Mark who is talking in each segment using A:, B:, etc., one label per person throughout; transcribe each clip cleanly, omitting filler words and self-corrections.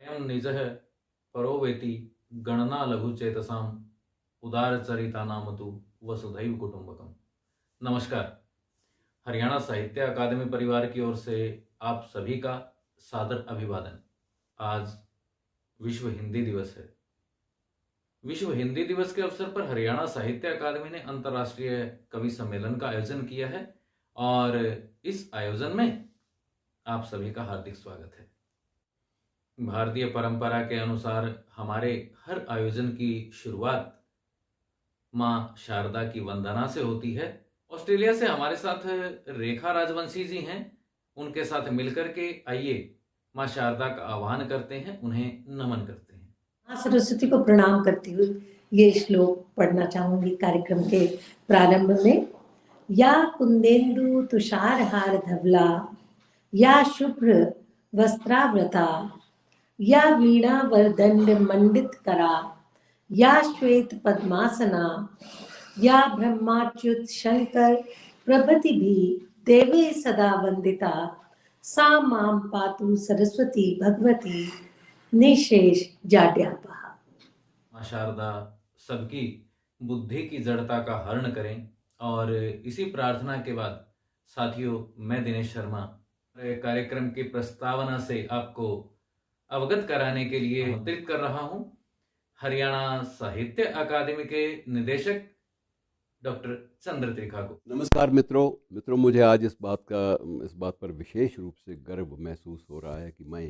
A: एवं निजः परोवेति गणना लघुचेतसाम् उदारचरिता नाम तु वसुधैव कुटुंबकम। नमस्कार। हरियाणा साहित्य अकादमी परिवार की ओर से आप सभी का सादर अभिवादन। आज विश्व हिंदी दिवस है। विश्व हिंदी दिवस के अवसर पर हरियाणा साहित्य अकादमी ने अंतर्राष्ट्रीय कवि सम्मेलन का आयोजन किया है और इस आयोजन में आप सभी का हार्दिक स्वागत है। भारतीय परंपरा के अनुसार हमारे हर आयोजन की शुरुआत माँ शारदा की वंदना से होती है। ऑस्ट्रेलिया से हमारे साथ रेखा राजवंशी जी हैं। उनके साथ मिलकर के आइए माँ शारदा का आह्वान करते हैं, उन्हें नमन करते हैं।
B: माँ सरस्वती को प्रणाम करती हुई ये श्लोक पढ़ना चाहूंगी कार्यक्रम के प्रारंभ में। या कुंदेन्दु तुषारहार धवला, या शुभ्र वस्त्रावृता, या वीणा वरदंड मंडित करा, या श्वेत पद्मासना, या ब्रह्माच्युत शंकर प्रभृति भी देवी सदा वंदिता, सा मां पातु सरस्वती भगवती निशेष जाड्यापहा।
A: माँ शारदा सबकी बुद्धि की जड़ता का हरण करें। और इसी प्रार्थना के बाद साथियों, मैं दिनेश शर्मा कार्यक्रम की प्रस्तावना से आपको अवगत कराने के लिए आमंत्रित कर रहा हूं हरियाणा साहित्य अकादमी के निदेशक डॉक्टर चंद्र त्रिखा को।
C: नमस्कार मित्रों, मुझे आज इस बात पर विशेष रूप से गर्व महसूस हो रहा है कि मैं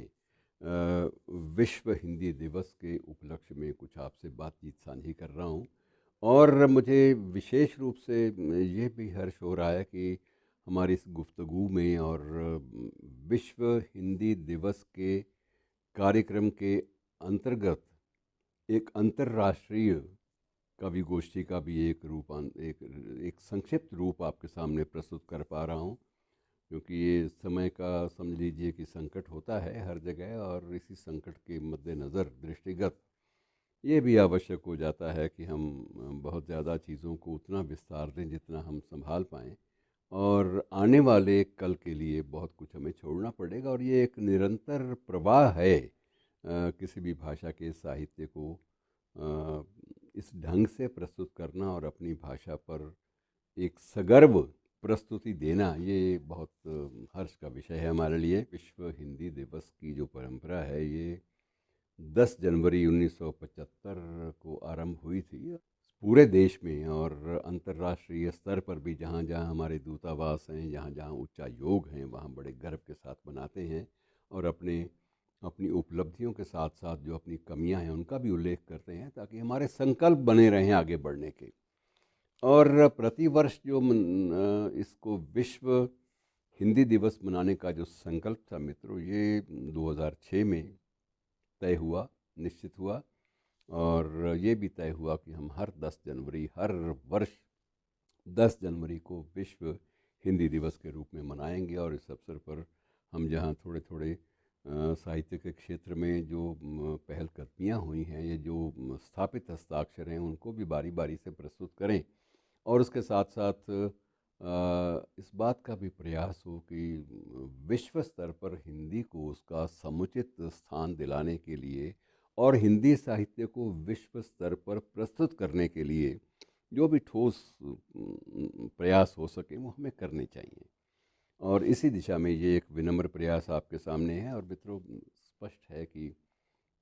C: विश्व हिंदी दिवस के उपलक्ष्य में कुछ आपसे बातचीत साझी कर रहा हूं। और मुझे विशेष रूप से ये भी हर्ष हो रहा है कि हमारी इस गुफ्तगू में और विश्व हिंदी दिवस के कार्यक्रम के अंतर्गत एक अंतर्राष्ट्रीय कवि गोष्ठी का भी एक संक्षिप्त रूप आपके सामने प्रस्तुत कर पा रहा हूँ, क्योंकि ये समय का समझ लीजिए कि संकट होता है हर जगह, और इसी संकट के मद्देनज़र दृष्टिगत ये भी आवश्यक हो जाता है कि हम बहुत ज़्यादा चीज़ों को उतना विस्तार दें जितना हम संभाल पाएँ, और आने वाले कल के लिए बहुत कुछ हमें छोड़ना पड़ेगा। और ये एक निरंतर प्रवाह है किसी भी भाषा के साहित्य को इस ढंग से प्रस्तुत करना और अपनी भाषा पर एक सगर्व प्रस्तुति देना, ये बहुत हर्ष का विषय है हमारे लिए। विश्व हिंदी दिवस की जो परंपरा है ये 10 जनवरी 1975 को आरंभ हुई थी पूरे देश में, और अंतर्राष्ट्रीय स्तर पर भी जहाँ जहाँ हमारे दूतावास हैं, जहाँ जहाँ उच्चायोग हैं, वहाँ बड़े गर्व के साथ मनाते हैं और अपनी उपलब्धियों के साथ साथ जो अपनी कमियां हैं उनका भी उल्लेख करते हैं, ताकि हमारे संकल्प बने रहें आगे बढ़ने के। और प्रतिवर्ष जो इसको विश्व हिंदी दिवस मनाने का जो संकल्प था मित्रों, ये 2006 में तय हुआ, निश्चित हुआ, और ये भी तय हुआ कि हम हर वर्ष 10 जनवरी को विश्व हिंदी दिवस के रूप में मनाएंगे। और इस अवसर पर हम जहाँ थोड़े थोड़े साहित्य के क्षेत्र में जो पहलकदमियाँ हुई हैं, ये जो स्थापित हस्ताक्षर हैं, उनको भी बारी बारी से प्रस्तुत करें, और उसके साथ साथ इस बात का भी प्रयास हो कि विश्व स्तर पर हिंदी को उसका समुचित स्थान दिलाने के लिए और हिंदी साहित्य को विश्व स्तर पर प्रस्तुत करने के लिए जो भी ठोस प्रयास हो सके वो हमें करने चाहिए। और इसी दिशा में ये एक विनम्र प्रयास आपके सामने है। और मित्रों, स्पष्ट है कि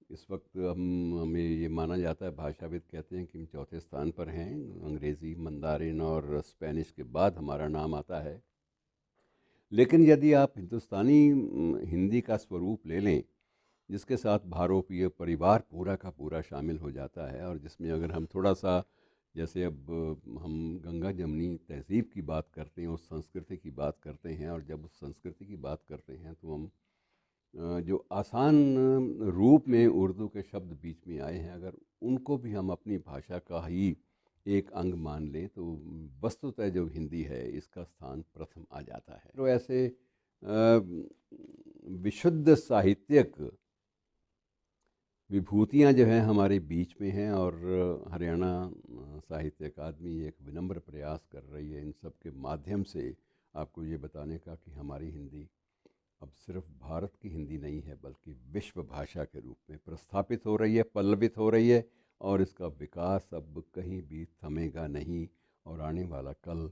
C: इस वक्त हमें ये माना जाता है, भाषाविद कहते हैं कि हम चौथे स्थान पर हैं। अंग्रेज़ी, मंदारिन और स्पेनिश के बाद हमारा नाम आता है। लेकिन यदि आप हिंदुस्तानी हिंदी का स्वरूप ले लें, जिसके साथ भारोपीय परिवार पूरा का पूरा शामिल हो जाता है, और जिसमें अगर हम थोड़ा सा, जैसे अब हम गंगा जमनी तहज़ीब की बात करते हैं, उस संस्कृति की बात करते हैं, और जब उस संस्कृति की बात करते हैं तो हम जो आसान रूप में उर्दू के शब्द बीच में आए हैं, अगर उनको भी हम अपनी भाषा का ही एक अंग मान लें, तो वस्तुतः जो हिंदी है इसका स्थान प्रथम आ जाता है। तो ऐसे विशुद्ध साहित्यिक विभूतियाँ जो हैं हमारे बीच में हैं, और हरियाणा साहित्य अकादमी एक विनम्र प्रयास कर रही है इन सब के माध्यम से आपको ये बताने का कि हमारी हिंदी अब सिर्फ भारत की हिंदी नहीं है बल्कि विश्व भाषा के रूप में प्रस्थापित हो रही है, पल्लवित हो रही है, और इसका विकास अब कहीं भी थमेगा नहीं। और आने वाला कल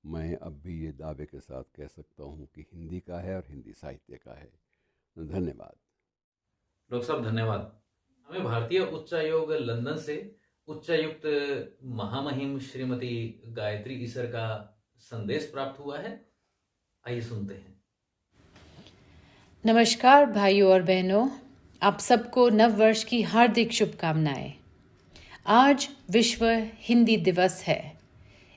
C: मैं अब भी ये दावे के साथ कह सकता हूँ कि हिंदी का है और हिंदी साहित्य का है। धन्यवाद।
A: डॉक्टर साहब धन्यवाद। हमें भारतीय उच्चायोग लंदन से उच्चायुक्त महामहिम श्रीमती गायत्री ईसर का संदेश प्राप्त हुआ है। आइए सुनते हैं।
D: नमस्कार भाइयों और बहनों, आप सबको नव वर्ष की हार्दिक शुभकामनाएं। आज विश्व हिंदी दिवस है।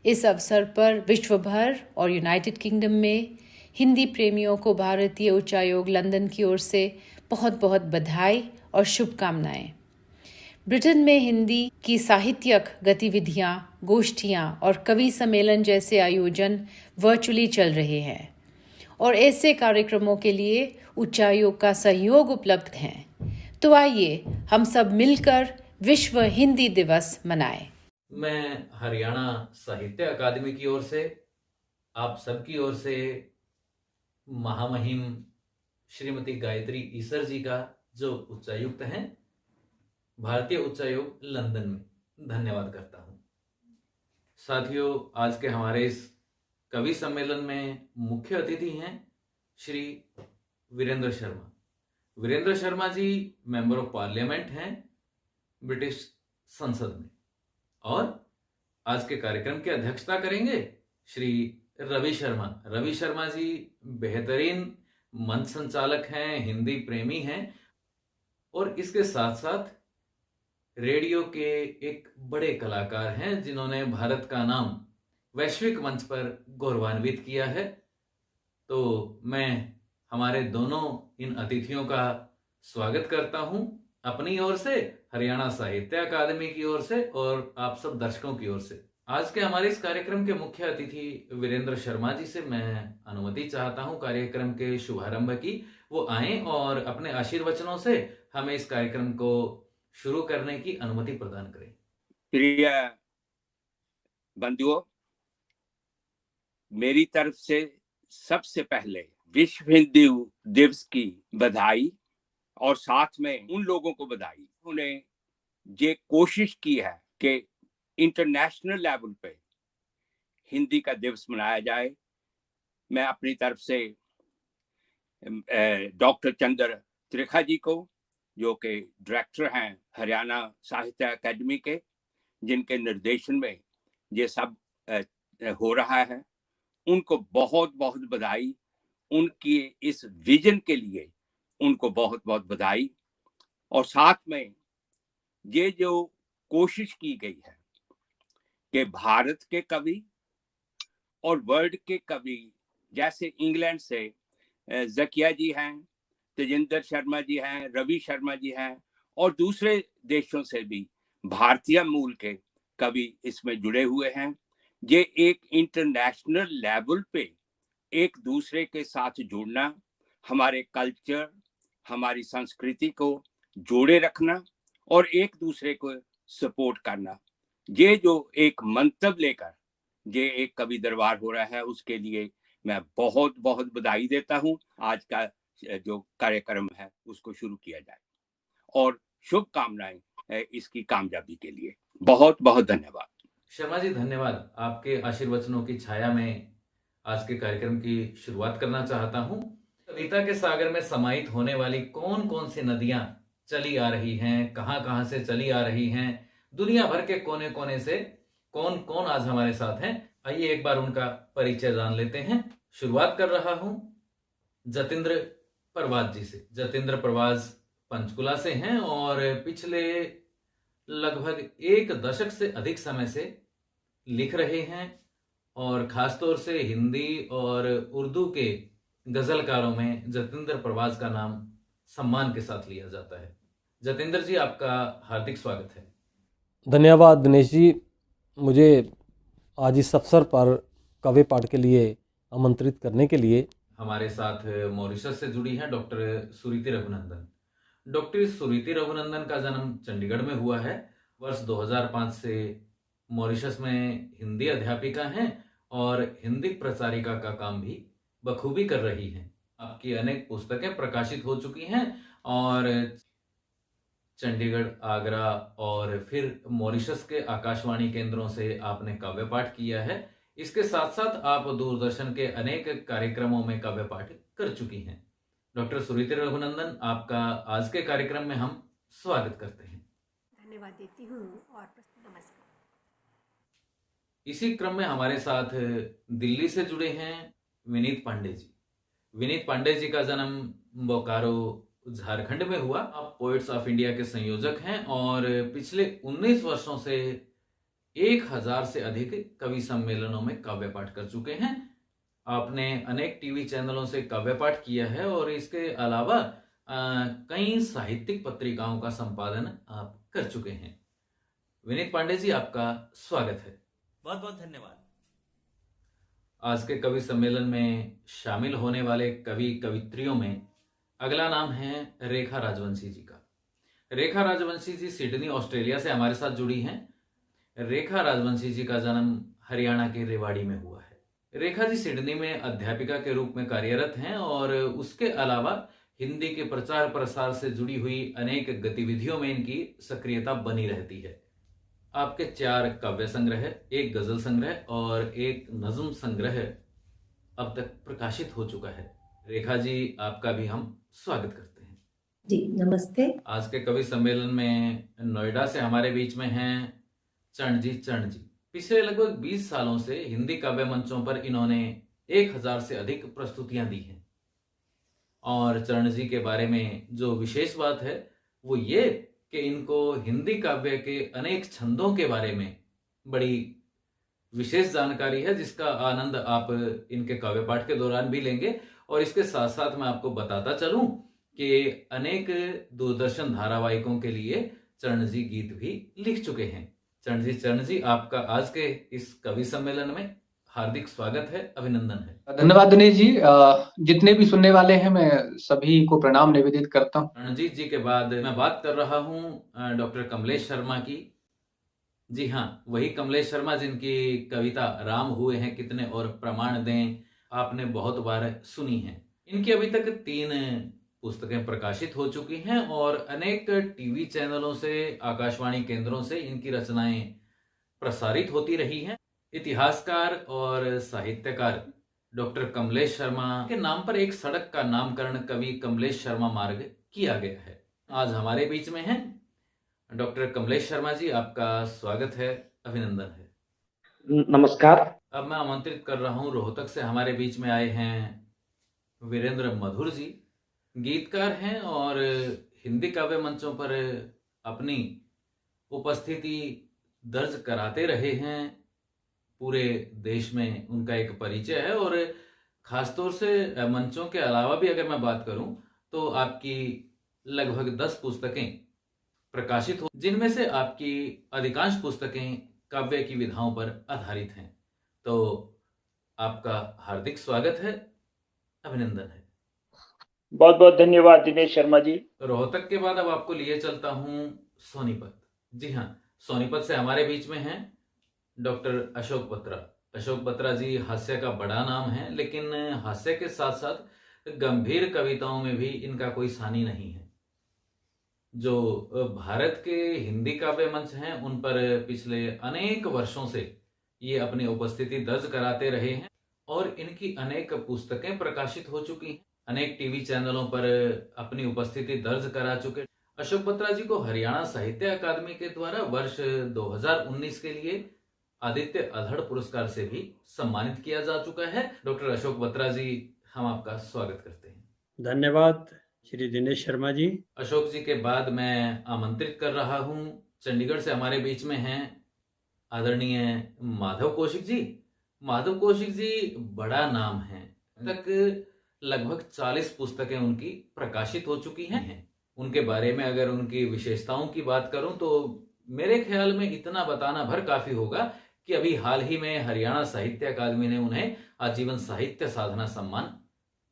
D: इस अवसर पर विश्व भर और यूनाइटेड किंगडम में हिंदी प्रेमियों को भारतीय उच्चायोग लंदन की ओर से बहुत बहुत बधाई और शुभकामनाएं। ब्रिटेन में हिंदी की साहित्यिक गतिविधियां, गोष्ठियां और कवि सम्मेलन जैसे आयोजन वर्चुअली चल रहे हैं और ऐसे कार्यक्रमों के लिए उच्चायोग का सहयोग उपलब्ध है। तो आइए हम सब मिलकर विश्व हिंदी दिवस मनाएं।
A: मैं हरियाणा साहित्य अकादमी की ओर से आप सबकी ओर से महामहिम श्रीमती गायत्री ईसर जी का, जो उच्चायुक्त हैं भारतीय उच्चायोग लंदन में, धन्यवाद करता हूं। साथियों, आज के हमारे इस कवि सम्मेलन में मुख्य अतिथि हैं Shri Virendra Sharma. Virendra Sharma ji member of parliament हैं ब्रिटिश संसद में, और आज के कार्यक्रम की अध्यक्षता करेंगे श्री रवि शर्मा। रवि शर्मा जी बेहतरीन मंच संचालक हैं, हिंदी प्रेमी हैं, और इसके साथ साथ रेडियो के एक बड़े कलाकार हैं जिन्होंने भारत का नाम वैश्विक मंच पर गौरवान्वित किया है। तो मैं हमारे दोनों इन अतिथियों का स्वागत करता हूं अपनी ओर से, हरियाणा साहित्य अकादमी की ओर से और आप सब दर्शकों की ओर से। आज के हमारे इस कार्यक्रम के मुख्य अतिथि वीरेंद्र शर्मा जी से मैं अनुमति चाहता हूं कार्यक्रम के शुभारंभ की। वो आएं और अपने आशीर्वचनों से हमें इस कार्यक्रम को शुरू करने की अनुमति प्रदान करें।
E: प्रिय बंधुओं, मेरी तरफ से सबसे पहले विश्व हिंदी दिवस की बधाई, और साथ में उन लोगों को बधाई उन्हें ये कोशिश की है कि इंटरनेशनल लेवल पे हिंदी का दिवस मनाया जाए। मैं अपनी तरफ से डॉक्टर चंद्र त्रिखा जी को, जो कि डायरेक्टर हैं हरियाणा साहित्य अकादमी के, जिनके निर्देशन में ये सब हो रहा है, उनको बहुत बहुत बधाई। उनकी इस विजन के लिए उनको बहुत बहुत बधाई। और साथ में ये जो कोशिश की गई है कि भारत के कवि और वर्ल्ड के कवि, जैसे इंग्लैंड से जकिया जी हैं, तेजिंदर शर्मा जी हैं, रवि शर्मा जी हैं, और दूसरे देशों से भी भारतीय मूल के कवि इसमें जुड़े हुए हैं। ये एक इंटरनेशनल लेवल पे एक दूसरे के साथ जुड़ना, हमारे कल्चर, हमारी संस्कृति को जोड़े रखना और एक दूसरे को सपोर्ट करना, ये जो एक मंतव्य लेकर ये एक कवि दरबार हो रहा है, उसके लिए मैं बहुत बहुत बधाई देता हूं। आज का जो कार्यक्रम है उसको शुरू किया जाए, और शुभकामनाएं इसकी कामयाबी के लिए। बहुत बहुत धन्यवाद।
A: शर्मा जी धन्यवाद। आपके आशीर्वचनों की छाया में आज के कार्यक्रम की शुरुआत करना चाहता हूं। कविता के सागर में समाहित होने वाली कौन कौन सी नदियां चली आ रही हैं, कहां कहां से चली आ रही हैं, दुनिया भर के कोने कोने से कौन कौन आज हमारे साथ हैं, आइए एक बार उनका परिचय जान लेते हैं। शुरुआत कर रहा हूं जतेंद्र परवाज जी से। जतेंद्र परवाज पंचकुला से हैं और पिछले लगभग 1 दशक से अधिक समय से लिख रहे हैं, और खासतौर से हिंदी और उर्दू के गजलकारों में जतेंद्र परवाज का नाम सम्मान के साथ लिया जाता है। जतेंद्र जी, आपका हार्दिक स्वागत है।
F: धन्यवाद दिनेश जी, मुझे आज इस अवसर पर कवि पाठ के लिए आमंत्रित करने के लिए।
A: हमारे साथ मॉरिशस से जुड़ी हैं डॉक्टर सुरीति रघुनंदन। डॉक्टर सुरीति रघुनंदन का जन्म चंडीगढ़ में हुआ है। वर्ष 2005 से मॉरिशस में हिंदी अध्यापिका हैं और हिंदी प्रचारिका का काम भी बखूबी कर रही हैं। आपकी अनेक पुस्तकें प्रकाशित हो चुकी हैं और चंडीगढ़, आगरा और फिर मॉरिशस के आकाशवाणी केंद्रों से आपने काव्य पाठ किया है। इसके साथ साथ आप दूरदर्शन के अनेक कार्यक्रमों में काव्य पाठ कर चुकी हैं। डॉक्टर सुरीति रघुनंदन, आपका आज के कार्यक्रम में हम स्वागत करते हैं।
G: धन्यवाद देती हूँ और नमस्कार।
A: इसी क्रम में हमारे साथ दिल्ली से जुड़े हैं विनीत पांडे जी। विनीत पांडे जी का जन्म बोकारो, झारखंड में हुआ। आप पोएट्स ऑफ इंडिया के संयोजक हैं और पिछले 19 वर्षों से 1000 से अधिक कवि सम्मेलनों में काव्य पाठ कर चुके हैं। आपने अनेक टीवी चैनलों से काव्य पाठ किया है और इसके अलावा कई साहित्यिक पत्रिकाओं का संपादन आप कर चुके हैं। विनीत पांडे जी, आपका स्वागत है।
H: बहुत बहुत धन्यवाद।
A: आज के कवि सम्मेलन में शामिल होने वाले कवि कवित्रियों में अगला नाम है रेखा राजवंशी जी का। रेखा राजवंशी जी सिडनी, ऑस्ट्रेलिया से हमारे साथ जुड़ी हैं। रेखा राजवंशी जी का जन्म हरियाणा के रेवाड़ी में हुआ है। रेखा जी सिडनी में अध्यापिका के रूप में कार्यरत हैं और उसके अलावा हिंदी के प्रचार प्रसार से जुड़ी हुई अनेक गतिविधियों में इनकी सक्रियता बनी रहती है। आपके 4 काव्य संग्रह, 1 गजल संग्रह और 1 नज्म संग्रह अब तक प्रकाशित हो चुका है। रेखा जी, आपका भी हम स्वागत करते हैं।
B: जी नमस्ते।
A: आज के कवि सम्मेलन में नोएडा से हमारे बीच में हैं चरण जी। पिछले लगभग 20 सालों से हिंदी काव्य मंचों पर इन्होंने 1000 से अधिक प्रस्तुतियां दी हैं। और चरण जी के बारे में जो विशेष बात है वो ये कि इनको हिंदी काव्य के अनेक छंदों के बारे में बड़ी विशेष जानकारी है, जिसका आनंद आप इनके काव्य पाठ के दौरान भी लेंगे। और इसके साथ साथ मैं आपको बताता चलूं कि अनेक दूरदर्शन धारावाहिकों के लिए चरण जी गीत भी लिख चुके हैं। चरण जी, आपका आज के इस कवि सम्मेलन में हार्दिक स्वागत है, अभिनंदन है।
I: धन्यवाद दिनेश जी। जितने भी सुनने वाले हैं मैं सभी को प्रणाम निवेदित करता हूँ।
A: रणजीत जी के बाद मैं बात कर रहा हूँ डॉक्टर कमलेश शर्मा की। जी हाँ, वही कमलेश शर्मा जिनकी कविता राम हुए हैं कितने और प्रमाण दें आपने बहुत बार सुनी है। इनकी अभी तक 3 पुस्तकें प्रकाशित हो चुकी हैं और अनेक टीवी चैनलों से, आकाशवाणी केंद्रों से इनकी रचनाएं प्रसारित होती रही हैं। इतिहासकार और साहित्यकार डॉक्टर कमलेश शर्मा के नाम पर एक सड़क का नामकरण कवि कमलेश शर्मा मार्ग किया गया है। आज हमारे बीच में हैं डॉक्टर कमलेश शर्मा जी, आपका स्वागत है, अभिनंदन है।
J: नमस्कार।
A: अब मैं आमंत्रित कर रहा हूं, रोहतक से हमारे बीच में आए हैं वीरेंद्र मधुर जी। गीतकार हैं और हिंदी काव्य मंचों पर अपनी उपस्थिति दर्ज कराते रहे हैं। पूरे देश में उनका एक परिचय है और खासतौर से मंचों के अलावा भी अगर मैं बात करूं तो आपकी लगभग 10 पुस्तकें प्रकाशित हो, जिनमें से आपकी अधिकांश पुस्तकें काव्य की विधाओं पर आधारित हैं। तो आपका हार्दिक स्वागत है, अभिनंदन है।
J: बहुत बहुत धन्यवाद दिनेश शर्मा जी।
A: रोहतक के बाद अब आपको लिए चलता हूं सोनीपत। जी हाँ, सोनीपत से हमारे बीच में हैं डॉक्टर अशोक बत्रा। अशोक बत्रा जी हास्य का बड़ा नाम है, लेकिन हास्य के साथ साथ गंभीर कविताओं में भी इनका कोई सानी नहीं है। जो भारत के हिंदी काव्य मंच हैं उन पर पिछले अनेक वर्षों से ये अपनी उपस्थिति दर्ज कराते रहे हैं और इनकी अनेक पुस्तकें प्रकाशित हो चुकी हैं। अनेक टीवी चैनलों पर अपनी उपस्थिति दर्ज करा चुके अशोक बत्रा जी को हरियाणा साहित्य अकादमी के द्वारा वर्ष 2019 के लिए आदित्य अधड़ पुरस्कार से भी सम्मानित किया जा चुका है। डॉक्टर अशोक बत्रा जी, हम आपका स्वागत करते हैं।
K: धन्यवाद श्री दिनेश शर्मा जी।
A: अशोक जी के बाद मैं आमंत्रित कर रहा हूं, चंडीगढ़ से हमारे बीच में हैं आदरणीय माधव कौशिक जी। माधव कौशिक जी बड़ा नाम है, तक लगभग 40 पुस्तकें उनकी प्रकाशित हो चुकी हैं। उनके बारे में अगर उनकी विशेषताओं की बात करूं तो मेरे ख्याल में इतना बताना भर काफी होगा कि अभी हाल ही में हरियाणा साहित्य अकादमी ने उन्हें आजीवन साहित्य साधना सम्मान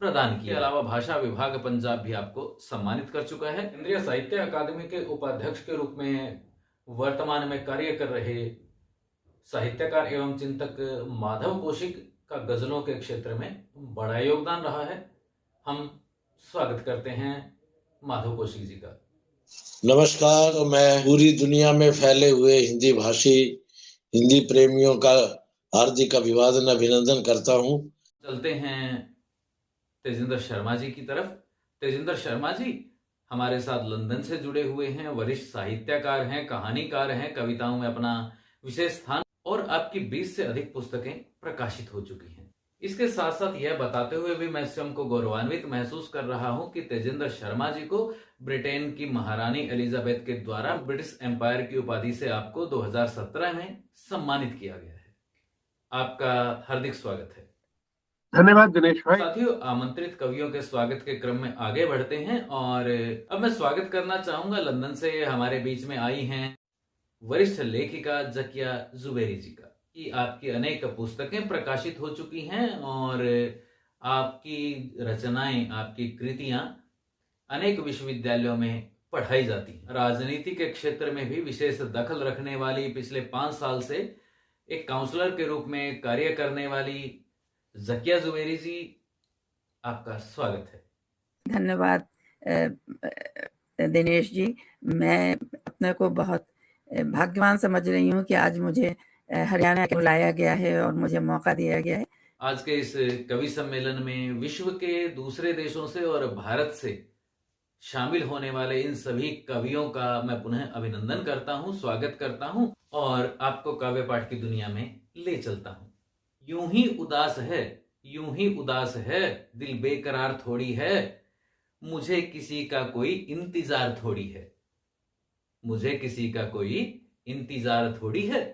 A: प्रदान किया। इसके अलावा भाषा विभाग पंजाब भी आपको सम्मानित कर चुका है। केंद्रीय साहित्य अकादमी के उपाध्यक्ष के रूप में वर्तमान में कार्य कर रहे साहित्यकार एवं चिंतक माधव कौशिक का गजलों के क्षेत्र में बड़ा योगदान रहा है। हम स्वागत करते हैं माधव कौशिक जी का।
H: नमस्कार, मैं पूरी दुनिया में फैले हुए हिंदी भाषी हिंदी प्रेमियों का हार्दिक अभिवादन अभिनंदन करता हूं।
A: चलते हैं तेजिंदर शर्मा जी की तरफ। तेजिंदर शर्मा जी हमारे साथ लंदन से जुड़े हुए हैं, वरिष्ठ साहित्यकार हैं, कहानीकार हैं, कविताओं में अपना विशेष स्थान और आपकी 20 से अधिक पुस्तकें प्रकाशित हो चुकी हैं। इसके साथ साथ यह बताते हुए भी मैं स्वयं को गौरवान्वित महसूस कर रहा हूं कि तेजिंदर शर्मा जी को ब्रिटेन की महारानी एलिजाबेथ के द्वारा ब्रिटिश एम्पायर की उपाधि से आपको 2017 में सम्मानित किया गया है। आपका हार्दिक स्वागत है।
L: धन्यवाद दिनेश भाई।
A: साथियों, आमंत्रित कवियों के स्वागत के क्रम में आगे बढ़ते हैं और अब मैं स्वागत करना चाहूंगा लंदन से हमारे बीच में आई हैं वरिष्ठ लेखिका जकिया जुबैरी जी का। कि आपकी अनेक पुस्तकें प्रकाशित हो चुकी हैं और आपकी रचनाएं, आपकी कृतियां अनेक विश्वविद्यालयों में पढ़ाई जाती हैं। राजनीति के क्षेत्र में भी विशेष दखल रखने वाली, पिछले 5 साल से एक काउंसलर के रूप में कार्य करने वाली जकिया जुबैरी जी, आपका स्वागत है।
M: धन्यवाद दिनेश जी। मैं अपने को बहुत भाग्यवान समझ रही हूँ कि आज मुझे हरियाणा को लाया गया है और मुझे मौका दिया गया है।
A: आज के इस कवि सम्मेलन में विश्व के दूसरे देशों से और भारत से शामिल होने वाले इन सभी कवियों का मैं पुनः अभिनंदन करता हूं, स्वागत करता हूं और आपको काव्य पाठ की दुनिया में ले चलता हूं। यूं ही उदास है, यूं ही उदास है, दिल बेकरार थोड़ी है, मुझे किसी का कोई इंतजार थोड़ी है, मुझे किसी का कोई इंतजार थोड़ी है।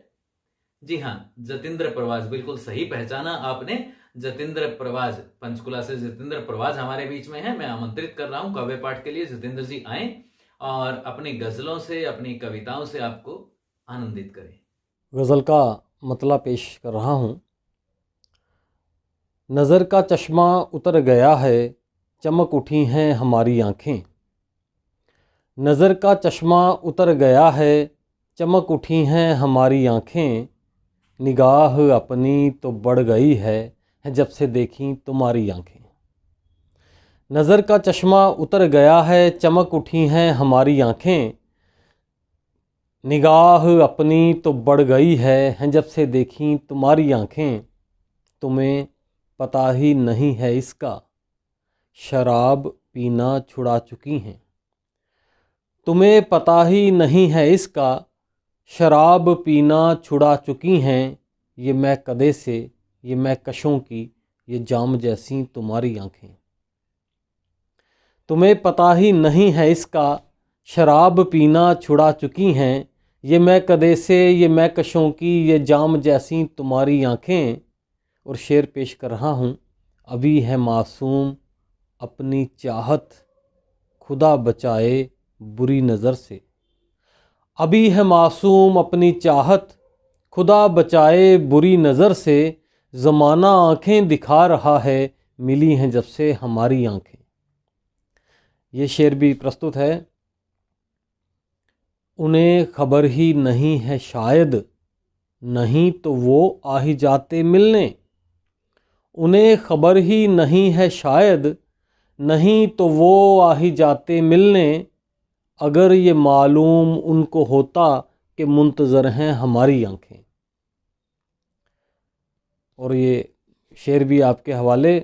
A: जी हाँ, जतिंद्र प्रवाज, बिल्कुल सही पहचाना आपने। जतिंद्र प्रवाज, पंचकुला से जतिंद्र प्रवाज हमारे बीच में है। मैं आमंत्रित कर रहा हूं काव्य पाठ के लिए जतिंद्र जी आए और अपनी गजलों से, अपनी कविताओं से आपको आनंदित करें।
F: गज़ल का मतला पेश कर रहा हूँ। नज़र का चश्मा उतर गया है, चमक उठी हैं हमारी आँखें। नज़र का चश्मा उतर गया है, चमक उठी हैं हमारी आँखें। निगाह अपनी तो बढ़ गई है जब से देखी तुम्हारी आँखें। नज़र का चश्मा उतर गया है, चमक उठी हैं हमारी आँखें। निगाह अपनी तो बढ़ गई है जब से देखी तुम्हारी आँखें। तुम्हें पता ही नहीं है इसका, शराब पीना छुड़ा चुकी हैं। तुम्हें पता ही नहीं है इसका, शराब पीना छुड़ा चुकी हैं। ये मैं कदे से, ये मैं कशों की, ये जाम जैसी तुम्हारी आँखें। तुम्हें पता ही नहीं है इसका, शराब पीना छुड़ा चुकी हैं। ये मैं कदे से, ये मैं कशों की, ये जाम जैसी तुम्हारी आँखें। और शेर पेश कर रहा हूँ। अभी है मासूम अपनी चाहत, खुदा बचाए बुरी नज़र से। अभी है मासूम अपनी चाहत, खुदा बचाए बुरी नज़र से। ज़माना आँखें दिखा रहा है, मिली हैं जब से हमारी आँखें। ये शेर भी प्रस्तुत है। उन्हें खबर ही नहीं है शायद, नहीं तो वो आ ही जाते मिलने। उन्हें खबर ही नहीं है शायद, नहीं तो वो आ ही जाते मिलने। अगर ये मालूम उनको होता कि मुंतज़र हैं हमारी आँखें। और ये शेर भी आपके हवाले।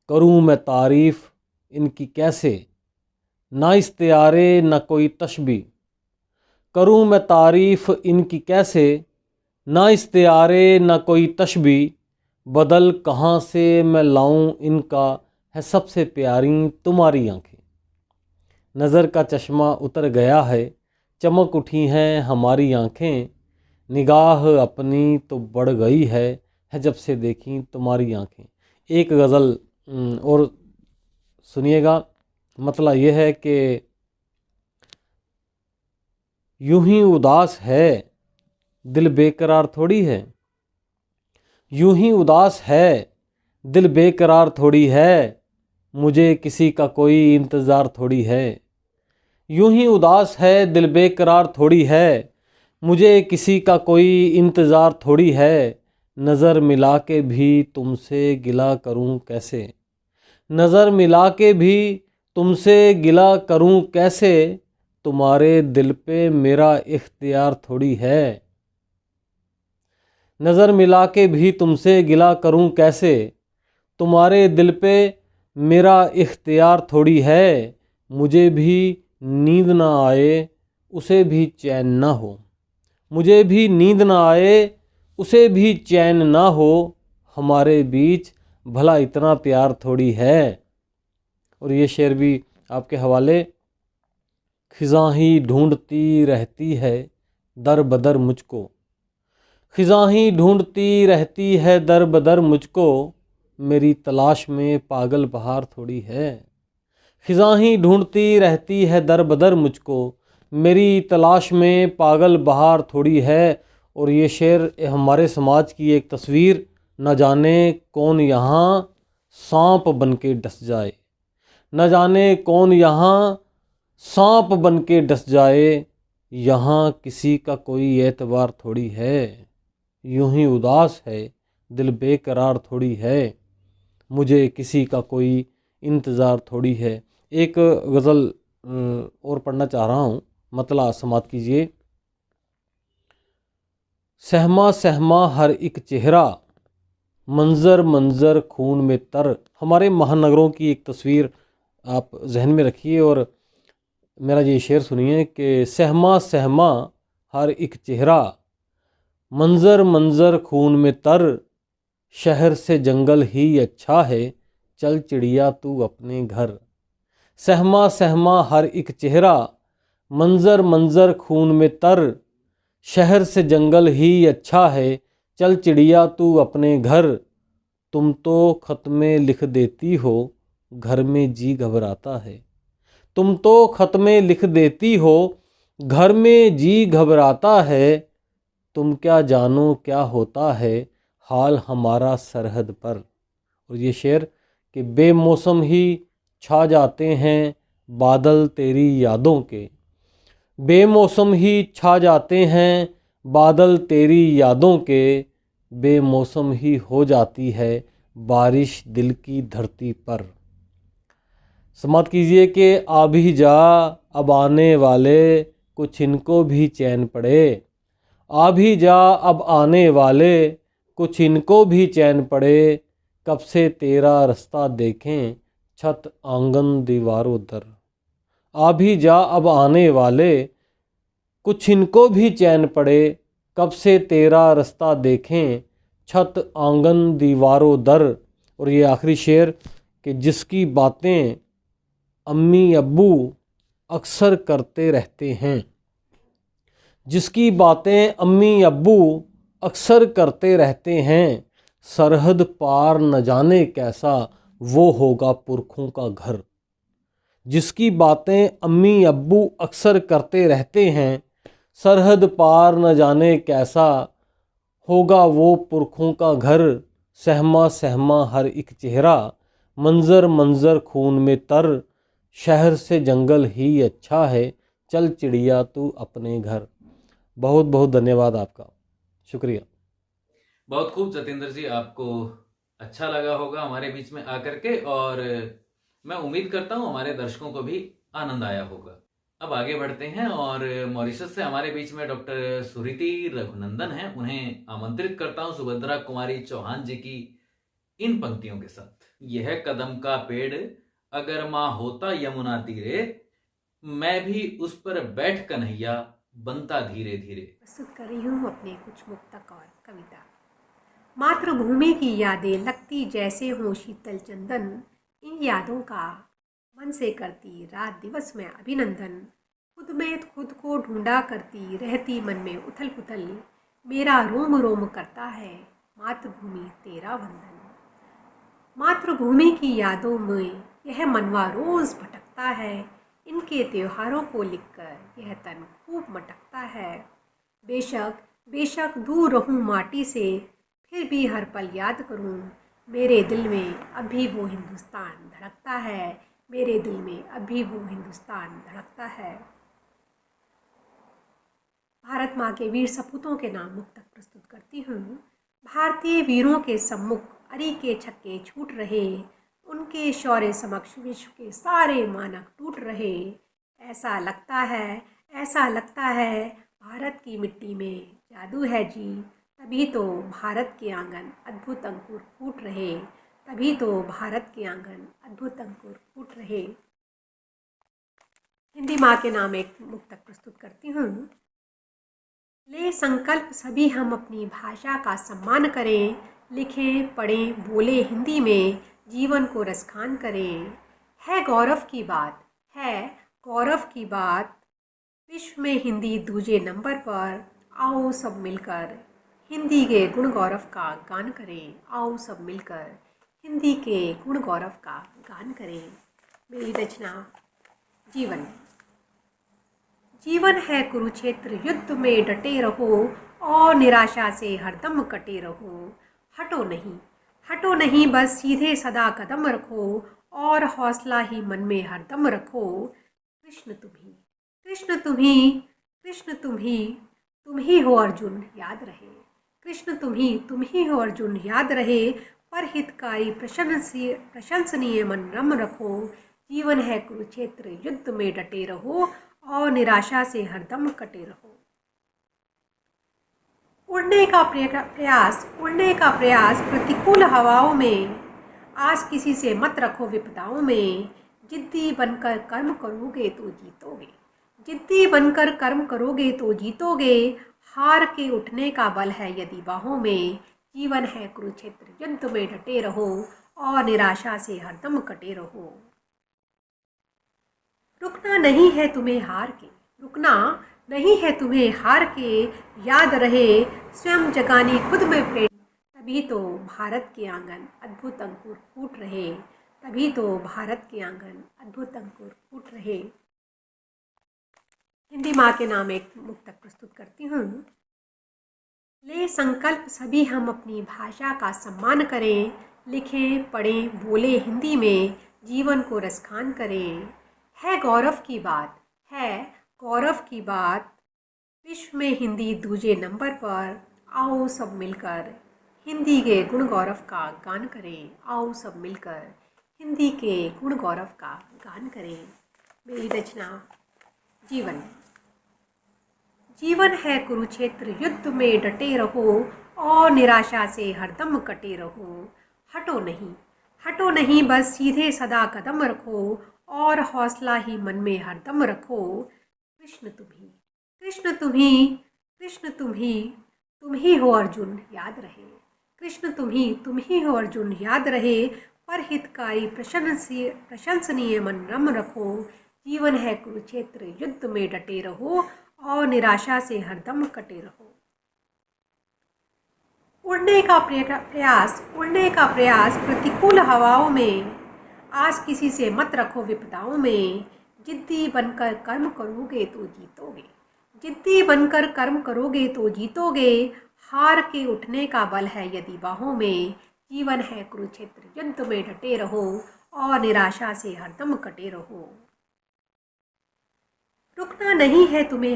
F: करूँ मैं तारीफ़ इनकी कैसे, ना इख्तियारे ना कोई तशबी। करूँ मैं तारीफ़ इनकी कैसे, ना इख्तियारे ना कोई तशबी। बदल कहाँ से मैं लाऊं इनका, है सबसे प्यारी तुम्हारी आँखें। नज़र का चश्मा उतर गया है, चमक उठी हैं हमारी आँखें। निगाह अपनी तो बढ़ गई है जब से देखी तुम्हारी आँखें। एक गज़ल और सुनिएगा। मतलब यह है कि यूं ही उदास है, दिल बेकरार थोड़ी है। यूं ही उदास है, दिल बेकरार थोड़ी है, मुझे किसी का कोई इंतज़ार थोड़ी है। यूं ही उदास है, दिल बेकरार थोड़ी है, मुझे किसी का कोई इंतज़ार थोड़ी है। नज़र मिला के भी तुमसे गिला करूं कैसे, नज़र मिला के भी तुमसे गिला करूं कैसे, तुम्हारे दिल पे मेरा इख्तियार थोड़ी है। नज़र मिला के भी तुमसे गिला करूं कैसे, तुम्हारे दिल पे मेरा इख्तियार थोड़ी है। मुझे भी नींद ना आए उसे भी चैन ना हो, मुझे भी नींद ना आए उसे भी चैन ना हो, हमारे बीच भला इतना प्यार थोड़ी है। और ये शेर भी आपके हवाले। खिज़ां ही ढूंढती रहती है दर बदर मुझको, खिज़ां ही ढूंढती रहती है दर बदर मुझको, मेरी तलाश में पागल बहार थोड़ी है। खिज़ां ही ढूंढती रहती है दर बदर मुझको, मेरी तलाश में पागल बहार थोड़ी है। और ये शेर हमारे समाज की एक तस्वीर, न जाने कौन यहाँ सांप बन के डस जाए, न जाने कौन यहाँ सांप बन के डस जाए, यहाँ किसी का कोई एतबार थोड़ी है। यूं ही उदास है दिल बेकरार थोड़ी है, मुझे किसी का कोई इंतज़ार थोड़ी है। एक गज़ल और पढ़ना चाह रहा हूँ, मतला समात कीजिए। सहमा सहमा हर एक चेहरा, मंज़र मंज़र खून में तर। हमारे महानगरों की एक तस्वीर आप जहन में रखिए और मेरा ये शेर सुनिए कि सहमा सहमा हर एक चेहरा, मंज़र मंज़र खून में तर, शहर से जंगल ही अच्छा है, चल चिड़िया तू अपने घर। सहमा सहमा हर एक चेहरा, मंज़र मंज़र खून में तर, शहर से जंगल ही अच्छा है, चल चिड़िया तू अपने घर। तुम तो खत में लिख देती हो, घर में जी घबराता है, तुम तो खत में लिख देती हो, घर में जी घबराता है। तुम क्या जानो क्या होता है हाल हमारा सरहद पर। और ये शेर कि बेमौसम ही छा जाते हैं बादल तेरी यादों के, बेमौसम ही छा जाते हैं बादल तेरी यादों के, बेमौसम ही हो जाती है बारिश दिल की धरती पर। समाप्त कीजिए कि आ भी जा अब आने वाले, कुछ इनको भी चैन पड़े। आ भी जा अब आने वाले, कुछ इनको भी चैन पड़े, कब से तेरा रास्ता देखें छत आंगन दीवारों दर। आ भी जा अब आने वाले, कुछ इनको भी चैन पड़े, कब से तेरा रास्ता देखें छत आंगन दीवारों दर। और ये आखिरी शेर कि जिसकी बातें अम्मी अब्बू अक्सर करते रहते हैं, जिसकी बातें अम्मी अब्बू अक्सर करते रहते हैं, सरहद पार न जाने कैसा वो होगा पुरखों का घर। जिसकी बातें अम्मी अब्बू अक्सर करते रहते हैं, सरहद पार न जाने कैसा होगा वो पुरखों का घर। सहमा सहमा हर एक चेहरा, मंज़र मंज़र खून में तर, शहर से जंगल ही अच्छा है, चल चिड़िया तू अपने घर। बहुत बहुत धन्यवाद आपका, शुक्रिया।
A: बहुत खूब जतेंद्र जी, आपको अच्छा लगा होगा हमारे बीच में आकर के, और मैं उम्मीद करता हूं हमारे दर्शकों को भी आनंद आया होगा। अब आगे बढ़ते हैं और मॉरिशस से हमारे बीच में डॉक्टर सुरीति रघुनंदन हैं, उन्हें आमंत्रित करता हूं सुभद्रा कुमारी चौहान जी की इन पंक्तियों के साथ। यह कदम का पेड़ अगर माँ होता यमुना तीरे, मैं भी उस पर बैठ कन्हैया बनता धीरे धीरे।
G: प्रस्तुत कर रही हूँ अपने कुछ मुक्तक और कविता। मातृभूमि की यादें लगती जैसे हों शीतल चंदन, इन यादों का मन से करती रात दिवस में अभिनंदन। खुद में खुद को ढूंढा करती रहती मन में उथल पुथल, मेरा रोम रोम करता है मातृभूमि तेरा वंदन। मातृभूमि की यादों में यह मनवा रोज भटकता है, इनके त्योहारों को लिखकर यह तन खूब मटकता है। बेशक बेशक दूर रहूं माटी से, फिर भी हर पल याद करूं, मेरे दिल में अभी वो हिंदुस्तान धड़कता है, मेरे दिल में अभी वो हिंदुस्तान धड़कता है। भारत माँ के वीर सपूतों के नाम मुक्तक प्रस्तुत करती हूँ। भारतीय वीरों के सम्मुख अरी के छक्के छूट रहे, उनके शौर्य समक्ष विश्व के सारे मानक टूट रहे। ऐसा लगता है भारत की मिट्टी में जादू है जी, तभी तो भारत के आंगन अद्भुत अंकुर फूट रहे, तभी तो भारत के आंगन अद्भुत अंकुर फूट रहे। हिंदी माँ के नाम एक मुक्तक प्रस्तुत करती हूँ। ले संकल्प सभी हम अपनी भाषा का सम्मान करें, लिखें पढ़ें बोले हिंदी में, जीवन को रसखान करें। है गौरव की बात, विश्व में हिंदी दूजे नंबर पर, आओ सब मिलकर हिंदी के गुण गौरव का गान करें, आओ सब मिलकर हिंदी के गुण गौरव का गान करें। मेरी रचना जीवन है कुरुक्षेत्र, युद्ध में डटे रहो और निराशा से हरदम कटे रहो। हटो नहीं बस सीधे सदा कदम रखो और हौसला ही मन में हरदम रखो। कृष्ण तुम ही हो अर्जुन याद रहे, कृष्ण तुम ही हो अर्जुन याद रहे। पर हितकारी प्रशंसनीय मन रम रखो। जीवन है कुरुक्षेत्र, युद्ध में डटे रहो और निराशा से हरदम कटे रहो। उड़ने का प्रयास प्रतिकूल हवाओं में, आस किसी से मत रखो विपदाओं में। जिद्दी बनकर कर्म करोगे तो जीतोगे, हार के उठने का बल है यदि बाहों में। जीवन है कुरुक्षेत्र, युद्ध में डटे रहो और निराशा से हरदम कटे रहो। रुकना नहीं है तुम्हें हार के, याद रहे स्वयं जगानी खुद में प्रेरणा, तभी तो भारत के आंगन अद्भुत अंकुर फूट रहे, तभी तो भारत के आंगन अद्भुत अंकुर फूट रहे। हिंदी माँ के नाम एक मुक्तक प्रस्तुत करती हूँ। ले संकल्प सभी हम अपनी भाषा का सम्मान करें, लिखें पढ़ें बोले हिंदी में, जीवन को रसखान करें। है गौरव की बात, विश्व में हिंदी दूजे नंबर पर, आओ सब मिलकर हिंदी के गुण गौरव का गान करें, आओ सब मिलकर हिंदी के गुण गौरव का गान करें। मेरी रचना जीवन है कुरुक्षेत्र, युद्ध में डटे रहो और निराशा से हरदम कटे रहो। हटो नहीं बस सीधे सदा कदम रखो और हौसला ही मन में हरदम रखो। कृष्ण तुम ही हो अर्जुन याद रहे, कृष्ण तुम ही हो अर्जुन याद रहे। पर हितकारी प्रशंसनीय मन रम रखो। जीवन है कुरुक्षेत्र, युद्ध में डटे रहो और निराशा से हरदम कटे रहो। उड़ने का प्रयास प्रतिकूल हवाओं में, आस किसी से मत रखो विपदाओं में। जिद्दी बनकर कर्म करोगे तो जीतोगे, हार के उठने का बल है यदि बाहों में। जीवन है कुरुक्षेत्र, युद्ध में डटे रहो और निराशा से हरदम कटे रहो। रुकना नहीं है तुम्हें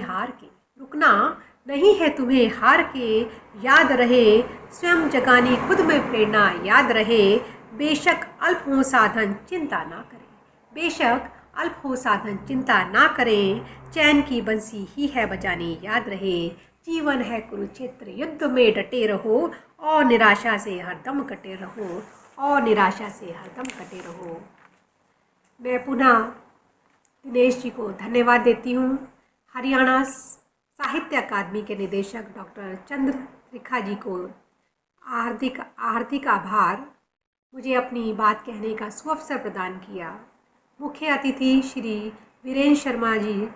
G: हार के, याद रहे स्वयं जगानी खुद में प्रेरणा, याद रहे बेशक अल्प हो साधन चिंता ना करें, चैन की बंसी ही है बजानी याद रहे। जीवन है कुरुक्षेत्र, युद्ध में डटे रहो और निराशा से हरदम कटे रहो। मैं पुनः दिनेश जी को धन्यवाद देती हूँ। हरियाणा साहित्य अकादमी के निदेशक डॉक्टर चंद्र त्रिखा जी को हार्दिक आभार, मुझे अपनी बात कहने का सुअवसर प्रदान किया। मुख्य अतिथि श्री वीरेंद्र शर्मा जी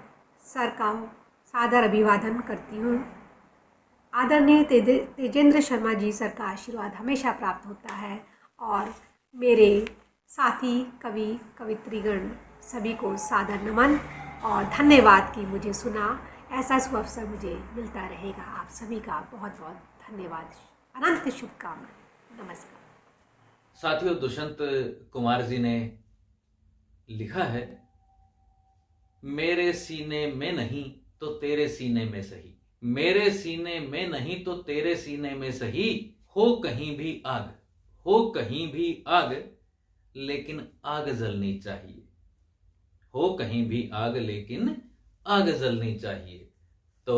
G: सर का सादर अभिवादन करती हूँ। आदरणीय तेजेंद्र शर्मा जी सर का आशीर्वाद हमेशा प्राप्त होता है और मेरे साथी कवि कवित्रीगण सभी को सादर नमन और धन्यवाद कि मुझे सुना। ऐसा सुअवसर मुझे मिलता रहेगा। आप सभी का बहुत बहुत धन्यवाद, अनंत शुभकामनाएं, नमस्कार।
A: साथियों, दुष्यंत कुमार जी ने लिखा है, मेरे सीने में नहीं तो तेरे सीने में सही, मेरे सीने में नहीं तो तेरे सीने में सही, हो कहीं भी आग लेकिन आग जलनी चाहिए। हो कहीं भी आग लेकिन आग जलनी चाहिए। तो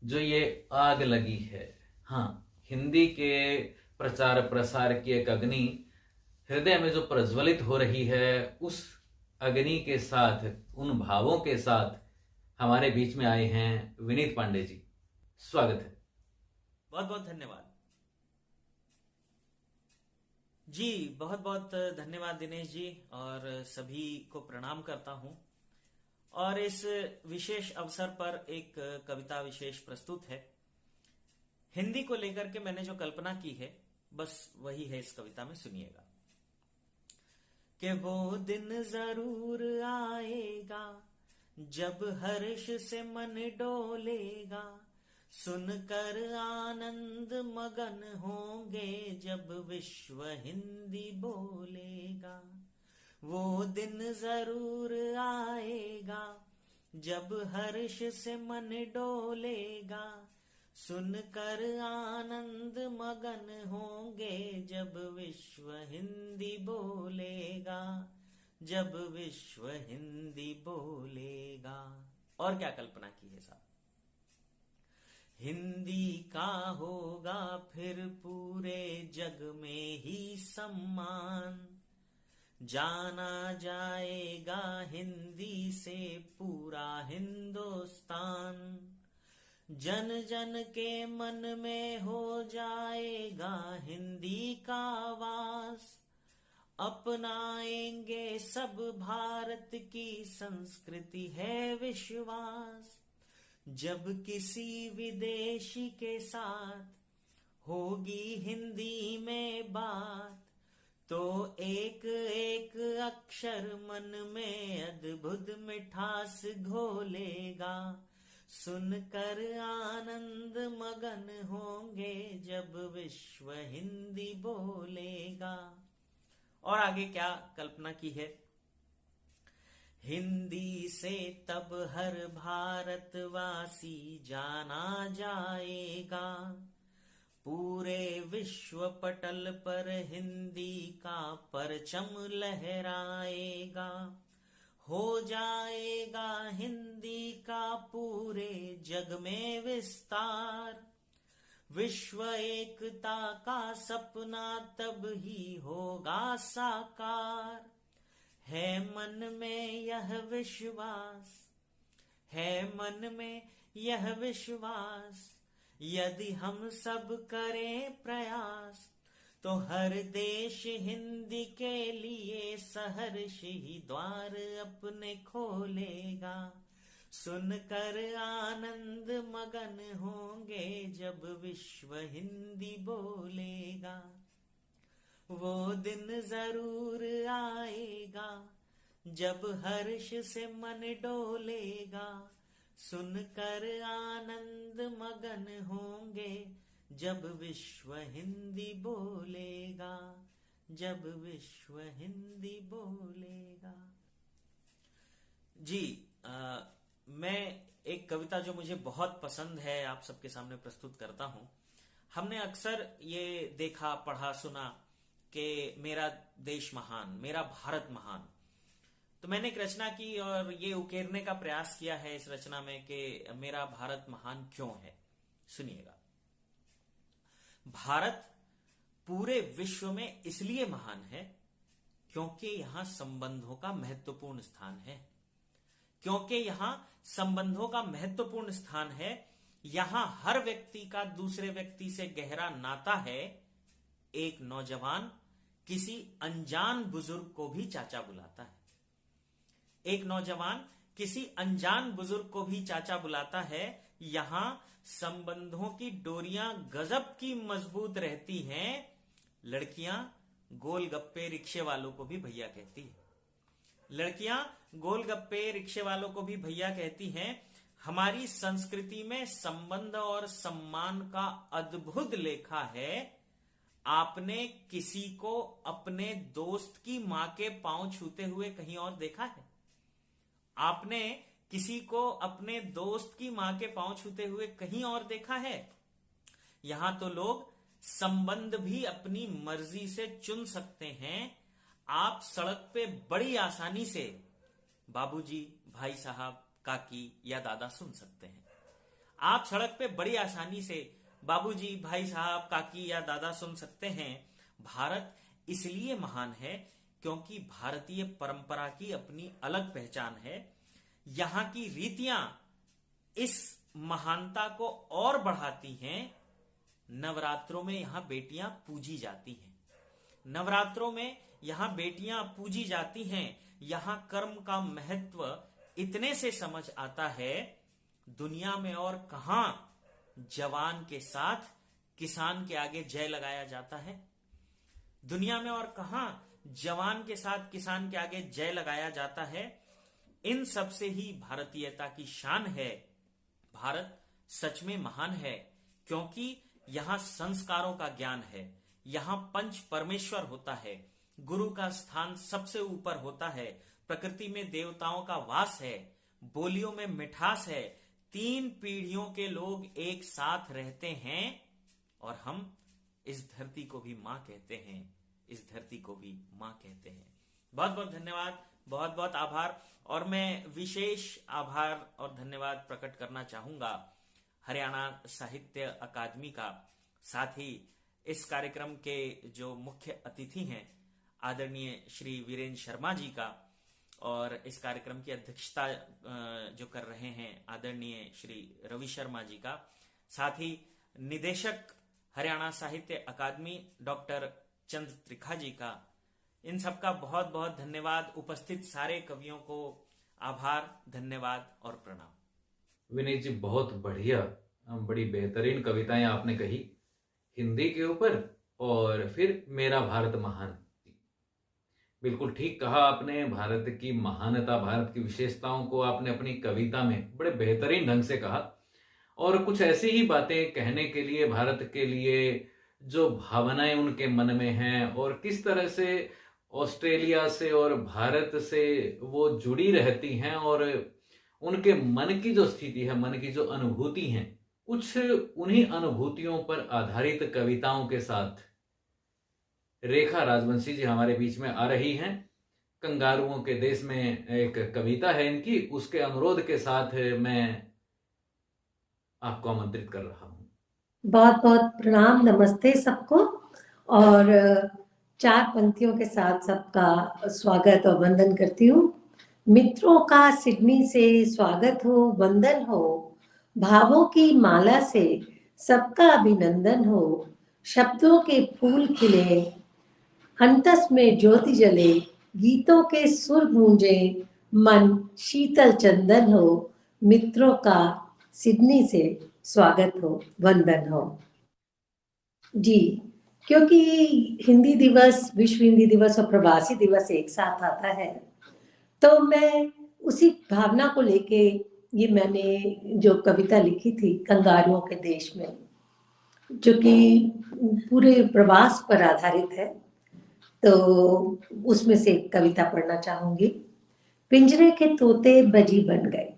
A: जो ये आग लगी है, हाँ, हिंदी के प्रचार प्रसार की एक अग्नि हृदय में जो प्रज्वलित हो रही है, उस अग्नि के साथ, उन भावों के साथ हमारे बीच में आए हैं विनीत पांडे जी। स्वागत है।
N: बहुत बहुत धन्यवाद जी, बहुत बहुत धन्यवाद दिनेश जी, और सभी को प्रणाम करता हूं। और इस विशेष अवसर पर एक कविता विशेष प्रस्तुत है। हिंदी को लेकर के मैंने जो कल्पना की है, बस वही है इस कविता में, सुनिएगा। कि वो दिन जरूर आएगा जब हर्ष से मन डोलेगा, सुनकर आनंद मगन होंगे जब विश्व हिंदी बोलेगा। वो दिन जरूर आएगा जब हर्ष से मन डोलेगा, सुनकर आनंद मगन होंगे जब विश्व हिंदी बोलेगा, जब विश्व हिंदी बोलेगा। और क्या कल्पना की है साहब। हिंदी का होगा फिर पूरे जग में ही सम्मान, जाना जाएगा हिंदी से पूरा हिंदुस्तान। जन जन के मन में हो जाएगा हिंदी का वास, अपनाएंगे सब भारत की संस्कृति है विश्वास। जब किसी विदेशी के साथ होगी हिंदी में बात, तो एक एक अक्षर मन में अद्भुत मिठास घोलेगा, सुनकर आनंद मगन होंगे जब विश्व हिंदी बोलेगा। और आगे क्या कल्पना की है। हिंदी से तब हर भारतवासी जाना जाएगा, पूरे विश्व पटल पर हिंदी का परचम लहराएगा। हो जाएगा हिंदी का पूरे जग में विस्तार, विश्व एकता का सपना तब ही होगा साकार। है मन में यह विश्वास, है मन में यह विश्वास, यदि हम सब करें प्रयास, तो हर देश हिंदी के लिए सहर्ष ही द्वार अपने खोलेगा। सुनकर आनंद मगन होंगे जब विश्व हिंदी बोलेगा। वो दिन जरूर आएगा जब हर्ष से मन डोलेगा, सुनकर आनंद मगन होंगे जब विश्व हिंदी बोलेगा, जब विश्व हिंदी बोलेगा। जी, मैं एक कविता जो मुझे बहुत पसंद है आप सबके सामने प्रस्तुत करता हूं। हमने अक्सर ये देखा, पढ़ा, सुना कि मेरा देश महान, मेरा भारत महान। तो मैंने एक रचना की और ये उकेरने का प्रयास किया है इस रचना में कि मेरा भारत महान क्यों है। सुनिएगा। भारत पूरे विश्व में इसलिए महान है क्योंकि यहां संबंधों का महत्वपूर्ण स्थान है, क्योंकि यहां संबंधों का महत्वपूर्ण स्थान है। यहां हर व्यक्ति का दूसरे व्यक्ति से गहरा नाता है। एक नौजवान किसी अनजान बुजुर्ग को भी चाचा बुलाता है, एक नौजवान किसी अनजान बुजुर्ग को भी चाचा बुलाता है। यहां संबंधों की डोरियां गजब की मजबूत रहती हैं। लड़कियां गोलगप्पे रिक्शे वालों को भी भैया कहती है, लड़कियां गोलगप्पे रिक्शे वालों को भी भैया कहती हैं। हमारी संस्कृति में संबंध और सम्मान का अद्भुत लेखा है। आपने किसी को अपने दोस्त की मां के पांव छूते हुए कहीं और देखा है? आपने किसी को अपने दोस्त की मां के पांव छूते हुए कहीं और देखा है? यहां तो लोग संबंध भी अपनी मर्जी से चुन सकते हैं। आप सड़क पे बड़ी आसानी से बाबूजी, भाई साहब, काकी या दादा सुन सकते हैं। आप सड़क पे बड़ी आसानी से बाबूजी, भाई साहब, काकी या दादा सुन सकते हैं। भारत इसलिए महान है क्योंकि भारतीय परंपरा की अपनी अलग पहचान है। यहां की रीतियां इस महानता को और बढ़ाती हैं। नवरात्रों में यहां बेटियां पूजी जाती हैं। नवरात्रों में यहां बेटियां पूजी जाती हैं। यहां कर्म का महत्व इतने से समझ आता है, दुनिया में और कहां जवान के साथ किसान के आगे जय लगाया जाता है। दुनिया में और कहां जवान के साथ किसान के आगे जय लगाया जाता है। इन सब से ही भारतीयता की शान है। भारत सच में महान है क्योंकि यहां संस्कारों का ज्ञान है। यहां पंच परमेश्वर होता है। गुरु का स्थान सबसे ऊपर होता है। प्रकृति में देवताओं का वास है। बोलियों में मिठास है। 3 पीढ़ियों के लोग एक साथ रहते हैं और हम इस धरती को भी मां कहते हैं। इस धरती को भी मां कहते हैं। बहुत बहुत धन्यवाद, बहुत बहुत आभार। और मैं विशेष आभार और धन्यवाद प्रकट करना चाहूंगा हरियाणा साहित्य अकादमी का, साथ ही इस कार्यक्रम के जो मुख्य अतिथि हैं आदरणीय श्री वीरेंद्र शर्मा जी का, और इस कार्यक्रम की अध्यक्षता जो कर रहे हैं आदरणीय श्री रवि शर्मा जी का, साथ ही निदेशक हरियाणा साहित्य अकादमी डॉक्टर चंद त्रिखा जी का। इन सबका बहुत बहुत धन्यवाद। उपस्थित सारे कवियों को आभार, धन्यवाद और प्रणाम।
A: विनीत जी, बहुत बढ़िया, बड़ी बेहतरीन कविताएं आपने कही हिंदी के ऊपर, और फिर मेरा भारत महान। बिल्कुल ठीक कहा आपने। भारत की महानता, भारत की विशेषताओं को आपने अपनी कविता में बड़े बेहतरीन ढंग से कहा। और कुछ ऐसी ही बातें कहने के लिए, भारत के लिए जो भावनाएं उनके मन में हैं और किस तरह से ऑस्ट्रेलिया से और भारत से वो जुड़ी रहती हैं, और उनके मन की जो स्थिति है, मन की जो अनुभूति हैं, कुछ उन्हीं अनुभूतियों पर आधारित कविताओं के साथ रेखा राजवंशी जी हमारे बीच में आ रही हैं। कंगारुओं के देश में एक कविता है इनकी, उसके अनुरोध के साथ मैं आपको आमंत्रित कर रहा हूं।
B: बहुत बहुत प्रणाम, नमस्ते सबको। और 4 पंक्तियों के साथ सबका स्वागत और वंदन करती हूँ। मित्रों का सिडनी से स्वागत हो, वंदन हो। भावों की माला से सबका अभिनंदन हो। शब्दों के फूल खिले, हंतस में ज्योति जले, गीतों के सुर गूंजे, मन शीतल चंदन हो। मित्रों का सिडनी से स्वागत हो, वंदन हो। जी, क्योंकि हिंदी दिवस, विश्व हिंदी दिवस और प्रवासी दिवस एक साथ आता है, तो मैं उसी भावना को लेके ये मैंने जो कविता लिखी थी कंगारुओं के देश में, जो कि पूरे प्रवास पर आधारित है, तो उसमें से एक कविता पढ़ना चाहूंगी। पिंजरे के तोते बजी बन गए,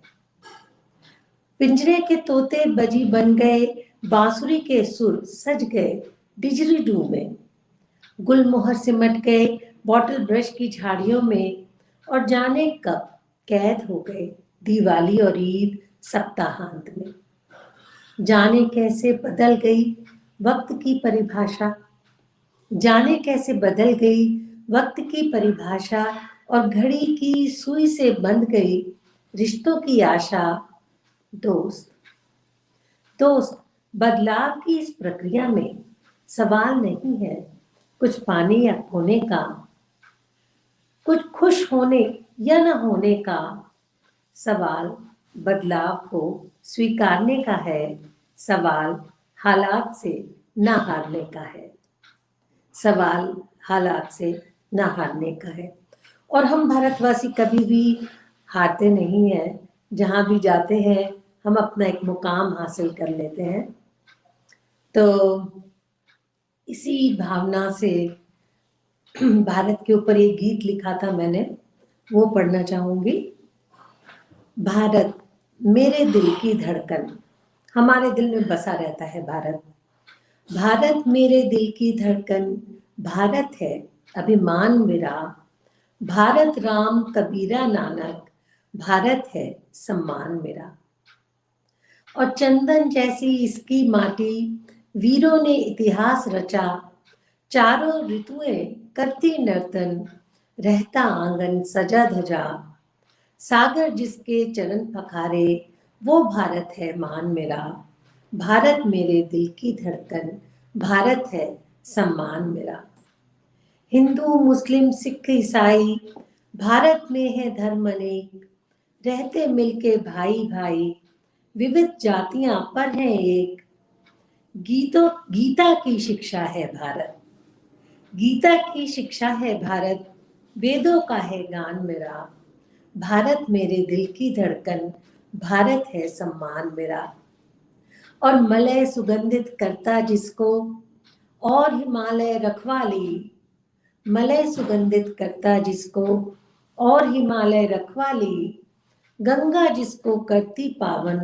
B: पिंजरे के तोते बजी बन गए, बांसुरी के सुर सज गए डिजरीडू में। गुलमोहर सिमट गए बॉटल ब्रश की झाड़ियों में, और जाने कब कैद हो गए दिवाली और ईद सप्ताहांत में। जाने कैसे बदल गई वक्त की परिभाषा, जाने कैसे बदल गई वक्त की परिभाषा, और घड़ी की सुई से बंध गई रिश्तों की आशा। दोस्त बदलाव की इस प्रक्रिया में सवाल नहीं है कुछ पाने या खोने का, कुछ खुश होने या न होने का। सवाल बदलाव को स्वीकारने का है, सवाल हालात से न हारने का है, सवाल हालात से न हारने का है। और हम भारतवासी कभी भी हारते नहीं हैं। जहाँ भी जाते हैं हम अपना एक मुकाम हासिल कर लेते हैं। तो इसी भावना से भारत के ऊपर एक गीत लिखा था मैंने, वो पढ़ना चाहूंगी। भारत मेरे दिल की धड़कन, हमारे दिल में बसा रहता है भारत। भारत मेरे दिल की धड़कन, भारत है अभिमान मेरा, भारत राम कबीरा नानक, भारत है सम्मान मेरा। और चंदन जैसी इसकी माटी, वीरों ने इतिहास रचा, चारों ऋतुएं करती नर्तन, रहता आंगन सजा धजा। सागर जिसके चरण पखारे, वो भारत है मान मेरा। भारत मेरे दिल की धड़कन, भारत है सम्मान मेरा। हिंदू मुस्लिम सिख ईसाई, भारत में है धर्म अनेक, रहते मिलके भाई भाई, विविध जातियां पर हैं एक। गीता की शिक्षा है भारत, गीता की शिक्षा है भारत, वेदों का है गान मेरा। भारत मेरे दिल की धड़कन, भारत है सम्मान मेरा। और मलय सुगंधित करता जिसको, और हिमालय रखवाली, मलय सुगंधित करता जिसको, और हिमालय रखवाली। गंगा जिसको करती पावन,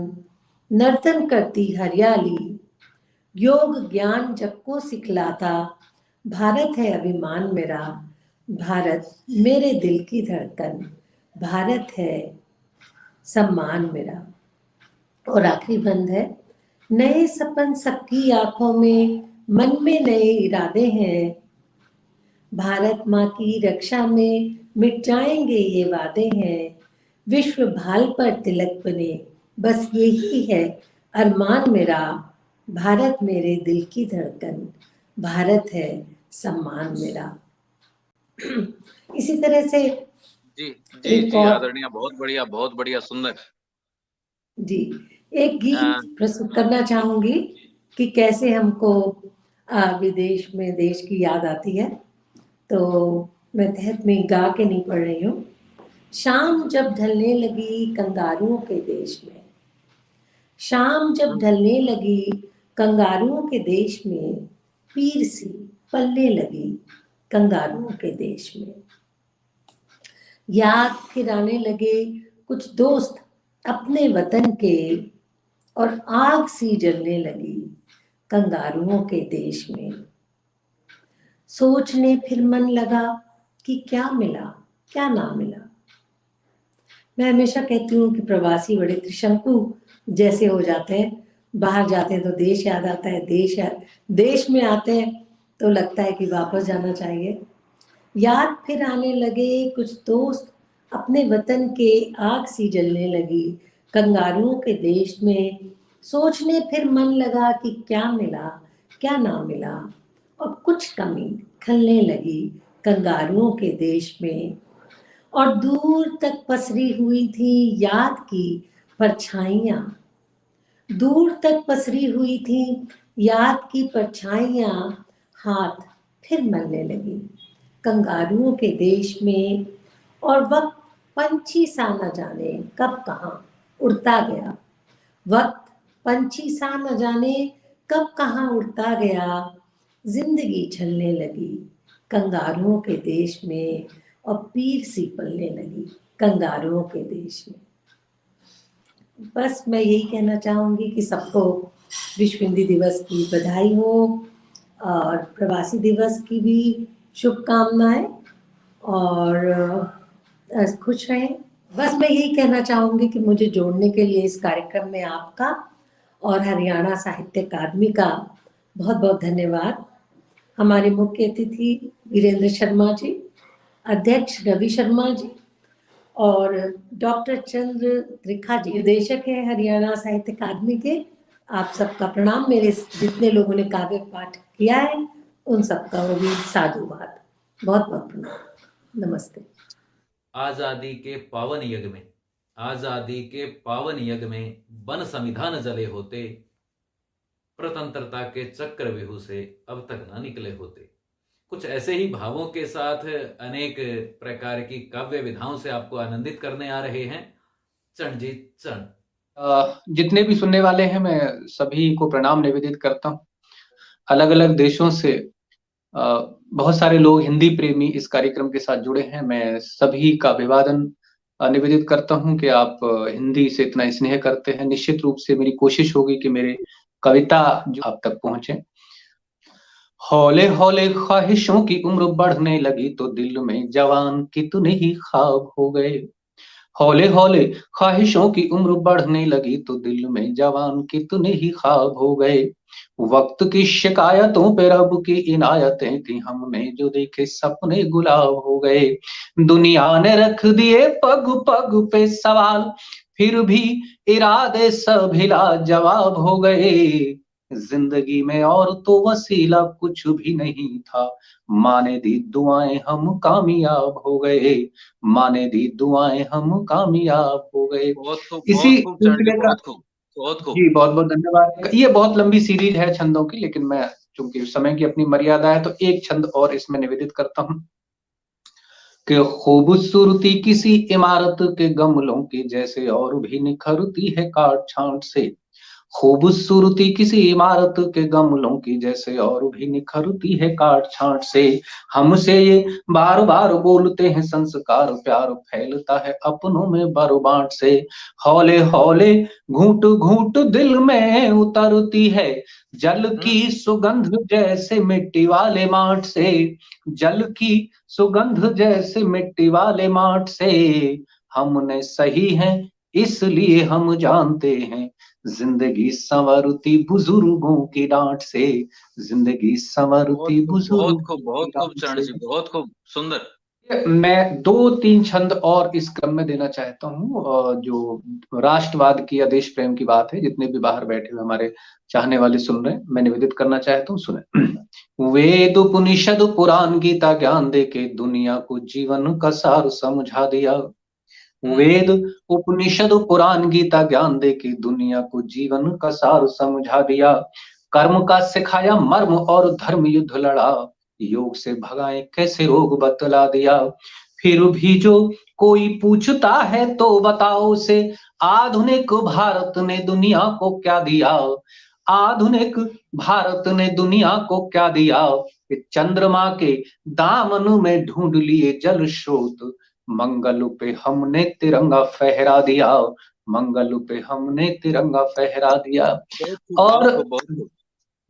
B: नर्तन करती हरियाली। योग ज्ञान जग को सिखलाता, भारत है अभिमान मेरा। भारत मेरे दिल की धड़कन, भारत है सम्मान मेरा। और आखिरी बंद है, नए सपन सबकी आंखों में, मन में नए इरादे हैं। भारत माँ की रक्षा में मिट जाएंगे ये वादे हैं। विश्व भाल पर तिलक बने, बस यही है अरमान मेरा। भारत मेरे दिल की धड़कन, भारत है सम्मान मेरा। इसी तरह से
A: जी जी
B: एक
A: जी,
B: और
A: आदरणीय, बहुत बढ़िया, सुंदर।
B: जी, एक गीत प्रस्तुत करना चाहूंगी कि कैसे हमको विदेश में देश की याद आती है। तो मैं तहत में गा के नहीं पढ़ रही हूँ। शाम जब ढलने लगी कंगारुओं के देश में, शाम जब ढलने लगी कंगारुओं के देश में, पीर सी पलने लगी कंगारुओं के देश में। याद फिर आने लगे कुछ दोस्त अपने वतन के, और आग सी जलने लगी कंगारुओं के देश में। सोचने फिर मन लगा कि क्या मिला क्या ना मिला। मैं हमेशा कहती हूँ कि प्रवासी बड़े त्रिशंकु जैसे हो जाते हैं। बाहर जाते हैं तो देश याद आता है, देश में आते हैं तो लगता है कि वापस जाना चाहिए। याद फिर आने लगे कुछ दोस्त अपने वतन के, आग सी जलने लगी कंगारुओं के देश में। सोचने फिर मन लगा कि क्या मिला क्या ना मिला, और कुछ कमी खलने लगी कंगारुओं के देश में। और दूर तक पसरी हुई थी याद की परछाइयाँ, दूर तक पसरी हुई थी याद की परछाइयाँ। हाथ फिर मलने लगी कंगारुओं के देश में। और वक्त पंछी सा न जाने कब कहाँ उड़ता गया, वक्त पंछी सा न जाने कब कहाँ उड़ता गया। जिंदगी छलने लगी कंगारुओं के देश में, और पीर सी पलने लगी कंगारुओं के देश में। बस मैं यही कहना चाहूँगी कि सबको विश्व हिंदी दिवस की बधाई हो, और प्रवासी दिवस की भी शुभकामनाएं, और खुश रहें। बस मैं यही कहना चाहूँगी कि मुझे जोड़ने के लिए इस कार्यक्रम में आपका और हरियाणा साहित्य अकादमी का बहुत बहुत धन्यवाद। हमारे मुख्य अतिथि वीरेंद्र शर्मा जी, अध्यक्ष रवि शर्मा जी, और डॉक्टर चंद्र त्रिखा जी निर्देशक हैं हरियाणा साहित्य अकादमी के। आप सबका प्रणाम। मेरे जितने लोगों ने काव्य पाठ किया है उन सबका वो भी साधुवाद। बहुत बहुत प्रणाम, नमस्ते।
A: आजादी के पावन यज्ञ में, आजादी के पावन यज्ञ में वन संविधान जले होते, प्रतंत्रता के चक्रव्यूह से अब तक ना निकले होते। कुछ ऐसे ही भावों के साथ अनेक प्रकार की काव्य विधाओं से आपको आनंदित करने आ रहे हैं चरणजीत चरण।
I: जितने भी सुनने वाले हैं मैं सभी को प्रणाम निवेदित करता हूँ। अलग अलग देशों से बहुत सारे लोग हिंदी प्रेमी इस कार्यक्रम के साथ जुड़े हैं। मैं सभी का अभिवादन निवेदित करता हूं कि आप हिंदी से इतना स्नेह करते हैं। निश्चित रूप से मेरी कोशिश होगी कि मेरे कविता जो आप तक पहुंचे। हौले हौले ख्वाहिशों की उम्र बढ़ने लगी तो दिल में जवान कितने ही ख्वाब हो गए। हौले हौले ख्वाहिशों की उम्र बढ़ने लगी तो दिल में जवान कितने ही ख्वाब हो गए। वक्त की शिकायतों पे रब की इनायतें थी, हमने जो देखे सपने गुलाब हो गए। दुनिया ने रख दिए पग पग पे सवाल, फिर भी इरादे सभी लाजवाब हो गए। जिंदगी में और तो वसीला कुछ भी नहीं था, माने दी दुआएं हम कामयाब हो गए। माने दी दुआएं हम कामयाब हो गए।
A: बहुत खूब,
I: इसी
A: बहुत खूब चरण जी,
I: सिलसिले का
A: बहुत खूब, बहुत खूब।
I: जी बहुत बहुत धन्यवाद। ये बहुत लंबी सीरीज है छंदों की, लेकिन मैं चूंकि समय की अपनी मर्यादा है तो एक छंद और इसमें निवेदित करता हूँ कि खूबसूरती किसी इमारत के गमलों की जैसे और भी निखरती है काट छांट से। खूबसूरती किसी इमारत के गमलों की जैसे और भी निखरती है काट छांट से। हमसे ये बार बार बोलते हैं संस्कार, प्यार फैलता है अपनों में बरबांट से। हौले हौले घूंट घूंट दिल में उतरती है जल की सुगंध जैसे मिट्टी वाले माट से। जल की सुगंध जैसे मिट्टी वाले माट से। हमने सही है इसलिए हम जानते हैं, जिंदगी संवरती बुजुर्गों की डांट से। जिंदगी संवरती
A: बहुत
I: बुजुर्गों
A: खूब,
I: की
A: बहुत खूब
I: डांट
A: चरण
I: से।
A: जी, बहुत खूब सुंदर।
I: मैं दो तीन छंद और इस क्रम में देना चाहता हूँ, जो राष्ट्रवाद की या देश प्रेम की बात है। जितने भी बाहर बैठे हुए हमारे चाहने वाले सुन रहे हैं, मैं निवेदित करना चाहता हूँ, सुने। वेद उपनिषद पुराण गीता ज्ञान दे के दुनिया को जीवन का सार समझा दिया। वेद उपनिषद पुराण गीता ज्ञान दे के दुनिया को जीवन का सार समझा दिया। कर्म का सिखाया मर्म और धर्म युद्ध लड़ा, योग से भगाए कैसे रोग बतला दिया। फिर भी जो कोई पूछता है तो बताओ उसे, आधुनिक भारत ने दुनिया को क्या दिया। आधुनिक भारत ने दुनिया को क्या दिया। चंद्रमा के दामन में ढूंढ लिए जल स्रोत, मंगल पे हमने तिरंगा फहरा दिया। मंगल पे हमने तिरंगा फहरा दिया। और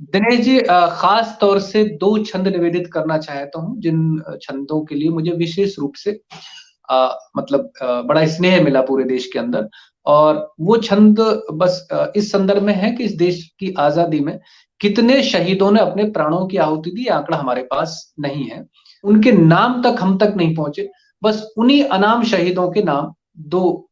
I: दिनेश जी, खास तौर से दो छंद निवेदित करना चाहता हूँ, जिन छंदों के लिए मुझे विशेष रूप से बड़ा स्नेह मिला पूरे देश के अंदर। और वो छंद बस इस संदर्भ में है कि इस देश की आजादी में कितने शहीदों ने अपने प्राणों की आहुति दी, आंकड़ा हमारे पास नहीं है। उनके नाम तक हम तक नहीं पहुंचे, बस उन्हीं अनाम शहीदों के नाम दो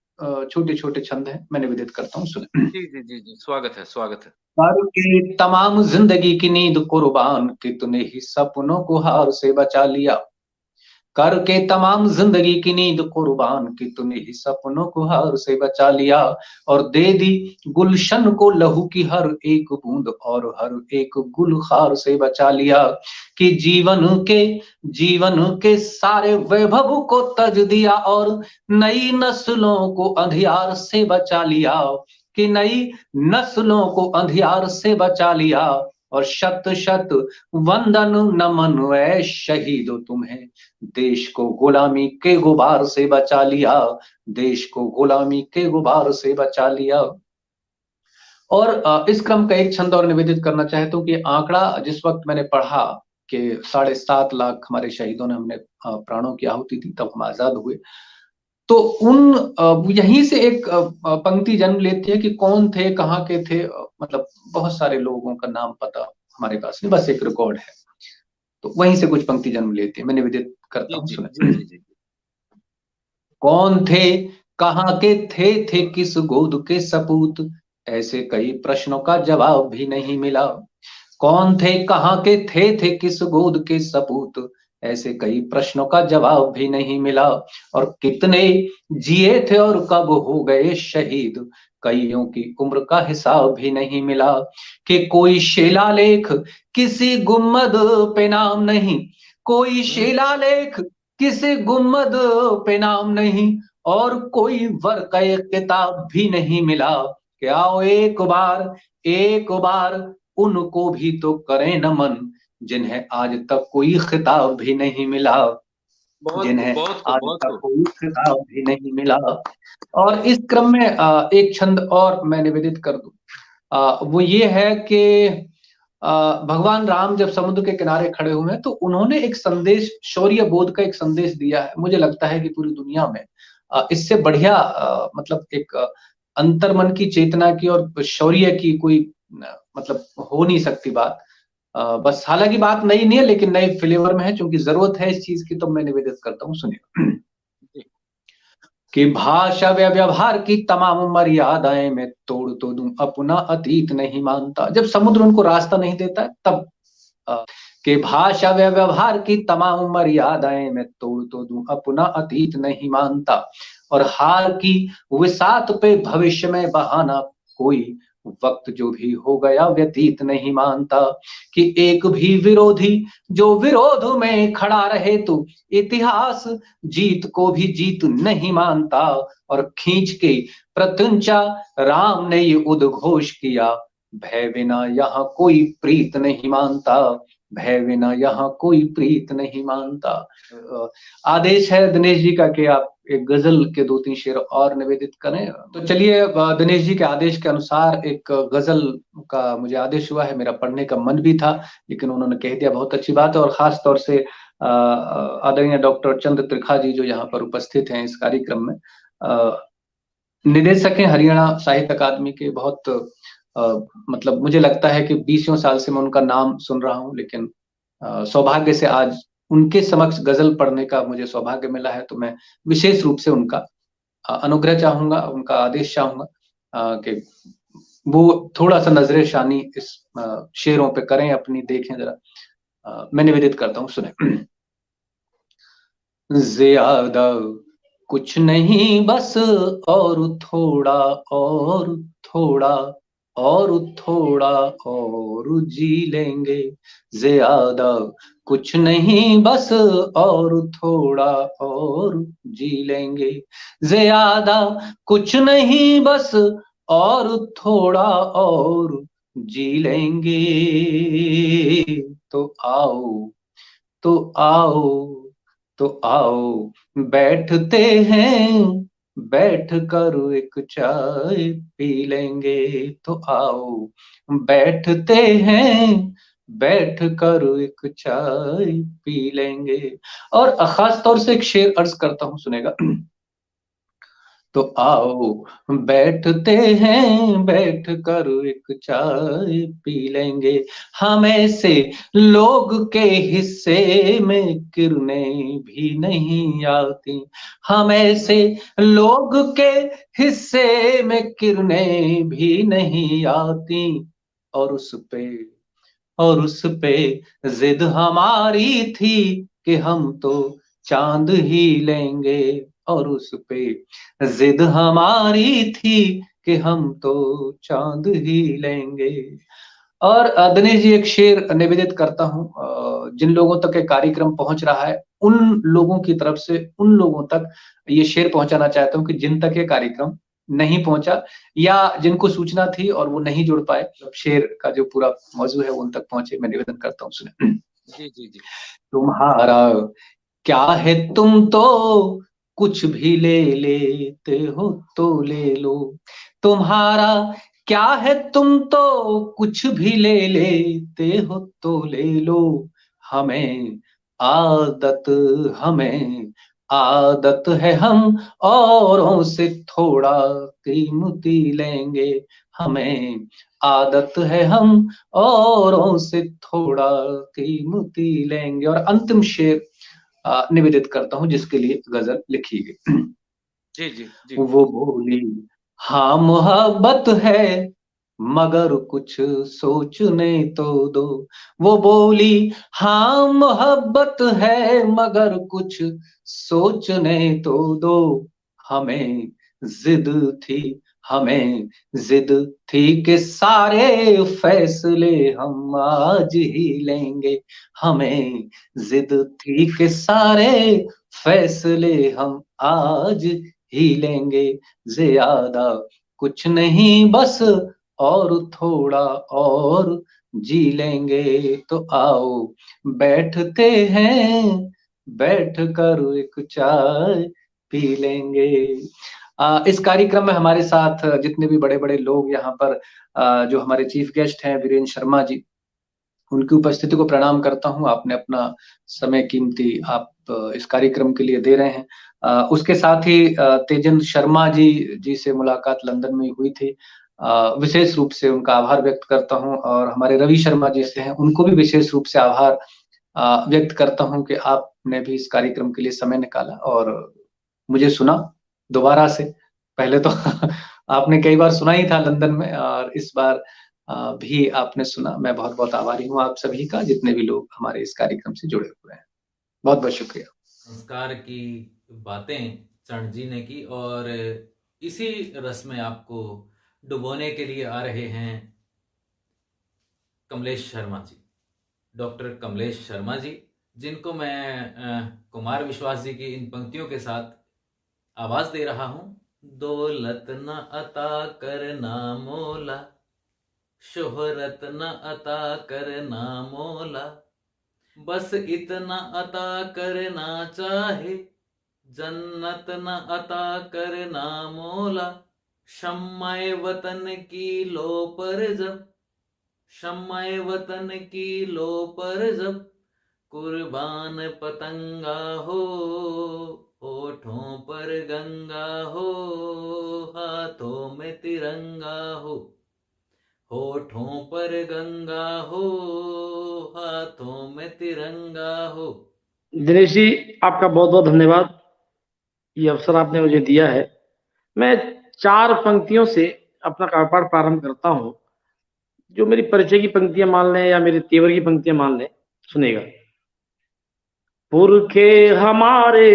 I: छोटे छोटे छंद हैं, मैं निवेदित करता हूँ, सुने।
A: जी जी जी जी, स्वागत है, स्वागत है।
I: करके तमाम जिंदगी की नींद कुर्बान, कितने ही सपनों को हार से बचा लिया। करके तमाम जिंदगी की नींद कुर्बान, कितने ही सपनों को हार से बचा लिया। और दे दी गुलशन को लहू की हर एक बूंद, और हर एक गुल खार से बचा लिया। कि जीवन के सारे वैभव को तज दिया, और नई नस्लों को अंधियार से बचा लिया। कि नई नस्लों को अंधियार से बचा लिया। और शत शत वंदन नमन ऐ शहीदो तुम्हें, देश को गुलामी के गुबार से बचा लिया। देश को गुलामी के गुबार से बचा लिया। और इस क्रम का एक छंद और निवेदित करना चाहता हूँ कि आंकड़ा जिस वक्त मैंने पढ़ा कि 7.5 लाख हमारे शहीदों ने हमने प्राणों की आहुति दी तब हम आजाद हुए, तो यहीं से एक पंक्ति जन्म लेती है कि कौन थे, कहाँ के थे। मतलब बहुत सारे लोगों का नाम पता हमारे पास नहीं, बस एक रिकॉर्ड है। तो वहीं से कुछ पंक्ति जन्म लेती है, मैं निवेदित करता हूँ, सुने। कौन थे, कहाँ के थे किस गोद के सपूत, ऐसे कई प्रश्नों का जवाब भी नहीं मिला। कौन थे, कहाँ के थे किस गोद के सपूत, ऐसे कई प्रश्नों का जवाब भी नहीं मिला। और कितने जिए थे और कब हो गए शहीद, कईयों की उम्र का हिसाब भी नहीं मिला। कि कोई शिलालेख किसी गुम्मद पे नाम नहीं, कोई शिलालेख किसी गुम्मद पे नाम नहीं, और कोई वर्क़ किताब भी नहीं मिला। कि आओ एक बार उनको भी तो करें नमन, जिन्हें आज तक कोई खिताब भी नहीं मिला। जिन्हें आज तक कोई खिताब भी नहीं मिला। और इस क्रम में एक छंद और मैं निवेदित कर दूं, वो ये है कि भगवान राम जब समुद्र के किनारे खड़े हुए हैं तो उन्होंने एक संदेश, शौर्य बोध का एक संदेश दिया है। मुझे लगता है कि पूरी दुनिया में इससे बढ़िया मतलब एक अंतर्मन की चेतना की और शौर्य की कोई मतलब हो नहीं सकती बात। बस हालांकि बात नई नहीं है लेकिन नए फ्लेवर में है, क्योंकि जरूरत है इस चीज की, तो मैं निवेदित करता हूँ, सुनिए। कि भाषा व व्यवहार की तमाम मर्यादाएं मैं तोड़ तो दूं, अपना अतीत नहीं मानता। जब समुद्र उनको रास्ता नहीं देता है तब कि भाषा व व्यवहार की तमाम मर्यादाएं मैं तोड़ तो दूं, अपना अतीत नहीं मानता। और हार की विसात पे भविष्य में बहाना कोई, वक्त जो भी हो गया व्यतीत नहीं मानता। कि एक भी विरोधी जो विरोध में खड़ा रहे तो इतिहास जीत को भी जीत नहीं मानता। और खींच के प्रत्यंचा राम ने ये उद्घोष किया, भय बिना यहाँ कोई प्रीत नहीं मानता, भय बिना यहाँ कोई प्रीत नहीं मानता। आदेश है दिनेश जी का कि आप एक गजल के 2-3 शेर और निवेदित करें। तो चलिए, दिनेश जी के आदेश के अनुसार एक गजल का मुझे आदेश हुआ है। मेरा पढ़ने का मन भी था लेकिन उन्होंने कह दिया, बहुत अच्छी बात है। और खास तौर से आदरणीय डॉक्टर चंद्र त्रिखा जी जो यहाँ पर उपस्थित हैं इस कार्यक्रम में, निदेशक हैं हरियाणा साहित्य अकादमी के, बहुत मतलब मुझे लगता है कि 20 साल से मैं उनका नाम सुन रहा हूँ, लेकिन सौभाग्य से आज उनके समक्ष गजल पढ़ने का मुझे सौभाग्य मिला है। तो मैं विशेष रूप से उनका अनुग्रह चाहूंगा, उनका आदेश चाहूंगा कि वो थोड़ा सा नजरे शानी इस शेरों पे करें, अपनी देखें जरा। मैं निवेदित करता हूँ, सुने। ज्यादा कुछ नहीं बस और थोड़ा और थोड़ा और थोड़ा और जी लेंगे। ज्यादा कुछ नहीं बस और थोड़ा और जी लेंगे। ज्यादा कुछ नहीं बस और थोड़ा और जी लेंगे। तो आओ तो आओ तो आओ बैठते हैं, बैठ कर एक चाय पी लेंगे। तो आओ बैठते हैं, बैठ कर एक चाय पी लेंगे। और खास तौर से एक शेर अर्ज करता हूं, सुनेगा। तो आओ बैठते हैं, बैठ कर एक चाय पी लेंगे। हम ऐसे लोग के हिस्से में किरणें भी नहीं आती, हम ऐसे लोग के हिस्से में किरणें भी नहीं आती। और उस पे जिद हमारी थी कि हम तो चांद ही लेंगे। और उस पे जिद हमारी थी कि हम तो चांद ही लेंगे। और दिनेश जी, एक शेर निवेदित करता हूँ, जिन लोगों तक ये कार्यक्रम पहुंच रहा है उन लोगों की तरफ से उन लोगों तक ये शेर पहुंचाना चाहता हूँ कि जिन तक ये कार्यक्रम नहीं पहुंचा या जिनको सूचना थी और वो नहीं जुड़ पाए, शेर का जो पूरा मौजू है उन तक पहुंचे। मैं निवेदन करता हूँ, सुने।
A: जी जी जी।
I: तुम्हारा क्या है तुम तो कुछ भी ले लेते हो तो ले लो। तुम्हारा क्या है तुम तो कुछ भी ले लेते हो तो ले लो। हमें हमें आदत है हम औरों से थोड़ा कीमती लेंगे। हमें आदत है हम औरों से थोड़ा कीमती लेंगे। और अंतिम शेर निवेदित करता हूं जिसके लिए गजल लिखी गई।
A: जी जी जी।
I: वो बोली, हाँ मोहब्बत है मगर कुछ सोचने तो दो। वो बोली, हाँ मोहब्बत है मगर कुछ सोचने तो दो। हमें जिद थी हमें जिद थी कि सारे फैसले हम आज ही लेंगे। हमें जिद थी कि सारे फैसले हम आज ही लेंगे। ज्यादा कुछ नहीं बस और थोड़ा और जी लेंगे। तो आओ बैठते हैं, बैठ कर एक चाय पी लेंगे। इस कार्यक्रम में हमारे साथ जितने भी बड़े बड़े लोग यहाँ पर जो हमारे चीफ गेस्ट हैं वीरेंद्र शर्मा जी, उनकी उपस्थिति को प्रणाम करता हूं। आपने अपना समय कीमती आप इस कार्यक्रम के लिए दे रहे हैं। उसके साथ ही तेजन शर्मा जी से मुलाकात लंदन में हुई थी। विशेष रूप से उनका आभार व्यक्त करता हूं, और हमारे रवि शर्मा जी से हैं, उनको भी विशेष रूप से आभार व्यक्त करता हूं कि आपने भी इस कार्यक्रम के लिए समय निकाला और मुझे सुना दोबारा से। पहले तो आपने कई बार सुना ही था लंदन में, और इस बार भी आपने सुना। मैं बहुत बहुत आभारी हूँ आप सभी का, जितने भी लोग हमारे इस कार्यक्रम से जुड़े हुए हैं। बहुत बहुत शुक्रिया।
A: संस्कार की बातें चरण जी ने की, और इसी रस में आपको डुबोने के लिए आ रहे हैं कमलेश शर्मा जी, डॉक्टर कमलेश शर्मा जी, जिनको मैं कुमार विश्वास जी की इन पंक्तियों के साथ आवाज दे रहा हूं। दौलत न अता करना मोला, शोहरत न अता करना मोला, बस इतना अता करना चाहे, जन्नत न अता करना मोला, शम्माए वतन की लो पर जब, शम्माए वतन की लो पर जब, कुर्बान पतंगा हो, होठों पर गंगा हो, हाथों में तिरंगा हो, होठों पर गंगा हो, हाथों में तिरंगा हो।
O: दिनेश जी, आपका बहुत बहुत धन्यवाद, ये अवसर आपने मुझे दिया है। मैं 4 पंक्तियों से अपना काव्यपाठ प्रारंभ करता हूँ, जो मेरी परिचय की पंक्तियां मान लें या मेरे तेवर की पंक्तियां मान लें। सुनेगा। पुरखे हमारे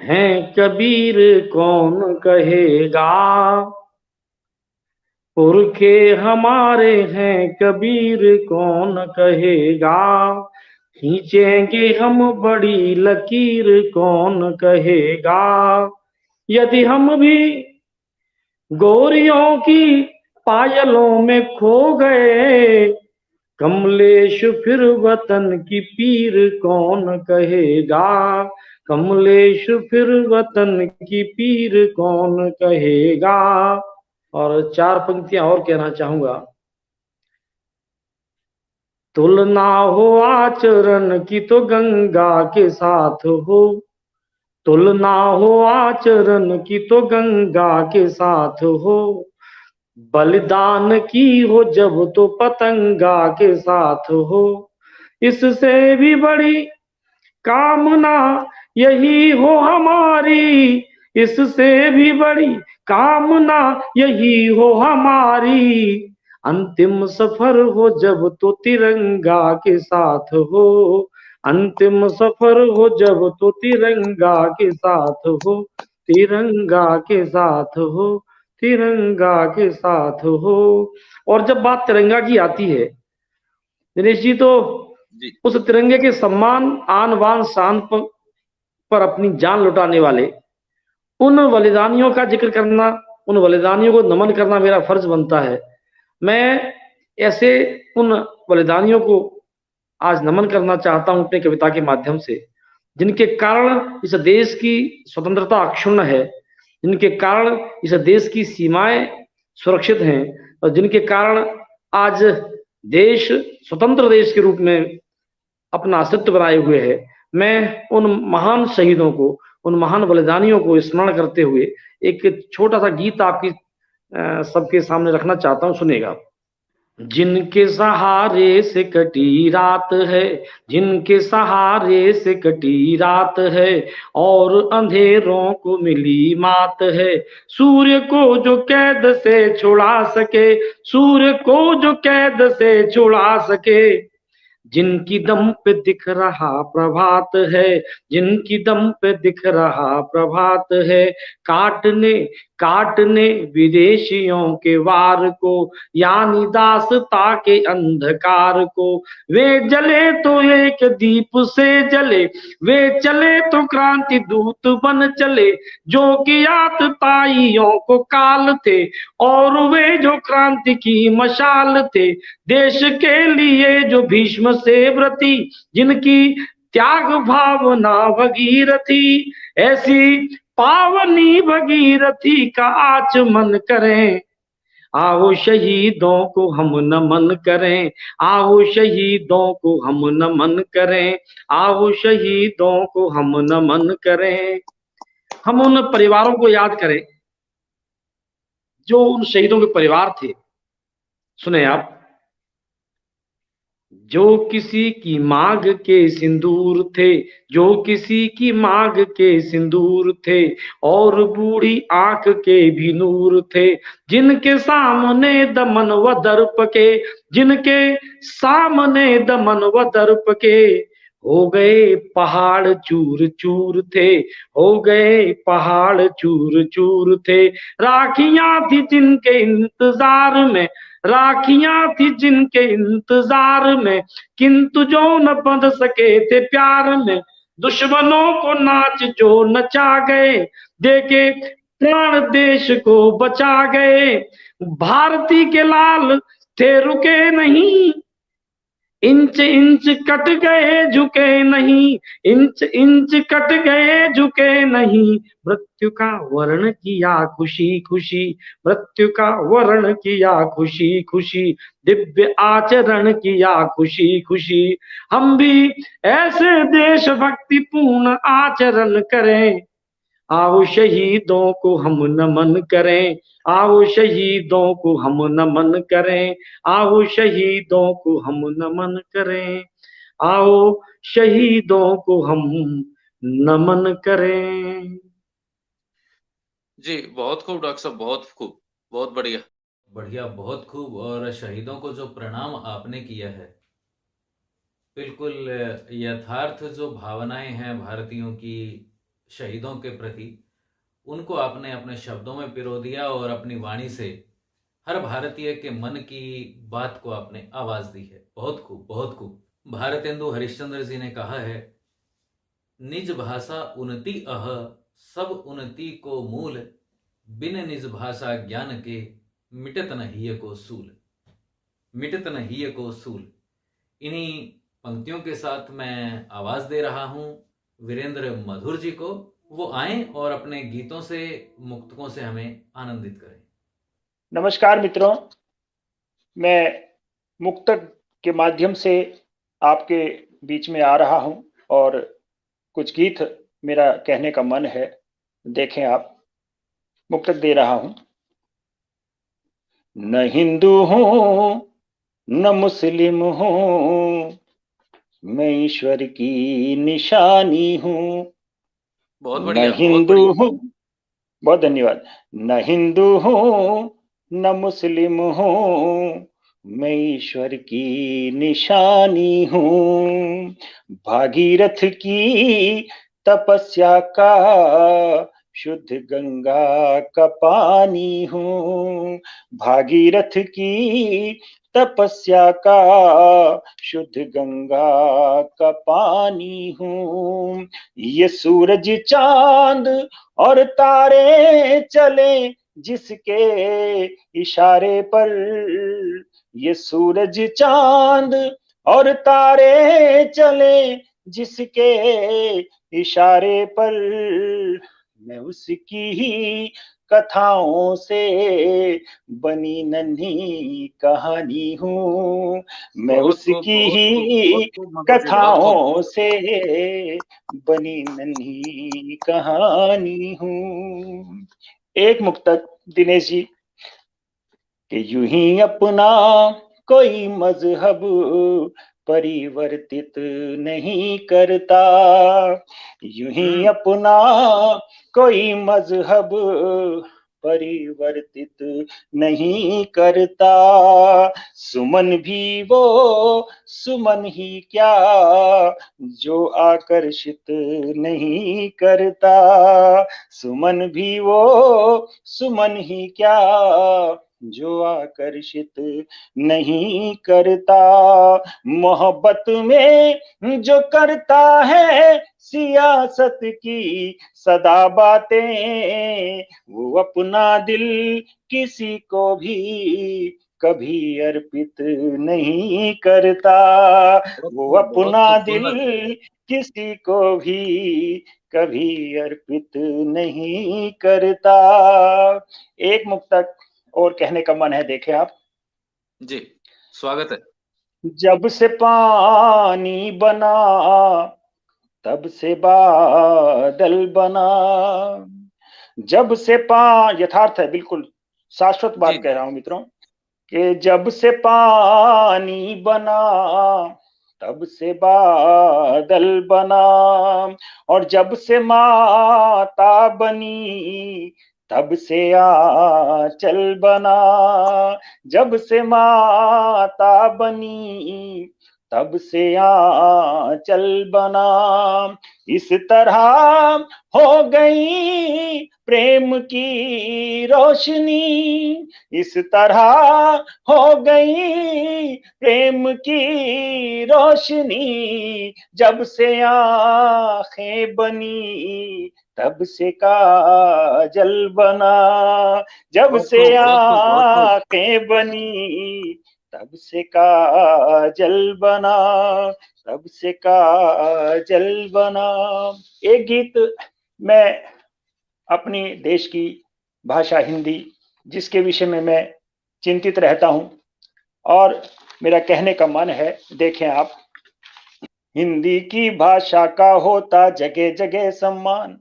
O: हैं कबीर कौन कहेगा, पुरखे हमारे हैं कबीर कौन कहेगा, खींचेंगे हम बड़ी लकीर कौन कहेगा, यदि हम भी गोरियों की पायलों में खो गए, कमलेश फिर वतन की पीर कौन कहेगा, कमलेश फिर वतन की पीर कौन कहेगा। और 4 पंक्तियां और कहना चाहूंगा। तुलना हो आचरण की तो गंगा के साथ हो, तुलना हो आचरण की तो गंगा के साथ हो, बलिदान की हो जब तो पतंगा के साथ हो, इससे भी बड़ी कामना यही हो हमारी, इससे भी बड़ी कामना यही हो हमारी, अंतिम सफर हो जब तो तिरंगा के साथ हो, अंतिम सफर हो जब तो तिरंगा के साथ हो, तिरंगा के साथ हो, तिरंगा के साथ हो। और जब बात तिरंगा की आती है दिनेश जी, तो उस तिरंगे के सम्मान आन बान शान पर अपनी जान लुटाने वाले उन बलिदानियों का जिक्र करना, उन बलिदानियों को नमन करना मेरा फर्ज बनता है। मैं ऐसे उन बलिदानियों को आज नमन करना चाहता हूं अपनी कविता के माध्यम से, जिनके कारण इस देश की स्वतंत्रता अक्षुण्ण है, जिनके कारण इस देश की सीमाएं सुरक्षित हैं, और जिनके कारण आज देश स्वतंत्र देश के रूप में अपना अस्तित्व बनाए हुए है। मैं उन महान शहीदों को, उन महान बलिदानियों को स्मरण करते हुए एक छोटा सा गीत आपकी सबके सामने रखना चाहता हूं। सुनेगा। जिनके सहारे से कटी रात है, जिनके सहारे से कटी रात है, और अंधेरों को मिली मात है, सूर्य को जो कैद से छुड़ा सके, सूर्य को जो कैद से छुड़ा सके, जिनकी दम पे दिख रहा प्रभात है, जिनकी दम पे दिख रहा प्रभात है, काटने काटने विदेशियों के वार को, यानी दासता के अंधकार को, वे जले तो एक दीप से जले, वे चले तो क्रांति दूत बन चले, जो कि आतताइयों को काल थे, और वे जो क्रांति की मशाल थे, देश के लिए जो भीष्म से व्रती, जिनकी त्याग भावना भगीरथी, ऐसी पावनी भगीरथी का आचमन करें, आओ शहीदों को हम नमन करें, आओ शहीदों को हम नमन करें, आओ शहीदों को हम नमन करें। हम उन परिवारों को याद करें जो उन शहीदों के परिवार थे। सुने आप, जो किसी की मांग के सिंदूर थे, जो किसी की मांग के सिंदूर थे, और बूढ़ी आंख के भी नूर थे, जिनके सामने दमन व दर्प के, जिनके सामने दमन व दर्प के, हो गए पहाड़ चूर चूर थे, हो गए पहाड़ चूर चूर थे। राखियां थी जिनके इंतजार में, राखियां थी जिनके इंतजार में, किंतु जो न बंध सके थे प्यार में, दुश्मनों को नाच जो नचा गए, देके प्राण देश को बचा गए। भारती के लाल थे रुके नहीं, इंच इंच कट गए झुके नहीं, इंच इंच कट गए झुके नहीं। मृत्यु का वर्ण किया खुशी खुशी, मृत्यु का वर्ण किया खुशी खुशी, दिव्य आचरण किया खुशी खुशी। हम भी ऐसे देशभक्ति पूर्ण आचरण करें, आओ शहीदों को हम नमन करें, आओ शहीदों को हम नमन करें, आओ शहीदों को हम नमन करें, आओ शहीदों को हम नमन करें।
P: जी बहुत खूब डॉक्टर साहब, बहुत खूब, बहुत बढ़िया।
A: बढ़िया, बहुत खूब। और शहीदों को जो प्रणाम आपने किया है, बिल्कुल यथार्थ जो भावनाएं हैं भारतीयों की शहीदों के प्रति, उनको आपने अपने शब्दों में पिरो दिया और अपनी वाणी से हर भारतीय के मन की बात को आपने आवाज दी है। बहुत खूब, बहुत खूब। भारतेंदु हरिश्चंद्र जी ने कहा है, निज भाषा उन्नति अह, सब उन्नति को मूल, बिन निज भाषा ज्ञान के, मिटत न हिय को सूल, मिटत न हिय को सूल। इन्हीं पंक्तियों के साथ मैं आवाज दे रहा हूं वीरेंद्र मधुर जी को। वो आएं और अपने गीतों से, मुक्तकों से हमें आनंदित करें।
J: नमस्कार मित्रों, मैं मुक्तक के माध्यम से आपके बीच में आ रहा हूं और कुछ गीत मेरा कहने का मन है। देखें आप, मुक्तक दे रहा हूं। न हिंदू हूं न मुस्लिम हूं, मैं ईश्वर की निशानी हूं।
P: बहुत बढ़िया,
J: न हिंदू हूं, बहुत धन्यवाद। न हिंदू हूं न मुस्लिम हूं, मैं ईश्वर की निशानी हूं। भागीरथ की तपस्या का शुद्ध गंगा का पानी हूं। भागीरथ की तपस्या का शुद्ध गंगा का पानी हूं। ये सूरज चांद और तारे चले जिसके इशारे पर, ये सूरज चांद और तारे चले जिसके इशारे पर, मैं उसकी ही कथाओं से बनी नन्ही कहानी हूँ। मैं उसकी ही कथाओं से बनी नन्ही कहानी हूँ। एक मुक्तक दिनेश जी कि यूं ही अपना कोई मजहब परिवर्तित नहीं करता, यूं ही अपना कोई मजहब परिवर्तित नहीं करता। सुमन भी वो सुमन ही क्या जो आकर्षित नहीं करता। सुमन भी वो सुमन ही क्या जो आकर्षित नहीं करता। मोहब्बत में जो करता है सियासत की सदा बातें, वो अपना दिल किसी को भी कभी अर्पित नहीं करता। वो अपना दिल किसी को भी कभी अर्पित नहीं करता। एक मुक्तक और कहने का मन है, देखें आप।
P: जी, स्वागत है।
J: जब से पानी बना तब से बादल बना, जब से यथार्थ है, बिल्कुल शाश्वत बात कह रहा हूं मित्रों, कि जब से पानी बना तब से बादल बना, और जब से माता बनी तब से आंचल बना, जब से माता बनी तब से आंचल बना। इस तरह हो गई प्रेम की रोशनी, इस तरह हो गई प्रेम की रोशनी, जब से आंखें बनी तब से काजल बना, जब से आंखें बनी तब से काजल बना, तब से काजल बना। एक गीत मैं अपनी देश की भाषा हिंदी, जिसके विषय में मैं चिंतित रहता हूं और मेरा कहने का मन है, देखें आप। हिंदी की भाषा का होता जगह जगह सम्मान,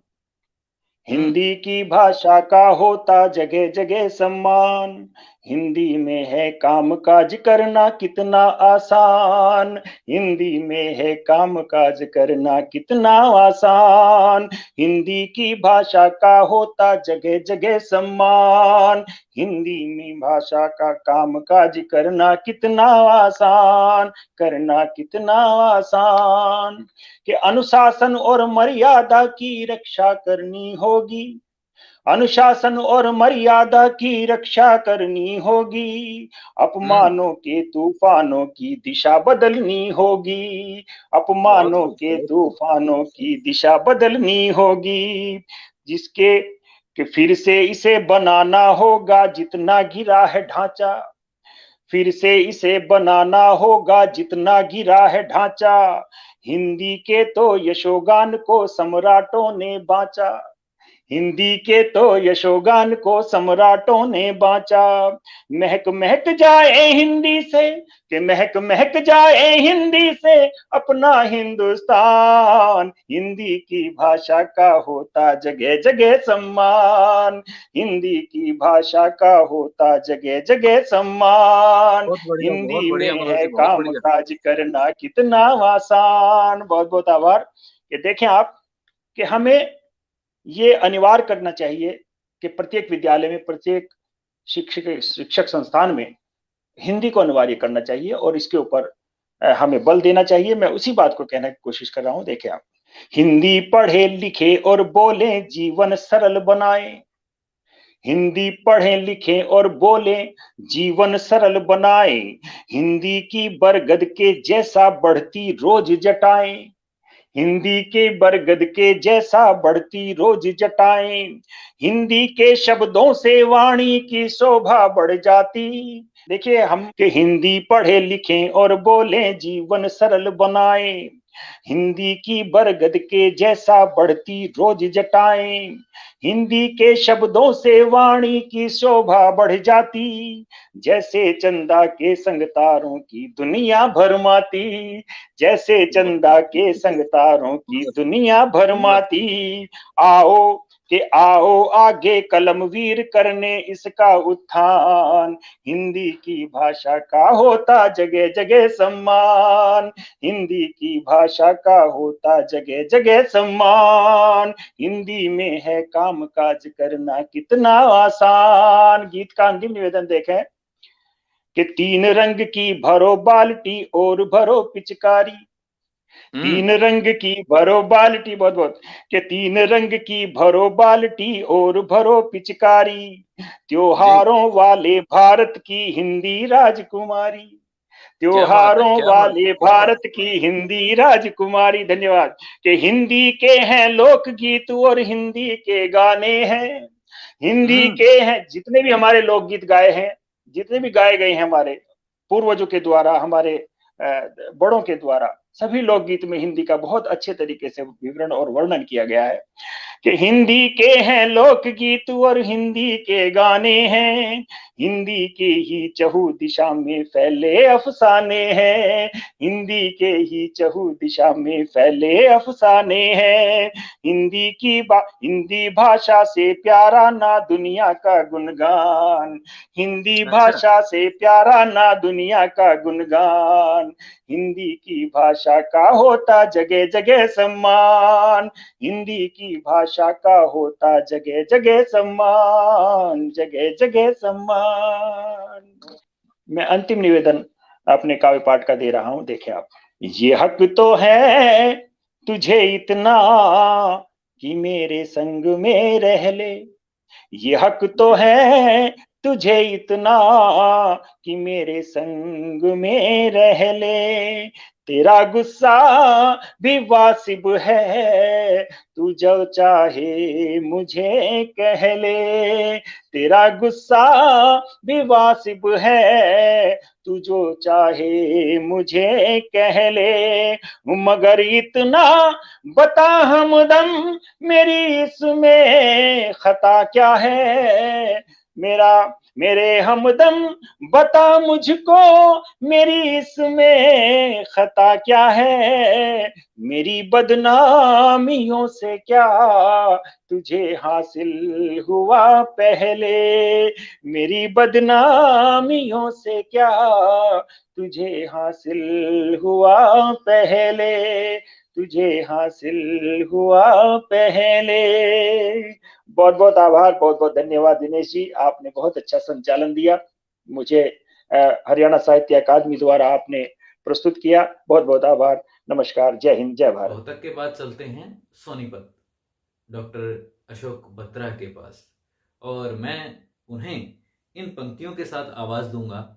J: हिंदी की भाषा का होता जगह जगह सम्मान, हिंदी में है काम काज करना कितना आसान, हिंदी में है काम काज करना कितना आसान, हिंदी की भाषा का होता जगह जगह सम्मान, हिंदी में भाषा का काम काज करना कितना आसान, करना कितना आसान। कि अनुशासन और मर्यादा की रक्षा करनी होगी, अनुशासन और मर्यादा की रक्षा करनी होगी, अपमानों के तूफानों की दिशा बदलनी होगी, अपमानों के तूफानों की दिशा बदलनी होगी, जिसके कि फिर से इसे बनाना होगा जितना गिरा है ढांचा, फिर से इसे बनाना होगा जितना गिरा है ढांचा, हिंदी के तो यशोगान को सम्राटों ने बांचा, हिंदी के तो यशोगान को सम्राटों ने बांचा। महक महक जाए हिंदी से, कि महक महक जाए हिंदी से अपना हिंदुस्तान, हिंदी की भाषा का होता जगह जगह सम्मान, हिंदी की भाषा का होता जगह जगह सम्मान, हिंदी में है काम काज करना कितना आसान। बहुत बहुत आभार। कि देखें आप कि हमें ये अनिवार्य करना चाहिए कि प्रत्येक विद्यालय में, प्रत्येक शिक्षक संस्थान में हिंदी को अनिवार्य करना चाहिए और इसके ऊपर हमें बल देना चाहिए। मैं उसी बात को कहने की कोशिश कर रहा हूं। देखें आप, हिंदी पढ़े लिखे और बोले जीवन सरल बनाए, हिंदी पढ़ें लिखें और बोलें जीवन सरल बनाए, हिंदी की बरगद के जैसा बढ़ती रोज जटाएं, हिंदी के बरगद के जैसा बढ़ती रोज जटाएं, हिंदी के शब्दों से वाणी की शोभा बढ़ जाती। देखिए हम कि हिंदी पढ़े लिखें और बोलें जीवन सरल बनाएं, हिंदी की बरगद के जैसा बढ़ती रोज जटाएं, हिंदी के शब्दों से वाणी की शोभा बढ़ जाती, जैसे चंदा के संग तारों की दुनिया भरमाती, जैसे चंदा के संग तारों की दुनिया भरमाती। आओ कि आओ आगे कलमवीर करने इसका उत्थान, हिंदी की भाषा का होता जगह जगह सम्मान, हिंदी की भाषा का होता जगह जगह सम्मान, हिंदी में है काम काज करना कितना आसान। गीत का अंतिम निवेदन देखें कि तीन रंग की भरो बाल्टी और भरो पिचकारी, तीन रंग की भरो बाल्टी, बहुत बहुत, कि तीन रंग की भरो बाल्टी और भरो पिचकारी, त्योहारों वाले भारत की हिंदी राजकुमारी, त्योहारों वाले भारत की हिंदी राजकुमारी। धन्यवाद। कि हिंदी के हैं लोकगीत और हिंदी के गाने हैं, हिंदी के हैं जितने भी हमारे लोकगीत गाए हैं, जितने भी गाए गए हैं हमारे पूर्वजों के द्वारा, हमारे बड़ों के द्वारा, सभी लोकगीत में हिंदी का बहुत अच्छे तरीके से विवरण और वर्णन किया गया है। कि हिंदी के हैं लोकगीत और हिंदी के गाने हैं, हिंदी के ही चहु दिशा में फैले अफसाने हैं, हिंदी के ही चहु दिशा में फैले अफसाने हैं। हिंदी भाषा से प्यारा ना दुनिया का गुणगान, हिंदी भाषा से प्यारा ना दुनिया का गुणगान, हिंदी की भाषा का होता जगह जगह सम्मान, हिंदी की भाषा का होता जगह जगह सम्मान, जगह जगह सम्मान। मैं अंतिम निवेदन अपने काव्य पाठ का दे रहा हूं, देखिए आप। ये हक तो है तुझे इतना कि मेरे संग में रह ले, ये हक तो है तुझे इतना कि मेरे संग में रह ले, तेरा गुस्सा भी वासिब है, तू जो चाहे मुझे कह ले, तेरा गुस्सा भी वासिब है, तू जो चाहे मुझे कह ले, मगर इतना बता हमदम मेरी इसमें खता क्या है, मेरे हमदम बता मुझको मेरी इसमें खता क्या है, मेरी बदनामियों से क्या तुझे हासिल हुआ पहले, मेरी बदनामियों से क्या तुझे हासिल हुआ पहले, तुझे हासिल हुआ पहले। बहुत बहुत आभार, बहुत बहुत धन्यवाद दिनेश जी, आपने बहुत अच्छा संचालन दिया, मुझे हरियाणा साहित्य अकादमी द्वारा आपने प्रस्तुत किया। बहुत बहुत आभार, नमस्कार, जय हिंद, जय भारत।
A: रोहतक के बाद चलते हैं सोनीपत, डॉक्टर अशोक बत्रा के पास, और मैं उन्हें इन पंक्तियों के साथ आवाज दूंगा।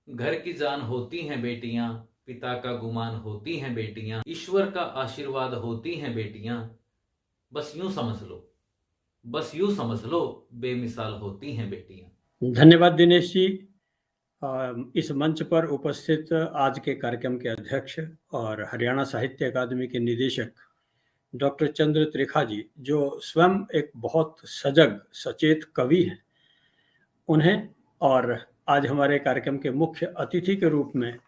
A: घर की जान होती हैं बेटियां, पिता का गुमान होती हैं बेटियां, ईश्वर का आशीर्वाद होती हैं बेटियां, बस यूं समझ लो, बस यूं समझ लो, बेमिसाल होती हैं बेटियां।
K: धन्यवाद दिनेश जी। इस मंच पर उपस्थित आज के कार्यक्रम के अध्यक्ष और हरियाणा साहित्य अकादमी के निदेशक डॉक्टर चंद्र त्रिखा जी, जो स्वयं एक बहुत सजग सचेत कवि हैं, उन्हें, और आज हमारे कार्यक्रम के मुख्य अतिथि के रूप में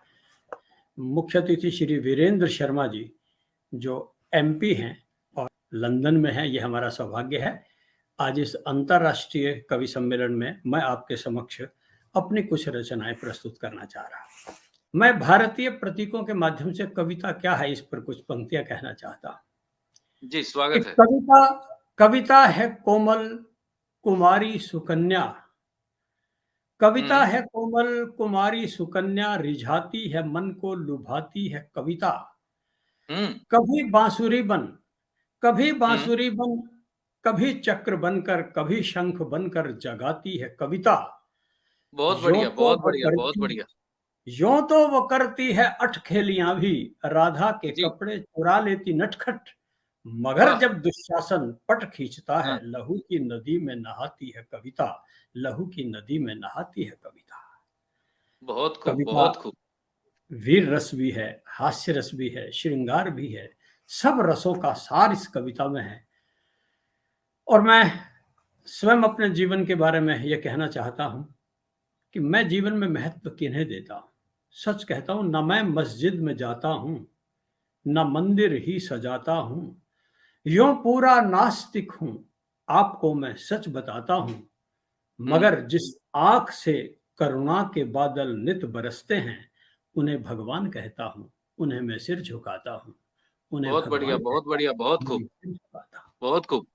K: मुख्य अतिथि श्री वीरेंद्र शर्मा जी, जो एमपी हैं और लंदन में हैं, ये हमारा सौभाग्य है। आज इस अंतर्राष्ट्रीय कवि सम्मेलन में मैं आपके समक्ष अपनी कुछ रचनाएं प्रस्तुत करना चाह रहा हूं। मैं भारतीय प्रतीकों के माध्यम से कविता क्या है, इस पर कुछ पंक्तियां कहना चाहता हूं।
P: जी, स्वागत है।
K: कविता है कोमल कुमारी सुकन्या, कविता है कोमल कुमारी सुकन्या, रिझाती है मन को लुभाती है कविता, कभी बांसुरी बन कभी चक्र बनकर कभी शंख बनकर जगाती है कविता।
P: बहुत बढ़िया, बहुत बढ़िया, बहुत बढ़िया।
K: यूं तो वो करती है अटखेलियां भी, राधा के कपड़े चुरा लेती नटखट, मगर जब दुशासन पट खींचता है, लहू की नदी में नहाती है कविता, लहू की नदी में नहाती है कविता।
P: बहुत खूब, बहुत खूब।
K: वीर रस भी है, हास्य रस भी है, श्रृंगार भी है, सब रसों का सार इस कविता में है। और मैं स्वयं अपने जीवन के बारे में यह कहना चाहता हूं कि मैं जीवन में महत्व किन्हें देता हूं। सच कहता हूं, न मैं मस्जिद में जाता हूं, न मंदिर ही सजाता हूं, यूं पूरा नास्तिक हूं, आपको मैं सच बताता हूं, मगर जिस आंख से करुणा के बादल नित बरसते हैं, उन्हें भगवान कहता हूं, उन्हें मैं सिर झुकाता हूं, उन्हें
P: बहुत बढ़िया, बहुत बढ़िया, बहुत खूब, बहुत खूब।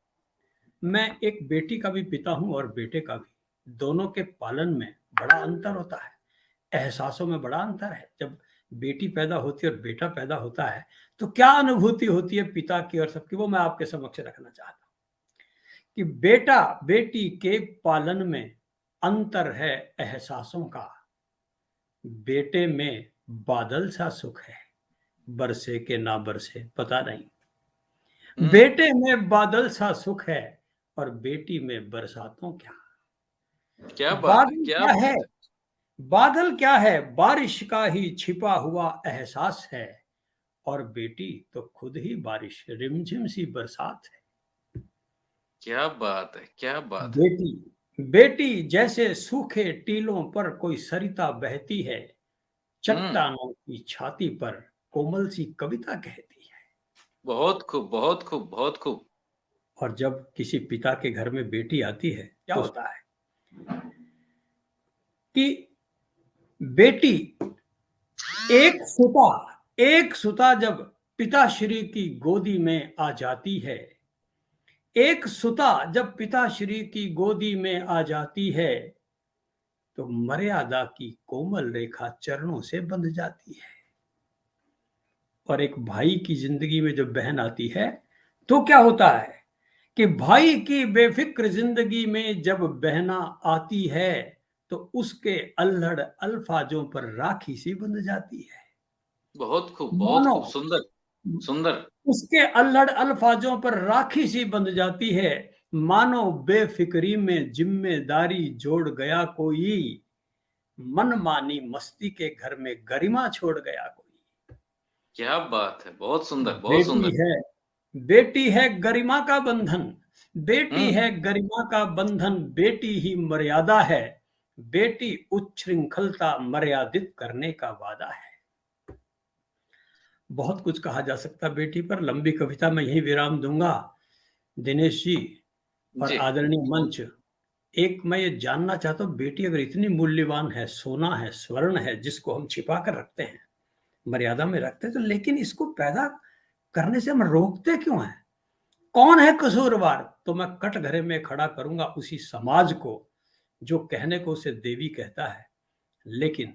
K: मैं एक बेटी का भी पिता हूं और बेटे का भी, दोनों के पालन में बड़ा अंतर होता है, एहसासों में बड़ा अंतर है। जब बेटी पैदा होती है और बेटा पैदा होता है तो क्या अनुभूति होती है पिता की और सबकी, वो मैं आपके समक्ष रखना चाहता हूं कि बेटा बेटी के पालन में अंतर है एहसासों का। बेटे में बादल सा सुख है, बरसे के ना बरसे पता नहीं, बेटे में बादल सा सुख है और बेटी में बरसातों क्या बात है, क्या है, बादल क्या है, बारिश का ही छिपा हुआ एहसास है, और बेटी तो खुद ही बारिश, रिमझिम सी बरसात है।
P: क्या बात है, क्या बात है।
K: बेटी बेटी जैसे सूखे टीलों पर कोई सरिता बहती है, चट्टानों की छाती पर कोमल सी कविता कहती है।
P: बहुत खूब, बहुत खूब, बहुत खूब।
K: और जब किसी पिता के घर में बेटी आती है क्या होता है कि बेटी एक सुता जब पिताश्री की गोदी में आ जाती है, एक सुता जब पिताश्री की गोदी में आ जाती है, तो मर्यादा की कोमल रेखा चरणों से बंध जाती है। और एक भाई की जिंदगी में जब बहन आती है तो क्या होता है कि भाई की बेफिक्र जिंदगी में जब बहना आती है तो उसके अल्हड़ अल्फाजों पर राखी सी बंध जाती है।
P: बहुत खूब, बहुत खूब, सुंदर, सुंदर।
K: उसके अल्हड़ अल्फाजों पर राखी सी बंध जाती है, मानो बेफिक्री में जिम्मेदारी जोड़ गया कोई, मनमानी मस्ती के घर में गरिमा छोड़ गया कोई।
P: क्या बात है, बहुत सुंदर, बहुत सुंदर।
K: बेटी है गरिमा का बंधन, बेटी है गरिमा का बंधन, बेटी ही मर्यादा है, बेटी उच्छृंखलता मर्यादित करने का वादा है। बहुत कुछ कहा जा सकता बेटी पर, लंबी कविता में यही विराम दूंगा। दिनेश जी और आदरणीय मंच, एक मैं ये जानना चाहता हूँ, बेटी अगर इतनी मूल्यवान है, सोना है, स्वर्ण है, जिसको हम छिपा कर रखते हैं, मर्यादा में रखते हैं, तो लेकिन इसको पैदा करने से हम रोकते क्यों हैं? कौन है कसूरवार? तो मैं कटघरे में खड़ा करूंगा उसी समाज को जो कहने को उसे देवी कहता है, लेकिन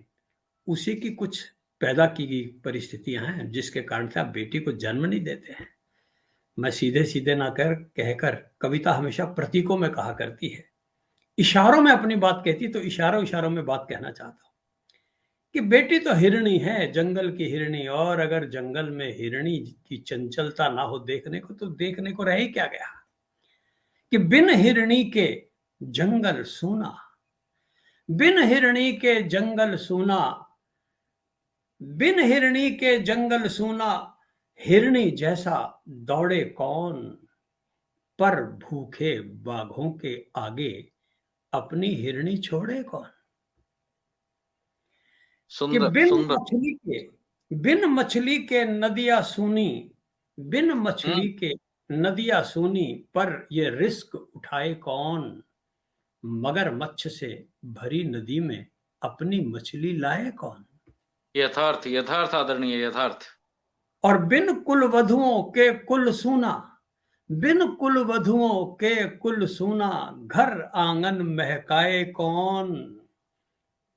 K: उसी की कुछ पैदा की गई परिस्थितियां हैं जिसके कारण से आप बेटी को जन्म नहीं देते हैं। मैं सीधे सीधे ना कहकर, कविता हमेशा प्रतीकों में कहा करती है, इशारों में अपनी बात कहती, तो इशारों इशारों में बात कहना चाहता हूं कि बेटी तो हिरणी है, जंगल की हिरणी, और अगर जंगल में हिरणी की चंचलता ना हो देखने को, तो देखने को रह ही क्या गया कि बिन हिरणी के जंगल सूना, बिन हिरणी के जंगल सूना, बिन हिरणी के जंगल सूना, हिरणी जैसा दौड़े कौन, पर भूखे बाघों के आगे अपनी हिरणी छोड़े कौन।
P: सुंदर,
K: बिन मछली के नदियां सूनी, बिन मछली के नदियां सूनी, पर ये रिस्क उठाए कौन, मगर मच्छ से भरी नदी में अपनी मछली लाए कौन।
P: यथार्थ, यथार्थ आदरणीय, यथार्थ।
K: और बिन कुल वधुओं के कुल सूना, बिन कुल वधुओं के कुल सूना, घर आंगन महकाए कौन,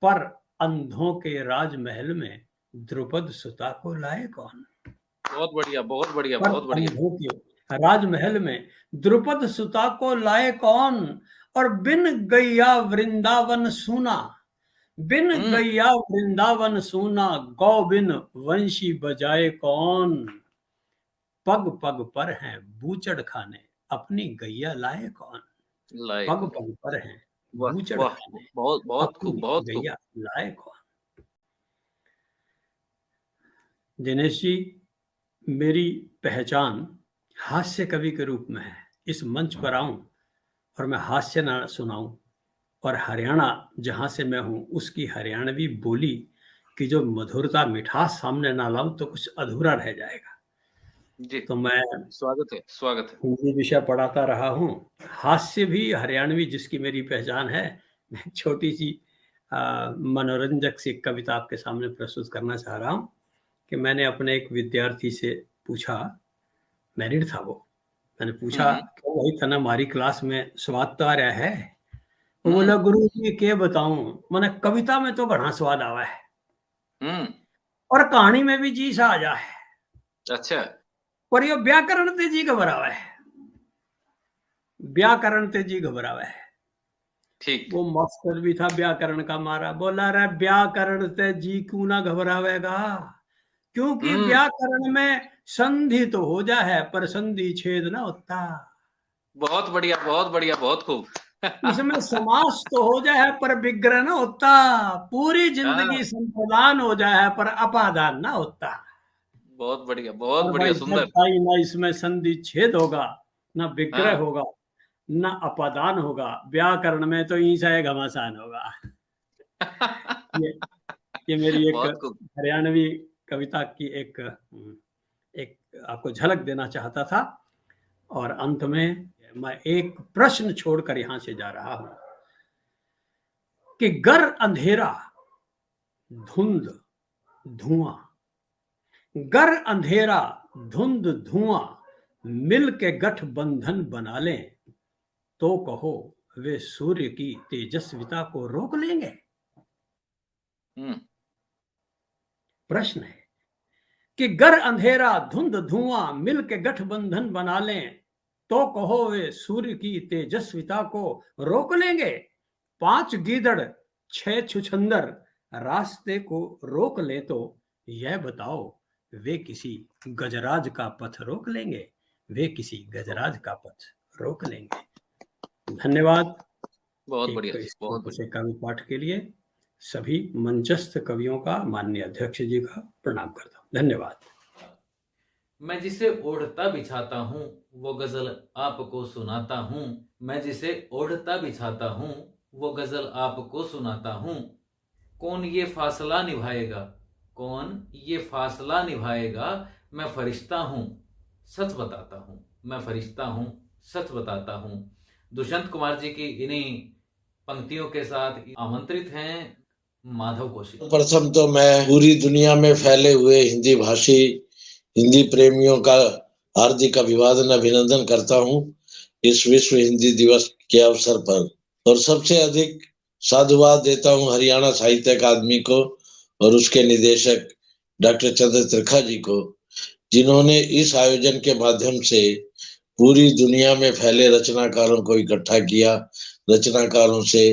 K: पर अंधों के राजमहल में द्रुपद सुता को लाए कौन।
P: बहुत बढ़िया, बहुत बढ़िया, बहुत बढ़िया।
K: अंधों के राजमहल में द्रुपद सुता को लाए कौन, और बिन गैया वृंदावन सूना, बिन गैया वृंदावन सूना, गौ बिन वंशी बजाए कौन, पग पग पर हैं बूचड़ खाने, अपनी गैया लाए कौन। पग पग पर हैं बूचड़ खाने,
P: बहुत खूब, बहुत खूब।
K: गैया लाए कौन। दिनेश जी, मेरी पहचान हास्य कवि के रूप में है। इस मंच पर आऊं और मैं हास्य ना सुनाऊं, और हरियाणा जहां से मैं हूं उसकी हरियाणवी बोली की जो मधुरता, मिठास सामने ना लाऊं तो कुछ अधूरा रह जाएगा।
P: जी,
K: तो मैं
P: स्वागत है, स्वागत है।
K: हिंदी विषय पढ़ाता रहा हूं, हास्य भी हरियाणवी जिसकी मेरी पहचान है। मैं छोटी सी मनोरंजक सी कविता आपके सामने प्रस्तुत करना चाह रहा हूं कि मैंने अपने एक विद्यार्थी से पूछा, मैरिड था वो, मैंने पूछा क्यों भाई तने हमारी क्लास में स्वाद तो आ रहा है। वो बोला गुरु जी के बताऊं, मैंने कविता में तो घना स्वाद आवा है और कहानी में भी जी सा आ जा है।
P: अच्छा,
K: पर ये व्याकरण ते जी घबरावा है, व्याकरण ते जी घबरावा है।
P: ठीक।
K: वो मास्टर भी था व्याकरण का मारा, बोला रे व्याकरण ते जी क्यों ना घबरावेगा, क्योंकि व्याकरण में संधि तो हो जा है पर संधि छेद ना होता।
P: बहुत बढ़िया, बहुत बढ़िया, बहुत खूब।
K: इसमें समास तो हो जाए पर विग्रह ना होता, पूरी जिंदगी संप्रदान हो जाए पर अपादान ना होता।
P: बहुत बढ़िया, बहुत बढ़िया, सुंदर।
K: ना इसमें संधि छेद होगा, ना विग्रह होगा, न अपादान होगा, व्याकरण में तो ईसा है घमासान होगा। ये मेरी एक हरियाणवी कविता की एक आपको झलक देना चाहता था। और अंत में मैं एक प्रश्न छोड़कर यहां से जा रहा हूं कि गर अंधेरा धुंध धुआं, गर अंधेरा धुंध धुआं मिल के गठबंधन बना लें तो कहो वे सूर्य की तेजस्विता को रोक लेंगे। प्रश्न है कि गर अंधेरा धुंध धुआं मिल के गठबंधन बना लें तो कहो वे सूर्य की तेजस्विता को रोक लेंगे। 5 गीदड़ 6 छुछंदर रास्ते को रोक ले तो यह बताओ वे किसी गजराज का पथ रोक लेंगे, वे किसी गजराज का पथ रोक लेंगे। धन्यवाद।
P: बहुत बढ़िया, बहुत
K: बढ़िया काव्य पाठ के लिए सभी मंचस्थ कवियों का, माननीय अध्यक्ष जी का प्रणाम करता हूँ। धन्यवाद।
A: मैं जिसे ओढ़ता बिछाता हूँ वो गजल आपको सुनाता हूँ, मैं जिसे ओढ़ता बिछाता हूँ वो गजल आपको सुनाता हूँ। कौन ये फासला निभाएगा, कौन ये फासला निभाएगा, मैं फरिश्ता हूँ सच बताता हूँ, मैं फरिश्ता हूँ सच बताता हूँ। दुष्यंत कुमार जी की इन्हीं पंक्तियों के साथ आमंत्रित हैं माधव कौशिक।
H: प्रथम तो मैं पूरी दुनिया में फैले हुए हिंदी भाषी हिंदी प्रेमियों का हार्दिक अभिवादन अभिनंदन करता हूं इस विश्व हिंदी दिवस के अवसर पर, और सबसे अधिक साधुवाद देता हूं हरियाणा साहित्य अकादमी को और उसके निदेशक डॉक्टर चंद्र त्रिखा जी को, जिन्होंने इस आयोजन के माध्यम से पूरी दुनिया में फैले रचनाकारों को इकट्ठा किया। रचनाकारों से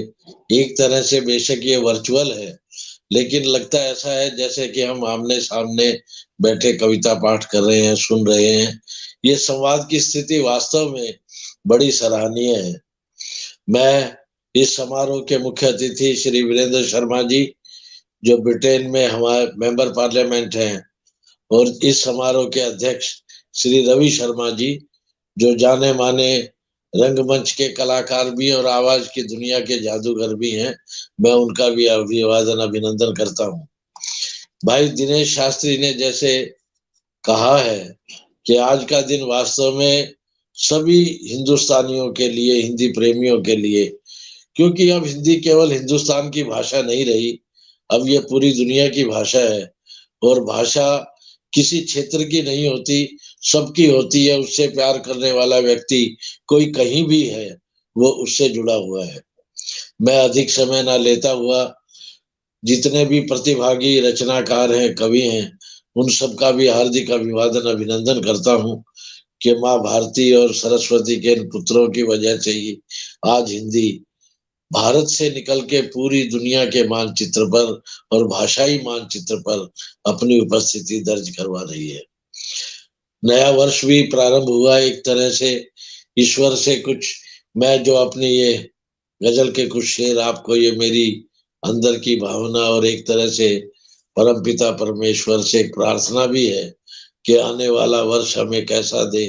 H: एक तरह से बेशक ये वर्चुअल है, लेकिन लगता ऐसा है जैसे कि हम आमने सामने बैठे कविता पाठ कर रहे हैं, सुन रहे हैं। ये संवाद की स्थिति वास्तव में बड़ी सराहनीय है। मैं इस समारोह के मुख्य अतिथि श्री वीरेंद्र शर्मा जी, जो ब्रिटेन में हमारे मेंबर पार्लियामेंट हैं, और इस समारोह के अध्यक्ष श्री रवि शर्मा जी, जो जाने माने रंगमंच के कलाकार भी और आवाज की दुनिया के जादूगर भी हैं, मैं उनका भी अभिवादन अभिनंदन करता हूँ। भाई दिनेश शास्त्री ने जैसे कहा है कि आज का दिन वास्तव में सभी हिंदुस्तानियों के लिए, हिंदी प्रेमियों के लिए, क्योंकि अब हिंदी केवल हिंदुस्तान की भाषा नहीं रही, अब ये पूरी दुनिया की भाषा है। और भाषा किसी क्षेत्र की नहीं होती, सबकी होती है। उससे प्यार करने वाला व्यक्ति कोई कहीं भी है, वो उससे जुड़ा हुआ है। मैं अधिक समय ना लेता हुआ जितने भी प्रतिभागी रचनाकार हैं, कवि हैं, उन सबका भी हार्दिक अभिवादन अभिनंदन करता हूँ कि माँ भारती और सरस्वती के इन पुत्रों की वजह से ही आज हिंदी भारत से निकल के पूरी दुनिया के मानचित्र पर और भाषाई मानचित्र पर अपनी उपस्थिति दर्ज करवा रही है। नया वर्ष भी प्रारंभ हुआ एक तरह से ईश्वर से कुछ, मैं जो अपनी ये गजल के कुछ शेर आपको, ये मेरी अंदर की भावना और एक तरह से परमपिता परमेश्वर से एक प्रार्थना भी है कि आने वाला वर्ष हमें कैसा दे,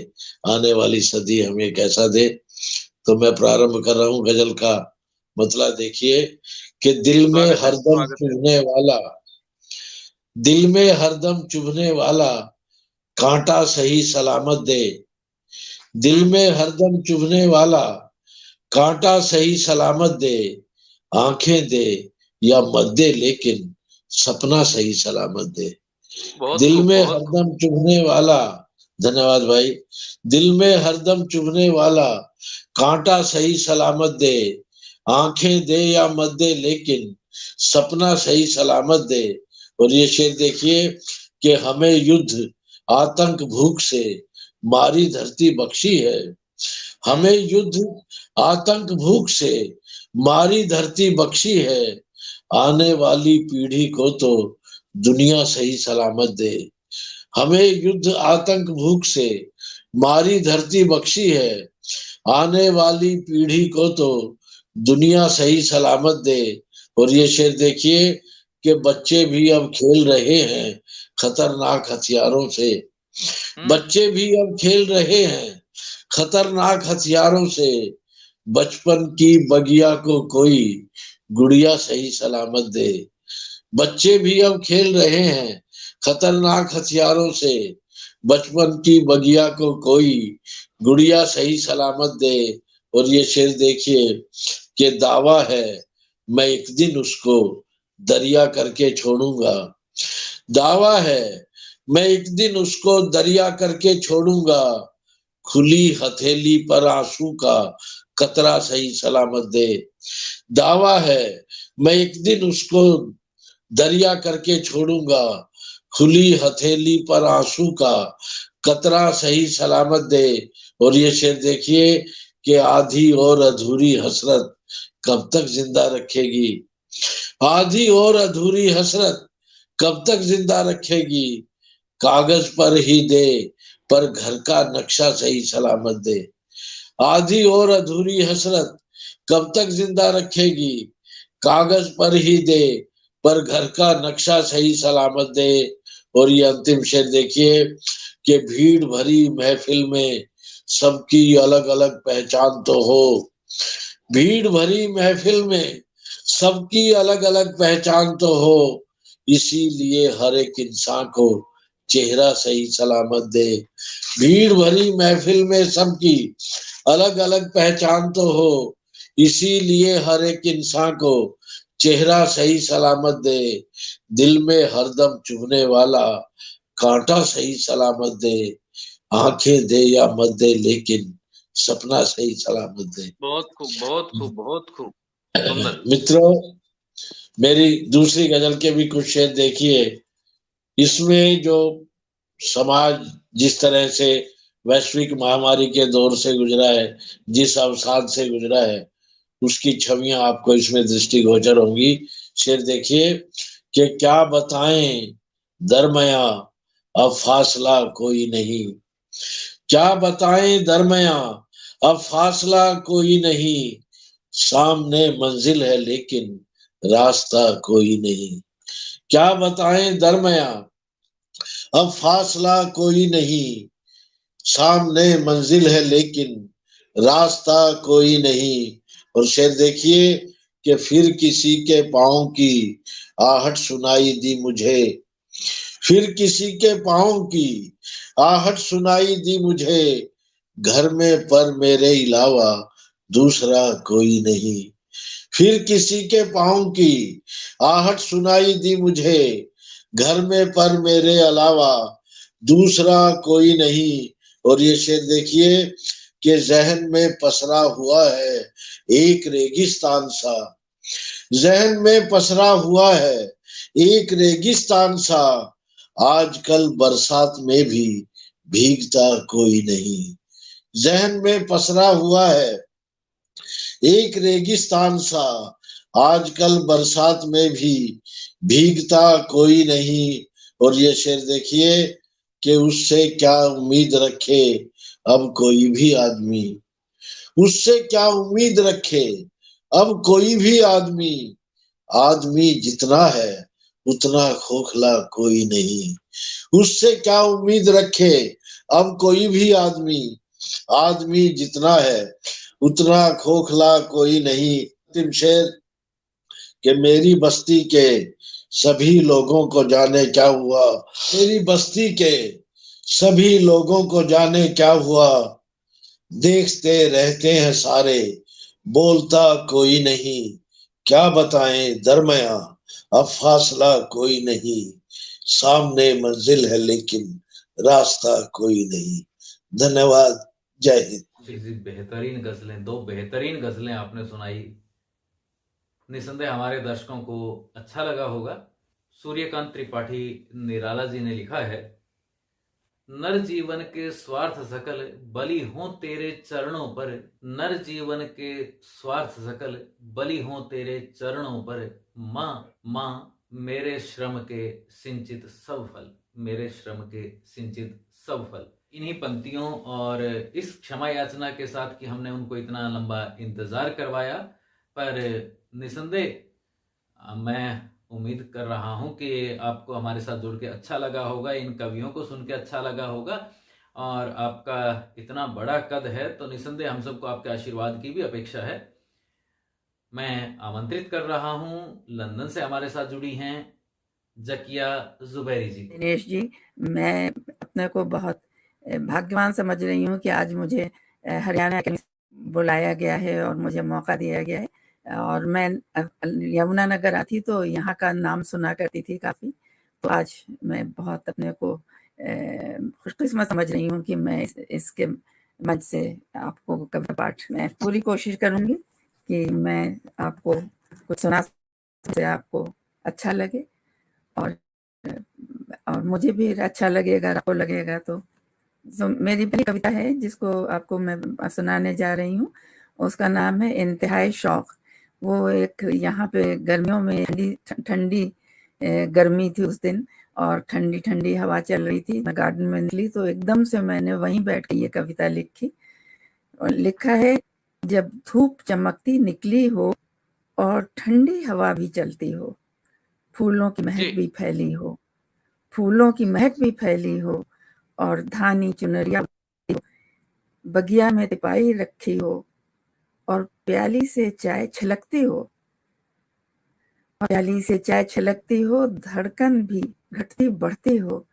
H: आने वाली सदी हमें कैसा दे। तो मैं प्रारंभ कर रहा हूँ गजल का मतलब। देखिए कि दिल में हरदम चुभने वाला, दिल में हरदम चुभने वाला कांटा सही सलामत दे, दिल में हरदम चुभने वाला कांटा सही सलामत दे, आंखें दे या मत दे लेकिन सपना सही सलामत दे। दिल में हरदम चुभने वाला, धन्यवाद भाई, दिल में हरदम चुभने वाला कांटा सही सलामत दे, आंखें दे या मत दे लेकिन सपना सही सलामत दे। और ये शेर देखिए कि हमें युद्ध आतंक भूख से मारी धरती बख्शी है, हमें युद्ध आतंक भूख से मारी धरती बख्शी है, आने वाली पीढ़ी को तो दुनिया सही सलामत दे। हमें युद्ध आतंक भूख से मारी धरती बख्शी है, आने वाली पीढ़ी को तो दुनिया सही सलामत दे। और ये शेर देखिए कि बच्चे भी अब खेल रहे हैं खतरनाक हथियारों से, बच्चे भी अब खेल रहे हैं खतरनाक हथियारों से, बचपन की बगिया को कोई गुड़िया सही सलामत दे। बच्चे भी अब खेल रहे हैं खतरनाक हथियारों से। बचपन की बगिया को कोई गुड़िया सही सलामत दे। और ये शेर देखिए कि दावा है मैं एक दिन उसको दरिया करके छोड़ूंगा। दावा है मैं एक दिन उसको दरिया करके छोड़ूंगा। खुली हथेली पर आंसू का कतरा सही सलामत दे। दावा है मैं एक दिन उसको दरिया करके छोड़ूंगा। खुली हथेली पर आंसू का कतरा सही सलामत दे। और ये शेर देखिए कि आधी और अधूरी हसरत कब तक जिंदा रखेगी। आधी और अधूरी हसरत कब तक जिंदा रखेगी। कागज पर ही दे पर घर का नक्शा सही सलामत दे। आधी और अधूरी हसरत कब तक जिंदा रखेगी। कागज पर ही दे पर घर का नक्शा सही सलामत दे। और ये अंतिम शेर देखिए कि भीड़ भरी महफिल में सबकी अलग अलग पहचान तो हो। भीड़ भरी महफिल में सबकी अलग अलग पहचान तो हो। इसीलिए हर एक इंसान को चेहरा सही सलामत दे। भीड़ भरी महफिल में सबकी अलग अलग पहचान तो हो। इसीलिए हर एक इंसान को चेहरा सही सलामत दे। दिल में हरदम चुभने वाला कांटा सही सलामत दे। आंखें दे या मत दे लेकिन सपना सही सलामत दे।
P: बहुत खूब, बहुत खूब, बहुत खूब, सुंदर।
H: मित्रों, मेरी दूसरी गजल के भी कुछ शेर देखिए। इसमें जो समाज जिस तरह से वैश्विक महामारी के दौर से गुजरा है, जिस अवसाद से गुजरा है, उसकी छवियां आपको इसमें दृष्टिगोचर होंगी। शेर देखिए कि क्या बताएं दरमया अब फासला कोई नहीं। क्या बताएं दरमया अब फासला कोई नहीं। सामने मंजिल है लेकिन रास्ता कोई नहीं। क्या बताएं दरमया अब फासला कोई नहीं। सामने मंजिल है लेकिन रास्ता कोई नहीं। और शेर देखिए कि फिर किसी के पाँव की आहट सुनाई दी मुझे। फिर किसी के पाँव की आहट सुनाई दी मुझे। घर में पर मेरे अलावा दूसरा कोई नहीं। फिर किसी के पाँव की आहट सुनाई दी मुझे। घर में पर मेरे अलावा दूसरा कोई नहीं। और ये शेर देखिए कि जहन में पसरा हुआ है एक रेगिस्तान सा। जहन में पसरा हुआ है एक रेगिस्तान सा। आजकल बरसात में भी भीगता कोई नहीं। जहन में पसरा हुआ है एक रेगिस्तान सा। आजकल बरसात में भी भीगता कोई नहीं। और ये शेर देखिए कि उससे क्या उम्मीद रखे अब कोई भी आदमी। उससे क्या उम्मीद रखे अब कोई भी आदमी। आदमी जितना है उतना खोखला कोई नहीं। उससे क्या उम्मीद रखे अब कोई भी आदमी। आदमी जितना है उतना खोखला कोई नहीं। अंतिम शेर कि मेरी बस्ती के सभी लोगों को जाने क्या हुआ। मेरी बस्ती के सभी लोगों को जाने क्या हुआ। देखते रहते हैं सारे बोलता कोई नहीं। क्या बताएं दरमया अब फासला कोई नहीं। सामने मंजिल है लेकिन रास्ता कोई नहीं। धन्यवाद। जय हिंद।
A: जी, बेहतरीन गजलें, दो बेहतरीन गजलें आपने सुनाई। निसंदेह हमारे दर्शकों को अच्छा लगा होगा। सूर्यकांत त्रिपाठी निराला जी ने लिखा है, नर जीवन के स्वार्थ सकल बलि हों तेरे चरणों पर। नर जीवन के स्वार्थ सकल बलि हों तेरे चरणों पर। माँ माँ मेरे श्रम के सिंचित सब फल। मेरे श्रम के सिंचित सब फल। इन्हीं पंक्तियों और इस क्षमा याचना के साथ कि हमने उनको इतना लंबा इंतजार करवाया, पर निसंदेह मैं उम्मीद कर रहा हूं कि आपको हमारे साथ जुड़ के अच्छा लगा होगा, इन कवियों को सुन के अच्छा लगा होगा। और आपका इतना बड़ा कद है तो निसंदेह हम सबको आपके आशीर्वाद की भी अपेक्षा है। मैं आमंत्रित कर रहा हूं, लंदन से हमारे साथ जुड़ी हैं जकिया जुबैरी जी।
M: दिनेश जी, मैं अपने को बहुत भाग्यवान समझ रही हूँ कि आज मुझे हरियाणा के बुलाया गया है और मुझे मौका दिया गया है। और मैं यमुनानगर आती तो यहाँ का नाम सुना करती थी काफ़ी, तो आज मैं बहुत अपने को खुशकिस्मत समझ रही हूँ कि मैं इसके मंच से आपको कविता पाठ में पूरी कोशिश करूँगी कि मैं आपको कुछ सुना से आपको अच्छा लगे और मुझे भी अच्छा लगेगा, आपको लगेगा। तो मेरी पहली कविता है जिसको आपको मैं सुनाने जा रही हूँ, उसका नाम है इंतहाई शौक। वो एक यहाँ पे गर्मियों में ठंडी गर्मी थी उस दिन और ठंडी ठंडी हवा चल रही थी। मैं गार्डन में निकली तो एकदम से मैंने वहीं बैठ के ये कविता लिखी और लिखा है, जब धूप चमकती निकली हो और ठंडी हवा भी चलती हो, फूलों की महक भी फैली हो, फूलों की महक भी फैली हो और धानी चुनरिया बगिया में तिपाई रखी हो और प्याली से चाय छलकती हो, प्याली से चाय छलकती हो, धड़कन भी घटती बढ़ती हो,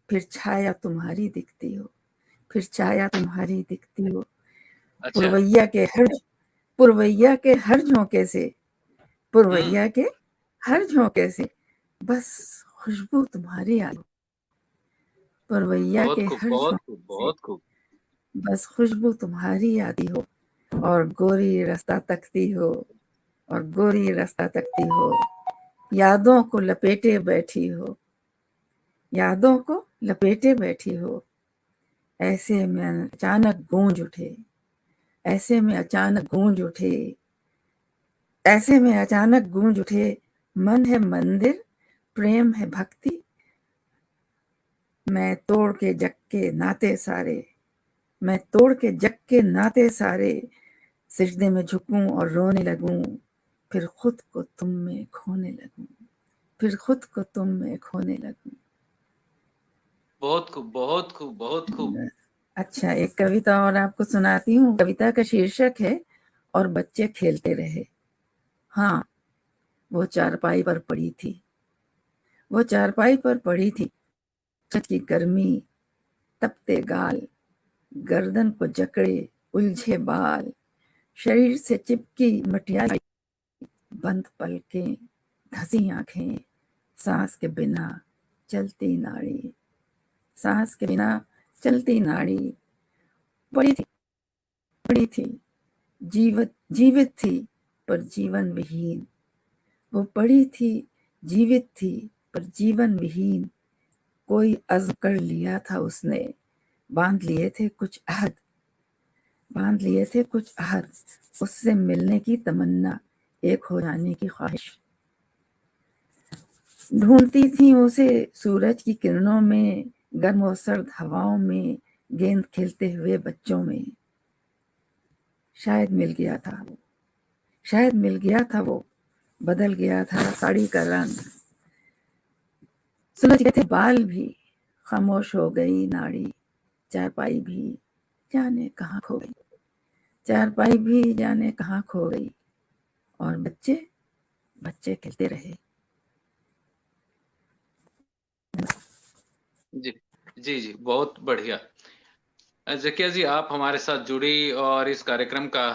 M: फिर छाया तुम्हारी दिखती हो, फिर छाया तुम्हारी दिखती हो। पुरवैया के हर झोंके से, पुरवैया के हर झोंके से बस खुशबू तुम्हारी आई, पुरवैया के हर झोंके से बस खुशबू तुम्हारी आती हो और गोरी रास्ता तकती हो, और गोरी रास्ता तकती हो, यादों को लपेटे बैठी हो, यादों को लपेटे बैठी हो। ऐसे में अचानक गूंज उठे, ऐसे में अचानक गूंज उठे, ऐसे में अचानक गूंज उठे, मन है मंदिर, प्रेम है भक्ति, मैं तोड़ के जग के नाते सारे, मैं तोड़ के जग के नाते सारे, सिजदे में झुकूं और रोने लगूं, फिर खुद को तुम में खोने लगूं, फिर खुद को तुम में खोने लगूं।
P: बहुत खूब, बहुत खूब, बहुत खूब।
M: अच्छा, एक कविता और आपको सुनाती हूँ। कविता का शीर्षक है और बच्चे खेलते रहे। हाँ, वो चारपाई पर पड़ी थी, वो चारपाई पर पड़ी थी, छत की गर्मी, तपते गाल, गर्दन को जकड़े उलझे बाल, शरीर से चिपकी मटियाई, बंद पलकें, धसी आंखें, सांस के बिना चलती नाड़ी, सांस के बिना चलती नाड़ी, पड़ी थी, जीवित थी पर जीवन विहीन, वो पड़ी थी, जीवित थी पर जीवन विहीन, कोई अज़्म कर लिया था उसने, बांध लिए थे कुछ अहद, बांध लिए थे कुछ अहद, उससे मिलने की तमन्ना, एक हो जाने की ख्वाहिश, ढूंढती थी उसे सूरज की किरणों में, गर्म और सर्द हवाओं में, गेंद खेलते हुए बच्चों में। शायद मिल गया था वो, शायद मिल गया था वो, बदल गया था साड़ी का रंग, सुलझ गए थे बाल भी, खामोश हो गई नाड़ी, चारपाई भी जाने कहाँ खो गई, चारपाई भी जाने कहाँ खो गई, और बच्चे बच्चे खेलते रहे।
P: जी जी जी, बहुत बढ़िया। जकिया जी, आप हमारे साथ जुड़ी और इस कार्यक्रम का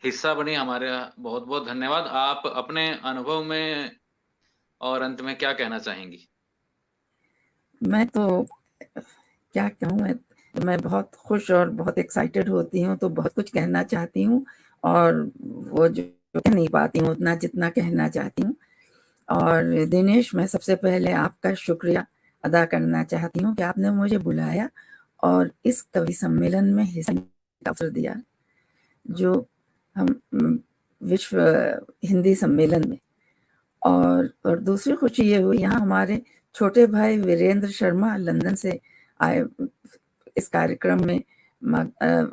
P: हिस्सा बनी, हमारे बहुत बहुत धन्यवाद। आप अपने अनुभव में और अंत में क्या कहना चाहेंगी?
M: मैं तो क्या कहूँ, मैं बहुत खुश और बहुत एक्साइटेड होती हूँ, तो बहुत कुछ कहना चाहती हूँ और वो जो कह नहीं पाती हूँ उतना जितना कहना चाहती हूँ। और दिनेश, मैं सबसे पहले आपका शुक्रिया अदा करना चाहती हूँ कि आपने मुझे बुलाया और इस कवि सम्मेलन में हिस्सा का अवसर दिया, जो हम विश्व हिंदी सम्मेलन में। और दूसरी खुशी ये हुई, यहाँ हमारे छोटे भाई वीरेंद्र शर्मा लंदन से आए, इस कार्यक्रम में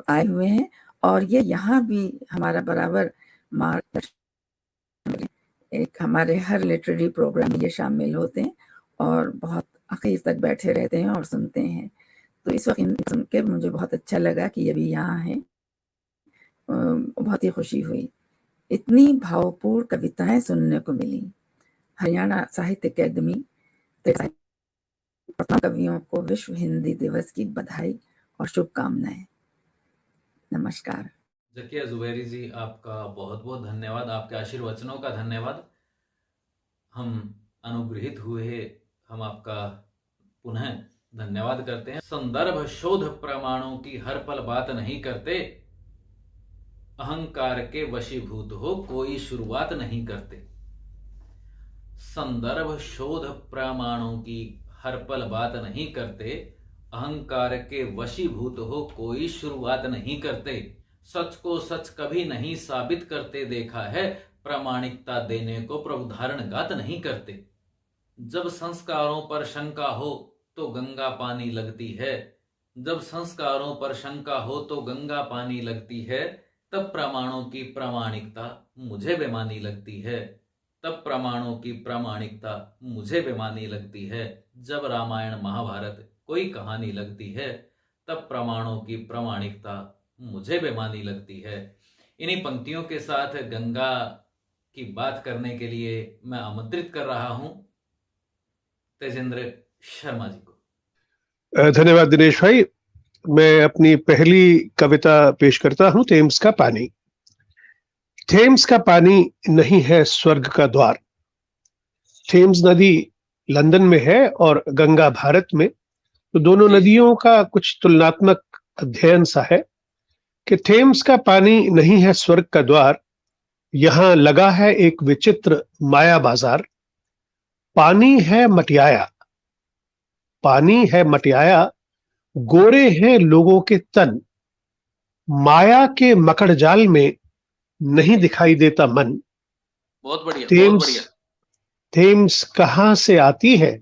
M: आए हुए हैं और ये यहाँ भी हमारा बराबर मार्गदर्शन, एक हमारे हर लिटरेरी प्रोग्राम में ये शामिल होते हैं और बहुत आखिर तक बैठे रहते हैं और सुनते हैं। तो इस वक्त सुन के मुझे बहुत अच्छा लगा कि ये भी यहाँ है। बहुत ही खुशी हुई। इतनी भावपूर्ण कविताएं सुनने को मिली। हरियाणा साहित्य अकेडमी कवियों को विश्व हिंदी दिवस की बधाई और शुभकामनाएं। नमस्कार।
A: जकिया जुबैरी जी, आपका बहुत बहुत धन्यवाद, आपके आशीर्वचनों का धन्यवाद। हम अनुग्रहित हुए, हम आपका पुनः धन्यवाद करते हैं। संदर्भ शोध प्रमाणों की हर पल बात नहीं करते, अहंकार के वशीभूत हो कोई शुरुआत नहीं करते। संदर्भ शोध प्रमाणों की हर पल बात नहीं करते, अहंकार के वशीभूत हो कोई शुरुआत नहीं करते। सच को सच कभी नहीं साबित करते देखा है, प्रामाणिकता देने को प्रभु धारण गात नहीं करते। जब संस्कारों पर शंका हो तो गंगा पानी लगती है, जब संस्कारों पर शंका हो तो गंगा पानी लगती है, तब प्रमाणों की प्रामाणिकता मुझे बेमानी लगती है, तब प्रमाणों की प्रामाणिकता मुझे बेमानी लगती है। जब रामायण महाभारत कोई कहानी लगती है, तब प्रमाणों की प्रामाणिकता मुझे बेमानी लगती है। इन्हीं पंक्तियों के साथ गंगा की बात करने के लिए मैं आमंत्रित कर रहा हूं तेजेंद्र शर्मा जी को।
L: धन्यवाद दिनेश भाई। मैं अपनी पहली कविता पेश करता हूं, थेम्स का पानी। थेम्स का पानी नहीं है स्वर्ग का द्वार। थेम्स नदी लंदन में है और गंगा भारत में, तो दोनों नदियों का कुछ तुलनात्मक अध्ययन सा है कि थेम्स का पानी नहीं है स्वर्ग का द्वार, यहां लगा है एक विचित्र माया बाजार। पानी है मटियाया, पानी है मटियाया, गोरे हैं लोगों के तन, माया के मकड़ जाल में नहीं दिखाई देता मन।
P: बहुत बढ़िया, बहुत बढ़िया।
L: थेम्स कहां से आती है,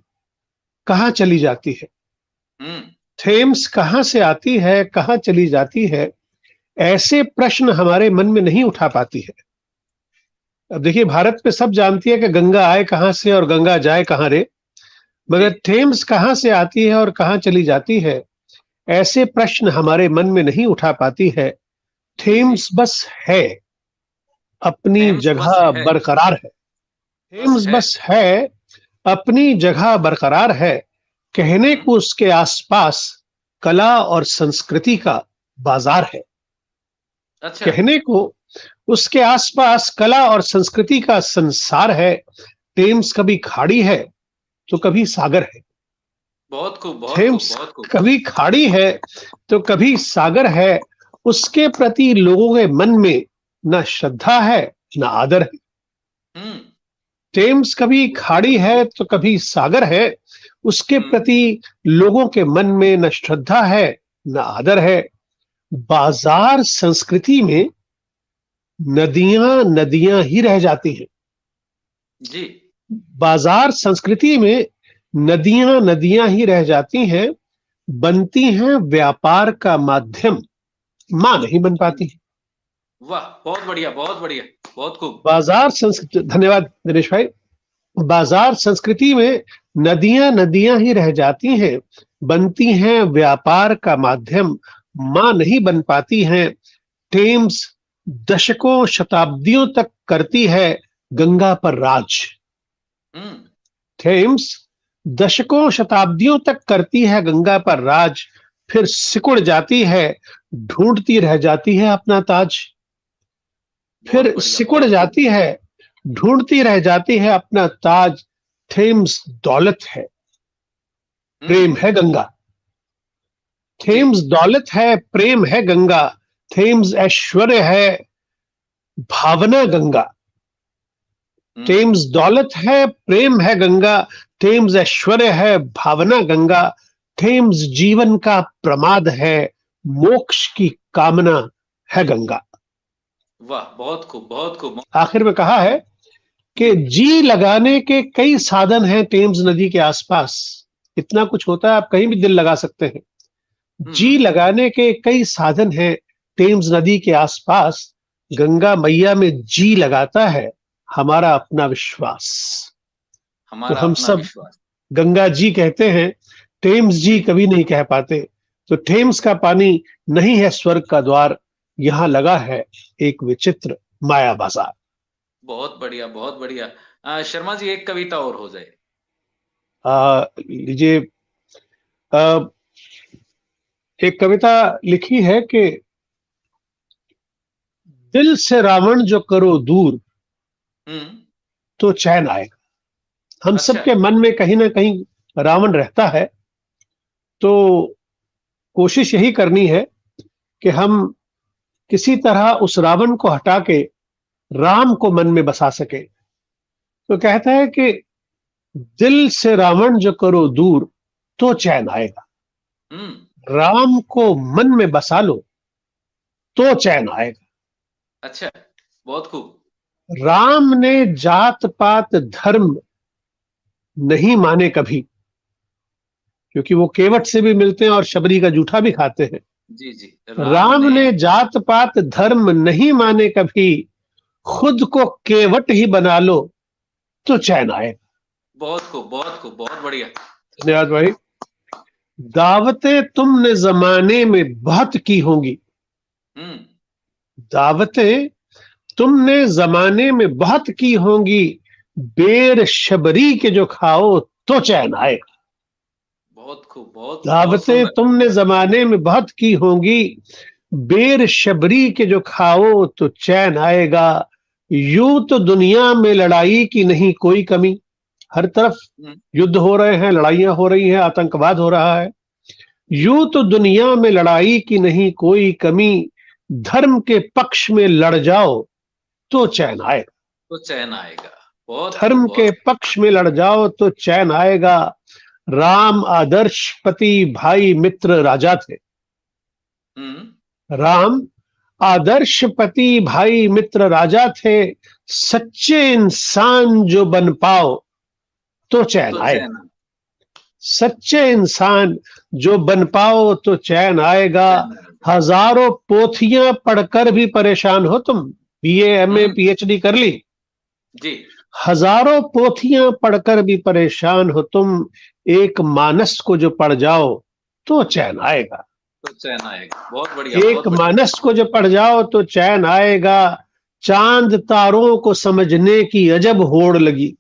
L: कहां चली जाती है। थेम्स कहां से आती है, कहां चली जाती है, ऐसे प्रश्न हमारे मन में नहीं उठा पाती है। अब देखिए, भारत में सब जानती है कि गंगा आए कहां से और गंगा जाए कहां रे, मगर थेम्स कहां से आती है और कहां चली जाती है, ऐसे प्रश्न हमारे मन में नहीं उठा पाती है। थेम्स बस है, अपनी जगह बरकरार है। थेम्स बस है, अपनी जगह बरकरार है, कहने को उसके आसपास कला और संस्कृति का बाजार है।
P: अच्छा।
L: कहने को उसके आसपास कला और संस्कृति का संसार है। थेम्स कभी खाड़ी है तो कभी सागर है।
P: बहुत खूब, बहुत
L: थेम्स
P: खूब, बहुत खूब।
L: कभी खाड़ी है तो कभी सागर है, उसके प्रति लोगों के मन में न श्रद्धा है न आदर है। थेम्स कभी खाड़ी है तो कभी सागर है, उसके प्रति लोगों के मन में न श्रद्धा है न आदर है। बाजार संस्कृति में नदियां नदियां ही रह जाती हैं।
P: जी।
L: बाजार संस्कृति में नदियां नदियां ही रह जाती हैं, बनती हैं व्यापार का माध्यम, मां नहीं बन पाती।
P: वाह, बहुत बढ़िया, बहुत बढ़िया, बहुत खूब।
L: बाजार संस्कृति, धन्यवाद दिनेश भाई। बाजार संस्कृति में नदियां नदियां ही रह जाती हैं, बनती हैं व्यापार का माध्यम, मां नहीं बन पाती हैं। थेम्स दशकों शताब्दियों तक करती है गंगा पर राज। थेम्स दशकों शताब्दियों तक करती है गंगा पर राज, फिर सिकुड़ जाती है, ढूंढती रह जाती है अपना ताज। फिर सिकुड़ जाती है, ढूंढती रह जाती है अपना ताज। थेम्स दौलत है, प्रेम है गंगा। थेम्स दौलत है, प्रेम है गंगा। थेम्स ऐश्वर्य है, भावना गंगा। थेम्स दौलत है, प्रेम है गंगा। थेम्स ऐश्वर्य है, भावना गंगा। थेम्स जीवन का प्रमाद है, मोक्ष की कामना है गंगा।
P: वाह, बहुत खूब, बहुत खूब।
L: आखिर में कहा है कि जी लगाने के कई साधन हैं थेम्स नदी के आसपास। इतना कुछ होता है, आप कहीं भी दिल लगा सकते हैं। जी लगाने के कई साधन हैं थेम्स नदी के आसपास, गंगा मैया में जी लगाता है हमारा अपना विश्वास। तो हम सब गंगा जी कहते हैं, थेम्स जी कभी नहीं कह पाते। तो थेम्स का पानी नहीं है स्वर्ग का द्वार, यहाँ लगा है एक विचित्र माया बाजार।
P: बहुत बढ़िया, बहुत बढ़िया। शर्मा जी, एक कविता और हो जाए।
L: लीजिए, एक कविता लिखी है कि दिल से रावण जो करो दूर तो चैन आएगा। हम सबके मन में कहीं ना कहीं रावण रहता है, तो कोशिश यही करनी है कि हम किसी तरह उस रावण को हटा के राम को मन में बसा सके। तो कहता है कि दिल से रावण जो करो दूर तो चैन आएगा, राम को मन में बसा लो तो चैन आएगा।
P: अच्छा, बहुत खूब।
L: राम ने जात पात धर्म नहीं माने कभी, क्योंकि वो केवट से भी मिलते हैं और शबरी का जूठा भी खाते हैं।
P: जी जी।
L: राम ने जात पात धर्म नहीं माने कभी, खुद को केवट ही बना लो तो चैन आएगा।
P: बहुत खूब, बहुत खूब, बहुत बढ़िया।
L: धन्यवाद भाई। दावतें तुमने जमाने में बहुत की होंगी, दावतें तुमने जमाने में बहुत की होंगी, बेर शबरी के जो खाओ तो चैन आएगा।
P: बहुत खूब, बहुत।
L: दावतें तुमने जमाने में बहुत की होंगी, बेर शबरी के जो खाओ तो चैन आएगा। यूं तो दुनिया में लड़ाई की नहीं कोई कमी, हर तरफ युद्ध हो रहे हैं, लड़ाइयां हो रही हैं, आतंकवाद हो रहा है। यूं तो दुनिया में लड़ाई की नहीं कोई कमी, धर्म के पक्ष में लड़ जाओ तो चैन आएगा।
P: तो चैन आएगा। बहुत
L: धर्म के पक्ष में लड़ जाओ तो चैन आएगा। राम आदर्श पति भाई मित्र राजा थे, राम आदर्श पति भाई मित्र राजा थे, सच्चे इंसान जो बन पाओ तो चैन आएगा। सच्चे इंसान जो बन पाओ तो चैन आएगा। हजारों पोथियां पढ़कर भी परेशान हो तुम, बीए एमए पीएचडी कर ली
P: जी,
L: हजारों पोथियां पढ़कर भी परेशान हो तुम, एक मानस को जो पढ़ जाओ तो चैन आएगा।
P: तो चैन आएगा। बहुत बढ़िया।
L: एक मानस को जो पढ़ जाओ तो चैन आएगा। चांद तारों को समझने की अजब होड़ लगी,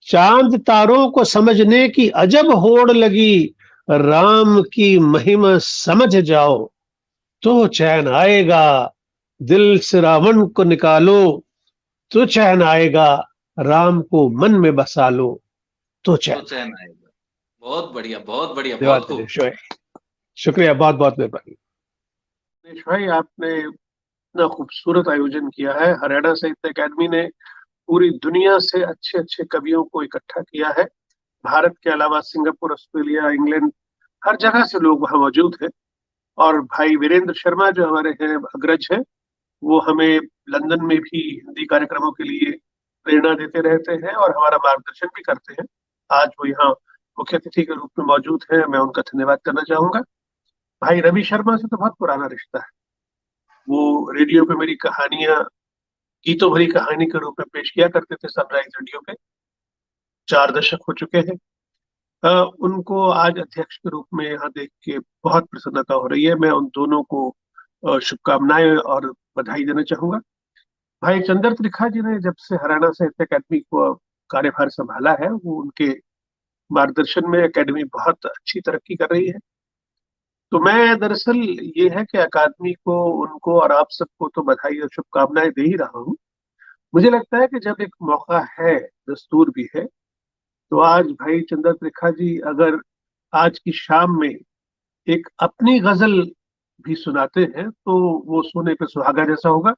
L: चांद तारों को समझने की अजब होड़ लगी, राम की महिमा समझ जाओ तो चैन आएगा। दिल से रावण को निकालो तो चैन आएगा, राम को मन में बसा लो तो चैन
P: आएगा। बहुत बढ़िया, बहुत बढ़िया,
L: बहुत
P: खूब।
L: शुक्रिया, बहुत बहुत मेहरबानी। भाई, आपने इतना खूबसूरत आयोजन किया है। हरियाणा साहित्य अकादमी ने पूरी दुनिया से अच्छे अच्छे कवियों को इकट्ठा किया है। भारत के अलावा सिंगापुर, ऑस्ट्रेलिया, इंग्लैंड, हर जगह से लोग वहां मौजूद हैं। और भाई वीरेंद्र शर्मा जो हमारे हैं अग्रज हैं, वो हमें लंदन में भी हिंदी कार्यक्रमों के लिए प्रेरणा देते रहते हैं और हमारा मार्गदर्शन भी करते हैं। आज वो यहाँ मुख्य अतिथि के रूप में मौजूद हैं, मैं उनका धन्यवाद करना चाहूंगा। भाई रवि शर्मा से तो बहुत पुराना रिश्ता है। वो रेडियो पे मेरी कहानियां गीतों भरी कहानी के रूप में पेश किया करते थे सनराइज रेडियो पे, 4 दशक हो चुके हैं। उनको आज अध्यक्ष के रूप में यहाँ देख के बहुत प्रसन्नता हो रही है। मैं उन दोनों को शुभकामनाएं और बधाई देना चाहूंगा। भाई चंद्र त्रिखा जी ने जब से हरियाणा साहित्य अकादमी को कार्यभार संभाला है, वो उनके मार्गदर्शन में अकादमी बहुत अच्छी तरक्की कर रही है। तो मैं दरअसल ये है कि अकादमी को, उनको और आप सबको तो बधाई और शुभकामनाएं दे ही रहा हूँ। मुझे लगता है कि जब एक मौका है, दस्तूर भी है, तो आज भाई चंद्र त्रिखा जी अगर आज की शाम में एक अपनी गजल भी सुनाते हैं तो वो सोने पे सुहागा जैसा होगा।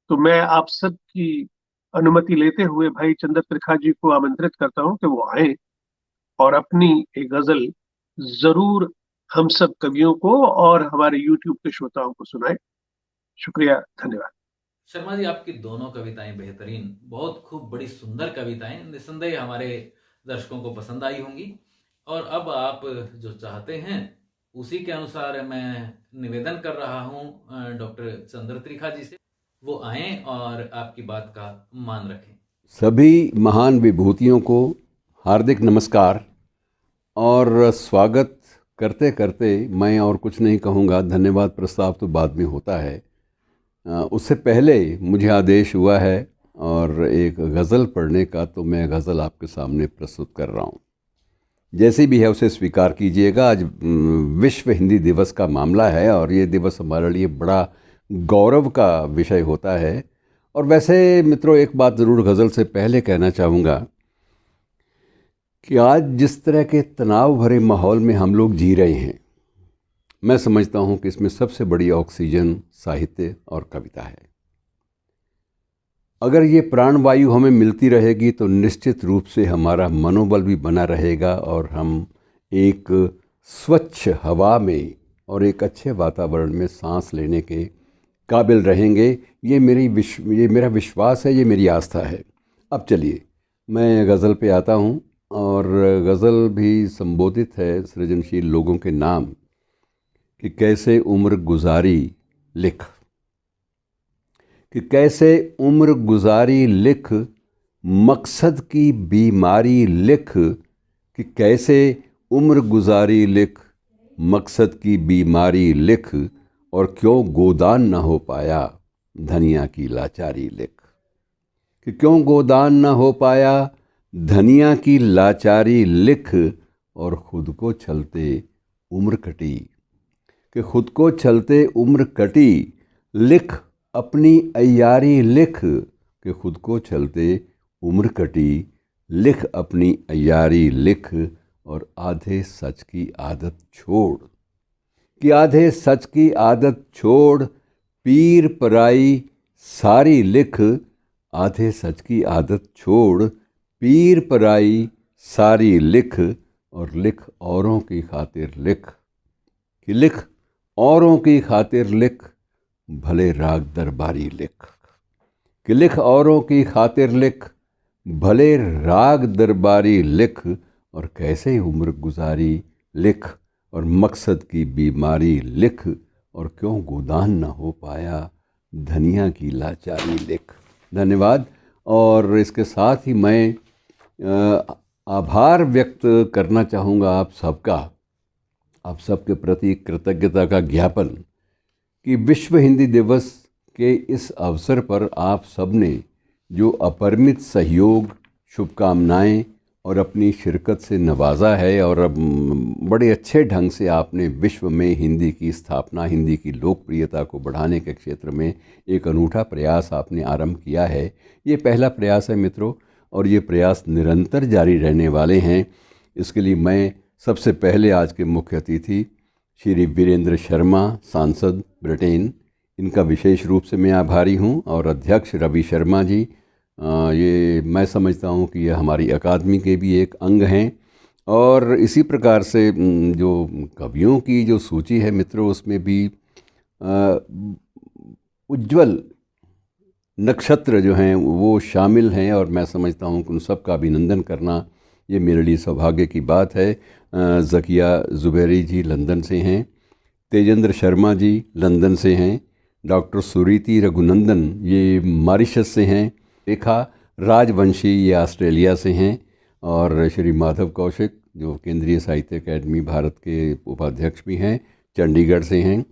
L: तो मैं आप सब की अनुमति लेते हुए भाई चंद्र त्रिखा जी को आमंत्रित करता हूं कि वो आए और अपनी एक गजल जरूर हम सब कवियों को और हमारे YouTube के श्रोताओं को सुनाए। शुक्रिया, धन्यवाद।
A: शर्मा जी, आपकी दोनों कविताएं बेहतरीन, बहुत खूब, बड़ी सुंदर कविताएं, निस्संदेह हमारे दर्शकों को पसंद आई होंगी। और अब आप जो चाहते हैं उसी के अनुसार मैं निवेदन कर रहा हूं डॉक्टर चंद्र त्रिखा जी से, वो आएं और आपकी बात का मान रखें।
C: सभी महान विभूतियों को हार्दिक नमस्कार और स्वागत करते करते मैं और कुछ नहीं कहूँगा, धन्यवाद प्रस्ताव तो बाद में होता है। उससे पहले मुझे आदेश हुआ है और एक गज़ल पढ़ने का, तो मैं गज़ल आपके सामने प्रस्तुत कर रहा हूँ। जैसे भी है उसे स्वीकार कीजिएगा। आज विश्व हिंदी दिवस का मामला है और ये दिवस हमारे लिए बड़ा गौरव का विषय होता है। और वैसे मित्रों, एक बात ज़रूर गज़ल से पहले कहना चाहूँगा कि आज जिस तरह के तनाव भरे माहौल में हम लोग जी रहे हैं, मैं समझता हूँ कि इसमें सबसे बड़ी ऑक्सीजन साहित्य और कविता है। अगर ये प्राणवायु हमें मिलती रहेगी तो निश्चित रूप से हमारा मनोबल भी बना रहेगा और हम एक स्वच्छ हवा में और एक अच्छे वातावरण में सांस लेने के काबिल रहेंगे। ये मेरा विश्वास है, ये मेरी आस्था है। अब चलिए मैं गज़ल पे आता हूँ और गज़ल भी संबोधित है सृजनशील लोगों के नाम कि कैसे उम्र गुजारी लिख, कि कैसे उम्र गुजारी लिख, मकसद की बीमारी लिख, कि कैसे उम्र गुजारी लिख, मकसद की बीमारी लिख, और क्यों गोदान न हो पाया धनिया की लाचारी लिख, कि क्यों गोदान न हो पाया धनिया की लाचारी लिख, और ख़ुद को छलते उम्र कटी, कि ख़ुद को छलते उम्र कटी, लिख अपनी अय्यारी लिख, कि ख़ुद को छलते उम्र कटी, लिख अपनी अय्यारी लिख, और आधे सच की आदत छोड़, कि आधे सच की आदत छोड़, पीर पराई सारी लिख, आधे सच की आदत छोड़, पीर पराई सारी लिख, और लिख औरों की खातिर लिख, कि लिख औरों की खातिर लिख, भले राग दरबारी लिख, कि लिख औरों की खातिर लिख, भले राग दरबारी लिख, और कैसे उम्र गुजारी लिख, और मकसद की बीमारी लिख, और क्यों गोदान न हो पाया धनिया की लाचारी लिख। धन्यवाद। और इसके साथ ही मैं आभार व्यक्त करना चाहूँगा आप सबके प्रति कृतज्ञता का ज्ञापन कि विश्व हिंदी दिवस के इस अवसर पर आप सबने जो अपरिमित सहयोग, शुभकामनाएं और अपनी शिरकत से नवाजा है, और अब बड़े अच्छे ढंग से आपने विश्व में हिंदी की स्थापना, हिंदी की लोकप्रियता को बढ़ाने के क्षेत्र में एक अनूठा प्रयास आपने आरंभ किया है। ये पहला प्रयास है मित्रों, और ये प्रयास निरंतर जारी रहने वाले हैं। इसके लिए मैं सबसे पहले आज के मुख्य अतिथि श्री वीरेंद्र शर्मा, सांसद ब्रिटेन, इनका विशेष रूप से मैं आभारी हूँ, और अध्यक्ष रवि शर्मा जी, ये मैं समझता हूँ कि ये हमारी अकादमी के भी एक अंग हैं। और इसी प्रकार से जो कवियों की जो सूची है मित्रों, उसमें भी उज्ज्वल नक्षत्र जो हैं वो शामिल हैं, और मैं समझता हूँ कि उन सब का अभिनंदन करना ये मेरे लिए सौभाग्य की बात है। ज़किया ज़ुबैरी जी लंदन से हैं, तेजेंद्र शर्मा जी लंदन से हैं, डॉक्टर सुरीति रघुनंदन ये मॉरिशस से हैं, रेखा राजवंशी ये ऑस्ट्रेलिया से हैं, और श्री माधव कौशिक जो केंद्रीय साहित्य अकेडमी भारत के उपाध्यक्ष भी हैं, चंडीगढ़ से हैं।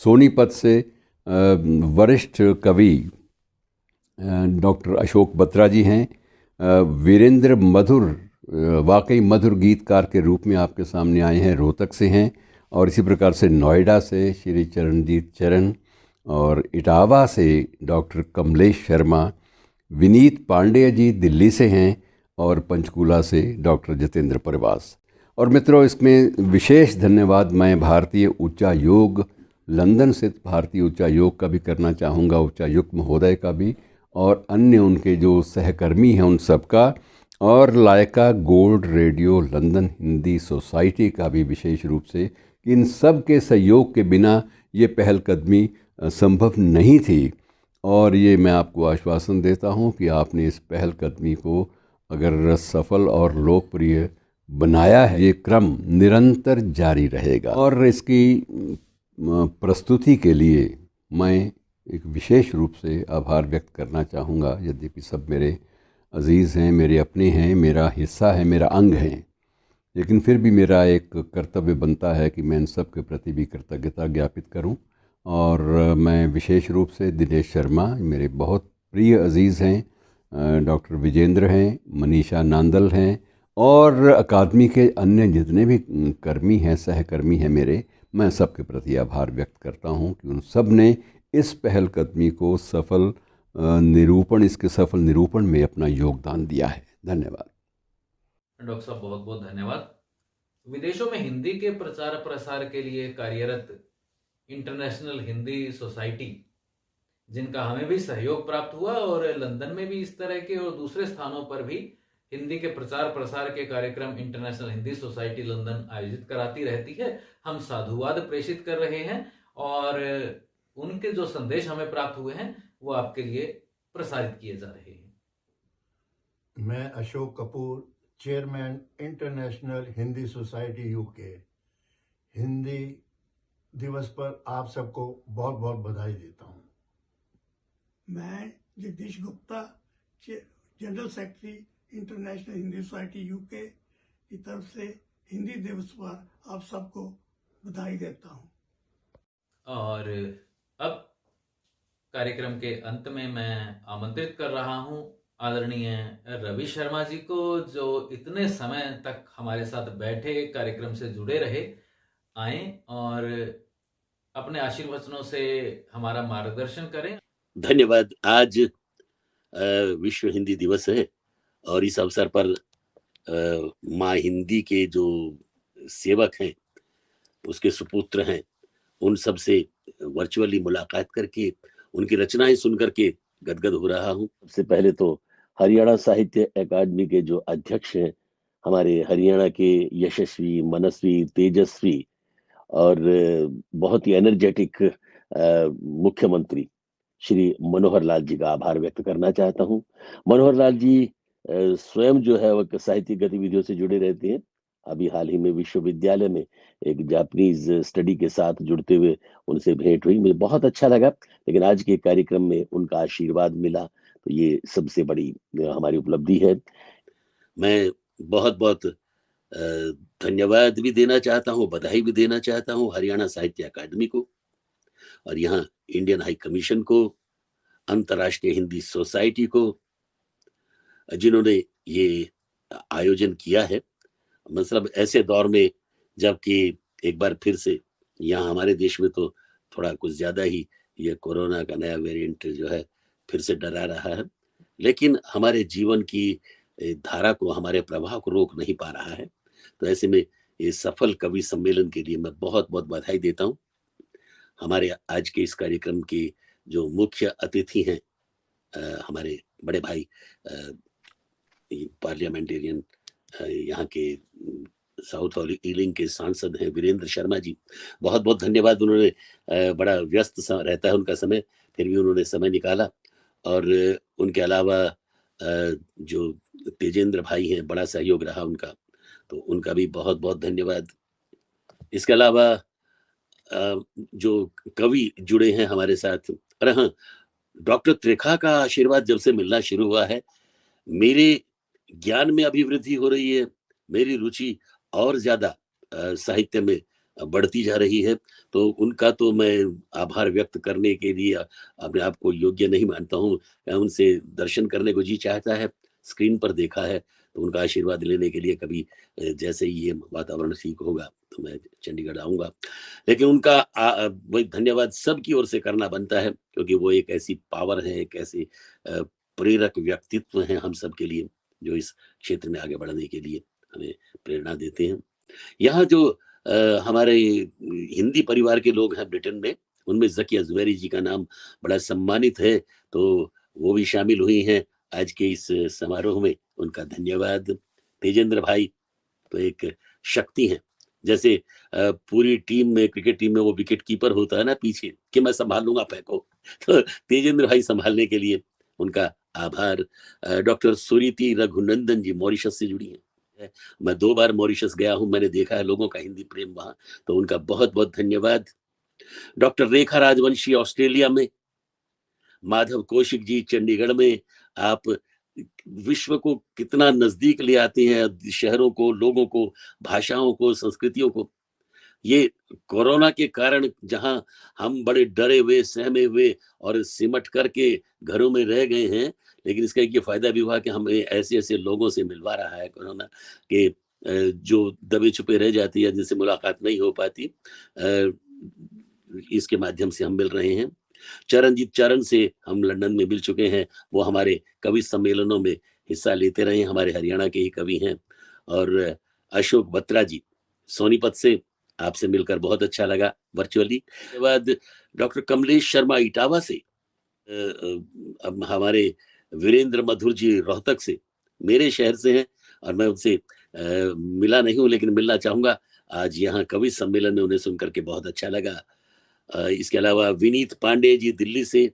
C: सोनीपत से वरिष्ठ कवि डॉक्टर अशोक बत्रा जी हैं। वीरेंद्र मधुर, वाकई मधुर गीतकार के रूप में आपके सामने आए हैं, रोहतक से हैं। और इसी प्रकार से नोएडा से श्री चरणजीत चरण, और इटावा से डॉक्टर कमलेश शर्मा, विनीत पांडे जी दिल्ली से हैं, और पंचकूला से डॉक्टर जितेंद्र परवास। और मित्रों, इसमें विशेष धन्यवाद मैं भारतीय उच्चायोग, लंदन स्थित भारतीय उच्चायोग का भी करना चाहूँगा, उच्चायुक्त महोदय का भी, और अन्य उनके जो सहकर्मी हैं उन सब का, और Lyca gold radio London Hindi society का भी विशेष रूप से। इन सब के सहयोग के बिना ये पहलकदमी संभव नहीं थी, और ये मैं आपको आश्वासन देता हूँ कि आपने इस पहलकदमी को अगर सफल और लोकप्रिय बनाया है, ये क्रम निरंतर जारी रहेगा। और इसकी प्रस्तुति के लिए मैं एक विशेष रूप से आभार व्यक्त करना चाहूँगा। यद्यपि सब मेरे अज़ीज़ हैं, मेरे अपने हैं, मेरा हिस्सा है, मेरा अंग हैं, लेकिन फिर भी मेरा एक कर्तव्य बनता है कि मैं इन सब के प्रति भी कृतज्ञता ज्ञापित करूं। और मैं विशेष रूप से दिनेश शर्मा, मेरे बहुत प्रिय अजीज़ हैं, डॉक्टर विजेंद्र हैं, मनीषा नांदल हैं, और अकादमी के अन्य जितने भी कर्मी हैं, सहकर्मी हैं मेरे, मैं सबके प्रति आभार व्यक्त करता हूं कि उन सब ने इस पहलकदमी को इसके सफल निरूपण में अपना योगदान दिया है। धन्यवाद।
A: डॉक्टर साहब, बहुत बहुत धन्यवाद। विदेशों में हिंदी के प्रचार प्रसार के लिए कार्यरत इंटरनेशनल हिंदी सोसाइटी, जिनका हमें भी सहयोग प्राप्त हुआ, और लंदन में भी इस तरह के और दूसरे स्थानों पर भी हिंदी के प्रचार प्रसार के कार्यक्रम इंटरनेशनल हिंदी सोसाइटी लंदन आयोजित कराती रहती है। हम साधुवाद प्रेषित कर रहे हैं और उनके जो संदेश हमें प्राप्त हुए हैं वो आपके लिए प्रसारित किए जा रहे हैं।
Q: मैं Ashok Kapoor, chairman international Hindi society UK, Hindi दिवस पर आप सबको बहुत बहुत बधाई देता हूं।
R: मैं Jagdish Gupta, general secretary international Hindi society UK की तरफ से हिंदी दिवस पर आप सबको बधाई देता हूं।
A: और अब कार्यक्रम के अंत में मैं आमंत्रित कर रहा हूं आदरणीय रवि शर्मा जी को, जो इतने समय तक हमारे साथ बैठे, कार्यक्रम से जुड़े रहे, आए और अपने आशीर्वचनों से हमारा मार्गदर्शन करें।
S: धन्यवाद। आज विश्व हिंदी दिवस है और इस अवसर पर माँ हिंदी के जो सेवक हैं, उसके सुपुत्र हैं, उन सब से वर्चुअली मुलाकात करके उनकी रचनाएं सुन करके गदगद हो रहा हूँ। सबसे पहले तो हरियाणा साहित्य अकादमी के जो अध्यक्ष हैं, हमारे हरियाणा के यशस्वी, मनस्वी, तेजस्वी और बहुत ही एनर्जेटिक मुख्यमंत्री श्री मनोहर लाल जी का आभार व्यक्त करना चाहता हूँ। मनोहर लाल जी स्वयं जो है वह साहित्यिक गतिविधियों से जुड़े रहते हैं। अभी हाल ही में विश्वविद्यालय में एक जापानीज स्टडी के साथ जुड़ते हुए उनसे भेंट हुई, मुझे बहुत अच्छा लगा। लेकिन आज के कार्यक्रम में उनका आशीर्वाद मिला, तो ये सबसे बड़ी हमारी उपलब्धि है। मैं बहुत बहुत धन्यवाद भी देना चाहता हूँ, बधाई भी देना चाहता हूँ हरियाणा साहित्य अकादमी को और यहाँ इंडियन हाई कमीशन को, अंतर्राष्ट्रीय हिंदी सोसाइटी को, जिन्होंने ये आयोजन किया है। मतलब ऐसे दौर में जबकि एक बार फिर से यहाँ हमारे देश में तो थोड़ा कुछ ज्यादा ही ये कोरोना का नया वेरिएंट जो है फिर से डरा रहा है, लेकिन हमारे जीवन की धारा को, हमारे प्रवाह को रोक नहीं पा रहा है। तो ऐसे में ये सफल कवि सम्मेलन के लिए मैं बहुत बहुत बधाई देता हूँ। हमारे आज के इस कार्यक्रम के जो मुख्य अतिथि हैं, हमारे बड़े भाई पार्लियामेंटेरियन यहाँ के साउथ और ईलिंग के सांसद हैं वीरेंद्र शर्मा जी, बहुत बहुत धन्यवाद। उन्होंने बड़ा व्यस्त रहता है उनका समय, फिर भी उन्होंने समय निकाला। और उनके अलावा जो तेजेंद्र भाई हैं, बड़ा सहयोग रहा उनका, तो उनका भी बहुत बहुत धन्यवाद। इसके अलावा जो कवि जुड़े हैं हमारे साथ, अरे हाँ, डॉक्टर त्रिखा का आशीर्वाद जब से मिलना शुरू हुआ है, मेरे ज्ञान में अभिवृद्धि हो रही है, मेरी रुचि और ज्यादा साहित्य में बढ़ती जा रही है। तो उनका तो मैं आभार व्यक्त करने के लिए अपने आप को योग्य नहीं मानता हूँ। उनसे दर्शन करने को जी चाहता है, स्क्रीन पर देखा है, तो उनका आशीर्वाद लेने के लिए कभी जैसे ही ये वातावरण ठीक होगा तो मैं चंडीगढ़ आऊंगा। लेकिन उनका वही धन्यवाद सबकी ओर से करना बनता है, क्योंकि वो एक ऐसी पावर है, एक ऐसे प्रेरक व्यक्तित्व हैं हम सब के लिए, जो इस क्षेत्र में आगे बढ़ने के लिए हमें प्रेरणा देते हैं। यहाँ जो हमारे हिंदी परिवार के लोग हैं ब्रिटेन में, उनमें ज़किया ज़ुबैरी जी का नाम बड़ा सम्मानित है, तो वो भी शामिल हुई हैं आज के इस समारोह में, उनका धन्यवाद। तेजेंद्र भाई तो एक शक्ति हैं, जैसे पूरी टीम में, क्रिकेट टीम में वो विकेट कीपर होता है ना पीछे कि मैं संभाल लूंगा फेंको, तो तेजेंद्र भाई संभालने के लिए उनका आभार। डॉक्टर सुरीति रघुनंदन जी मॉरिशस से जुड़ी हैं, मैं 2 बार मॉरिशस गया हूं, मैंने देखा है लोगों का हिंदी प्रेम वहां, तो उनका बहुत बहुत धन्यवाद। डॉक्टर रेखा राजवंशी ऑस्ट्रेलिया में, माधव कौशिक जी चंडीगढ़ में, आप विश्व को कितना नजदीक ले आती हैं, शहरों को, लोगों को, भाषाओं को, संस्कृतियों को। ये कोरोना के कारण जहां हम बड़े डरे हुए, सहमे हुए और सिमट करके घरों में रह गए हैं, लेकिन इसका एक ये फायदा भी हुआ कि हमें ऐसे ऐसे लोगों से मिलवा रहा है कोरोना के, जो दबे छुपे रह जाती है, जिनसे मुलाकात नहीं हो पाती, इसके माध्यम से हम मिल रहे हैं। चरणजीत चरण से हम लंदन में मिल चुके हैं, वो हमारे कवि सम्मेलनों में हिस्सा लेते रहे, हमारे हरियाणा के ही कवि हैं। और अशोक बत्रा जी सोनीपत से, आपसे मिलकर बहुत अच्छा लगा वर्चुअली। उसके बाद डॉक्टर कमलेश शर्मा इटावा से, अब हमारे वीरेंद्र मधुर जी रोहतक से, मेरे शहर से हैं और मैं उनसे मिला नहीं हूँ लेकिन मिलना चाहूंगा। आज यहाँ कवि सम्मेलन में उन्हें सुनकर के बहुत अच्छा लगा। इसके अलावा विनीत पांडे जी दिल्ली से,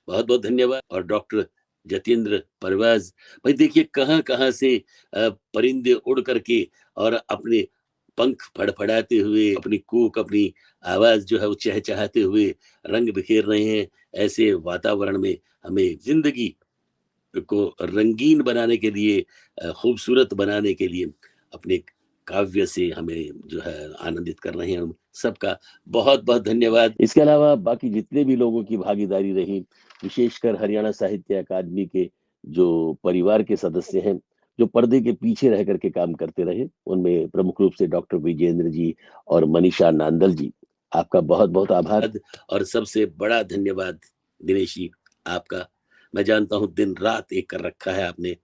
S: बहुत बहुत धन्यवाद। और डॉक्टर जतेंद्र परवाज, भाई देखिए कहाँ कहाँ से परिंदे उड़ करके और अपने पंख फड़फड़ाते हुए, अपनी कूक, अपनी आवाज जो है वो चहचहाते हुए रंग बिखेर रहे हैं। ऐसे वातावरण में हमें जिंदगी को रंगीन बनाने के लिए, खूबसूरत बनाने के लिए अपने काव्य से हमें जो है आनंदित कर रहे हैं। हम सबका बहुत बहुत धन्यवाद। इसके अलावा बाकी जितने भी लोगों की भागीदारी रही, विशेषकर हरियाणा साहित्य अकादमी के जो परिवार के सदस्य हैं, जो पर्दे के पीछे रह करके काम करते रहे, उनमें प्रमुख रूप से डॉक्टर विजेंद्र जी और मनीषा नांदल जी, आपका बहुत बहुत आभार। और सबसे बड़ा धन्यवाद दिनेश जी आपका। मैं जानता हूँ दिन रात एक कर रखा है आपने,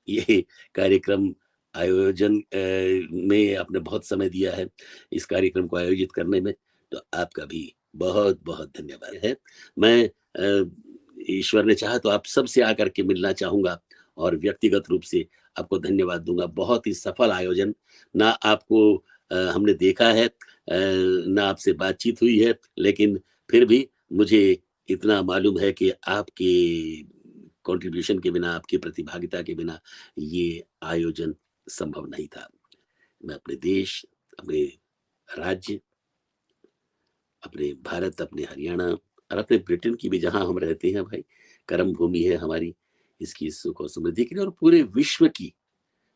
S: ये कार्यक्रम आयोजन में आपने बहुत समय दिया है, इस कार्यक्रम को आयोजित करने में, तो आपका भी बहुत बहुत धन्यवाद है। मैं ईश्वर ने चाहा तो आप सबसे आकर के मिलना चाहूंगा और व्यक्तिगत रूप से आपको धन्यवाद दूंगा। बहुत ही सफल आयोजन, ना आपको हमने देखा है, ना आपसे बातचीत हुई है, लेकिन फिर भी मुझे इतना मालूम है कि आपके कंट्रीब्यूशन के बिना, आपकी प्रतिभागिता के बिना ये आयोजन संभव नहीं था। मैं अपने देश, अपने राज्य, अपने भारत, अपने हरियाणा और अपने ब्रिटेन की भी, जहां हम रहते हैं भाई, कर्म भूमि है हमारी, इसकी सुख और समृद्धि के लिए और पूरे विश्व की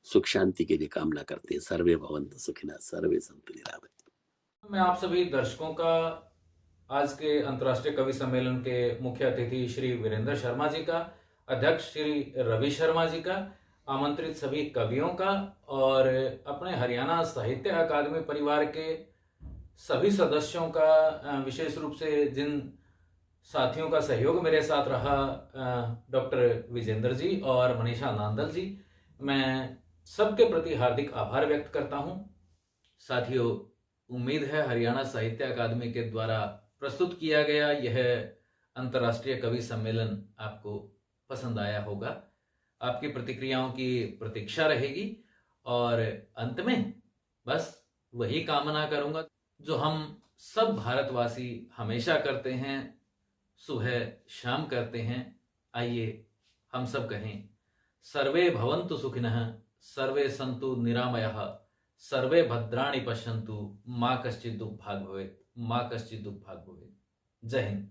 S: सुख शांति के लिए कामना करते हैं। सर्वे भवन्तु सुखिनः, सर्वे सन्तु निरामया।
A: मैं आप सभी दर्शकों का आज के अंतर्राष्ट्रीय कवि सम्मेलन के मुख्य अतिथि श्री वीरेंद्र शर्मा जी का, अध्यक्ष श्री रवि शर्मा जी का, आमंत्रित सभी कवियों का और अपने हरियाणा साहित्य अकादमी परिवार के सभी सदस्यों का, विशेष रूप से जिन साथियों का सहयोग मेरे साथ रहा, डॉक्टर विजेंद्र जी और मनीषा नांदल जी, मैं सबके प्रति हार्दिक आभार व्यक्त करता हूं। साथियों, उम्मीद है हरियाणा साहित्य अकादमी के द्वारा प्रस्तुत किया गया यह अंतर्राष्ट्रीय कवि सम्मेलन आपको पसंद आया होगा। आपकी प्रतिक्रियाओं की प्रतीक्षा रहेगी और अंत में बस वही कामना करूंगा जो हम सब भारतवासी हमेशा करते हैं, सुबह शाम करते हैं। आइए हम सब कहें, सर्वे भवन्तु सुखिनः, सर्वे सन्तु निरामयः, सर्वे भद्राणि पश्यन्तु, माँ कश्चित् दुःखभाग् भवेत्, माँ कश्चित् दुःखभाग् भवेत्। जय हिंद।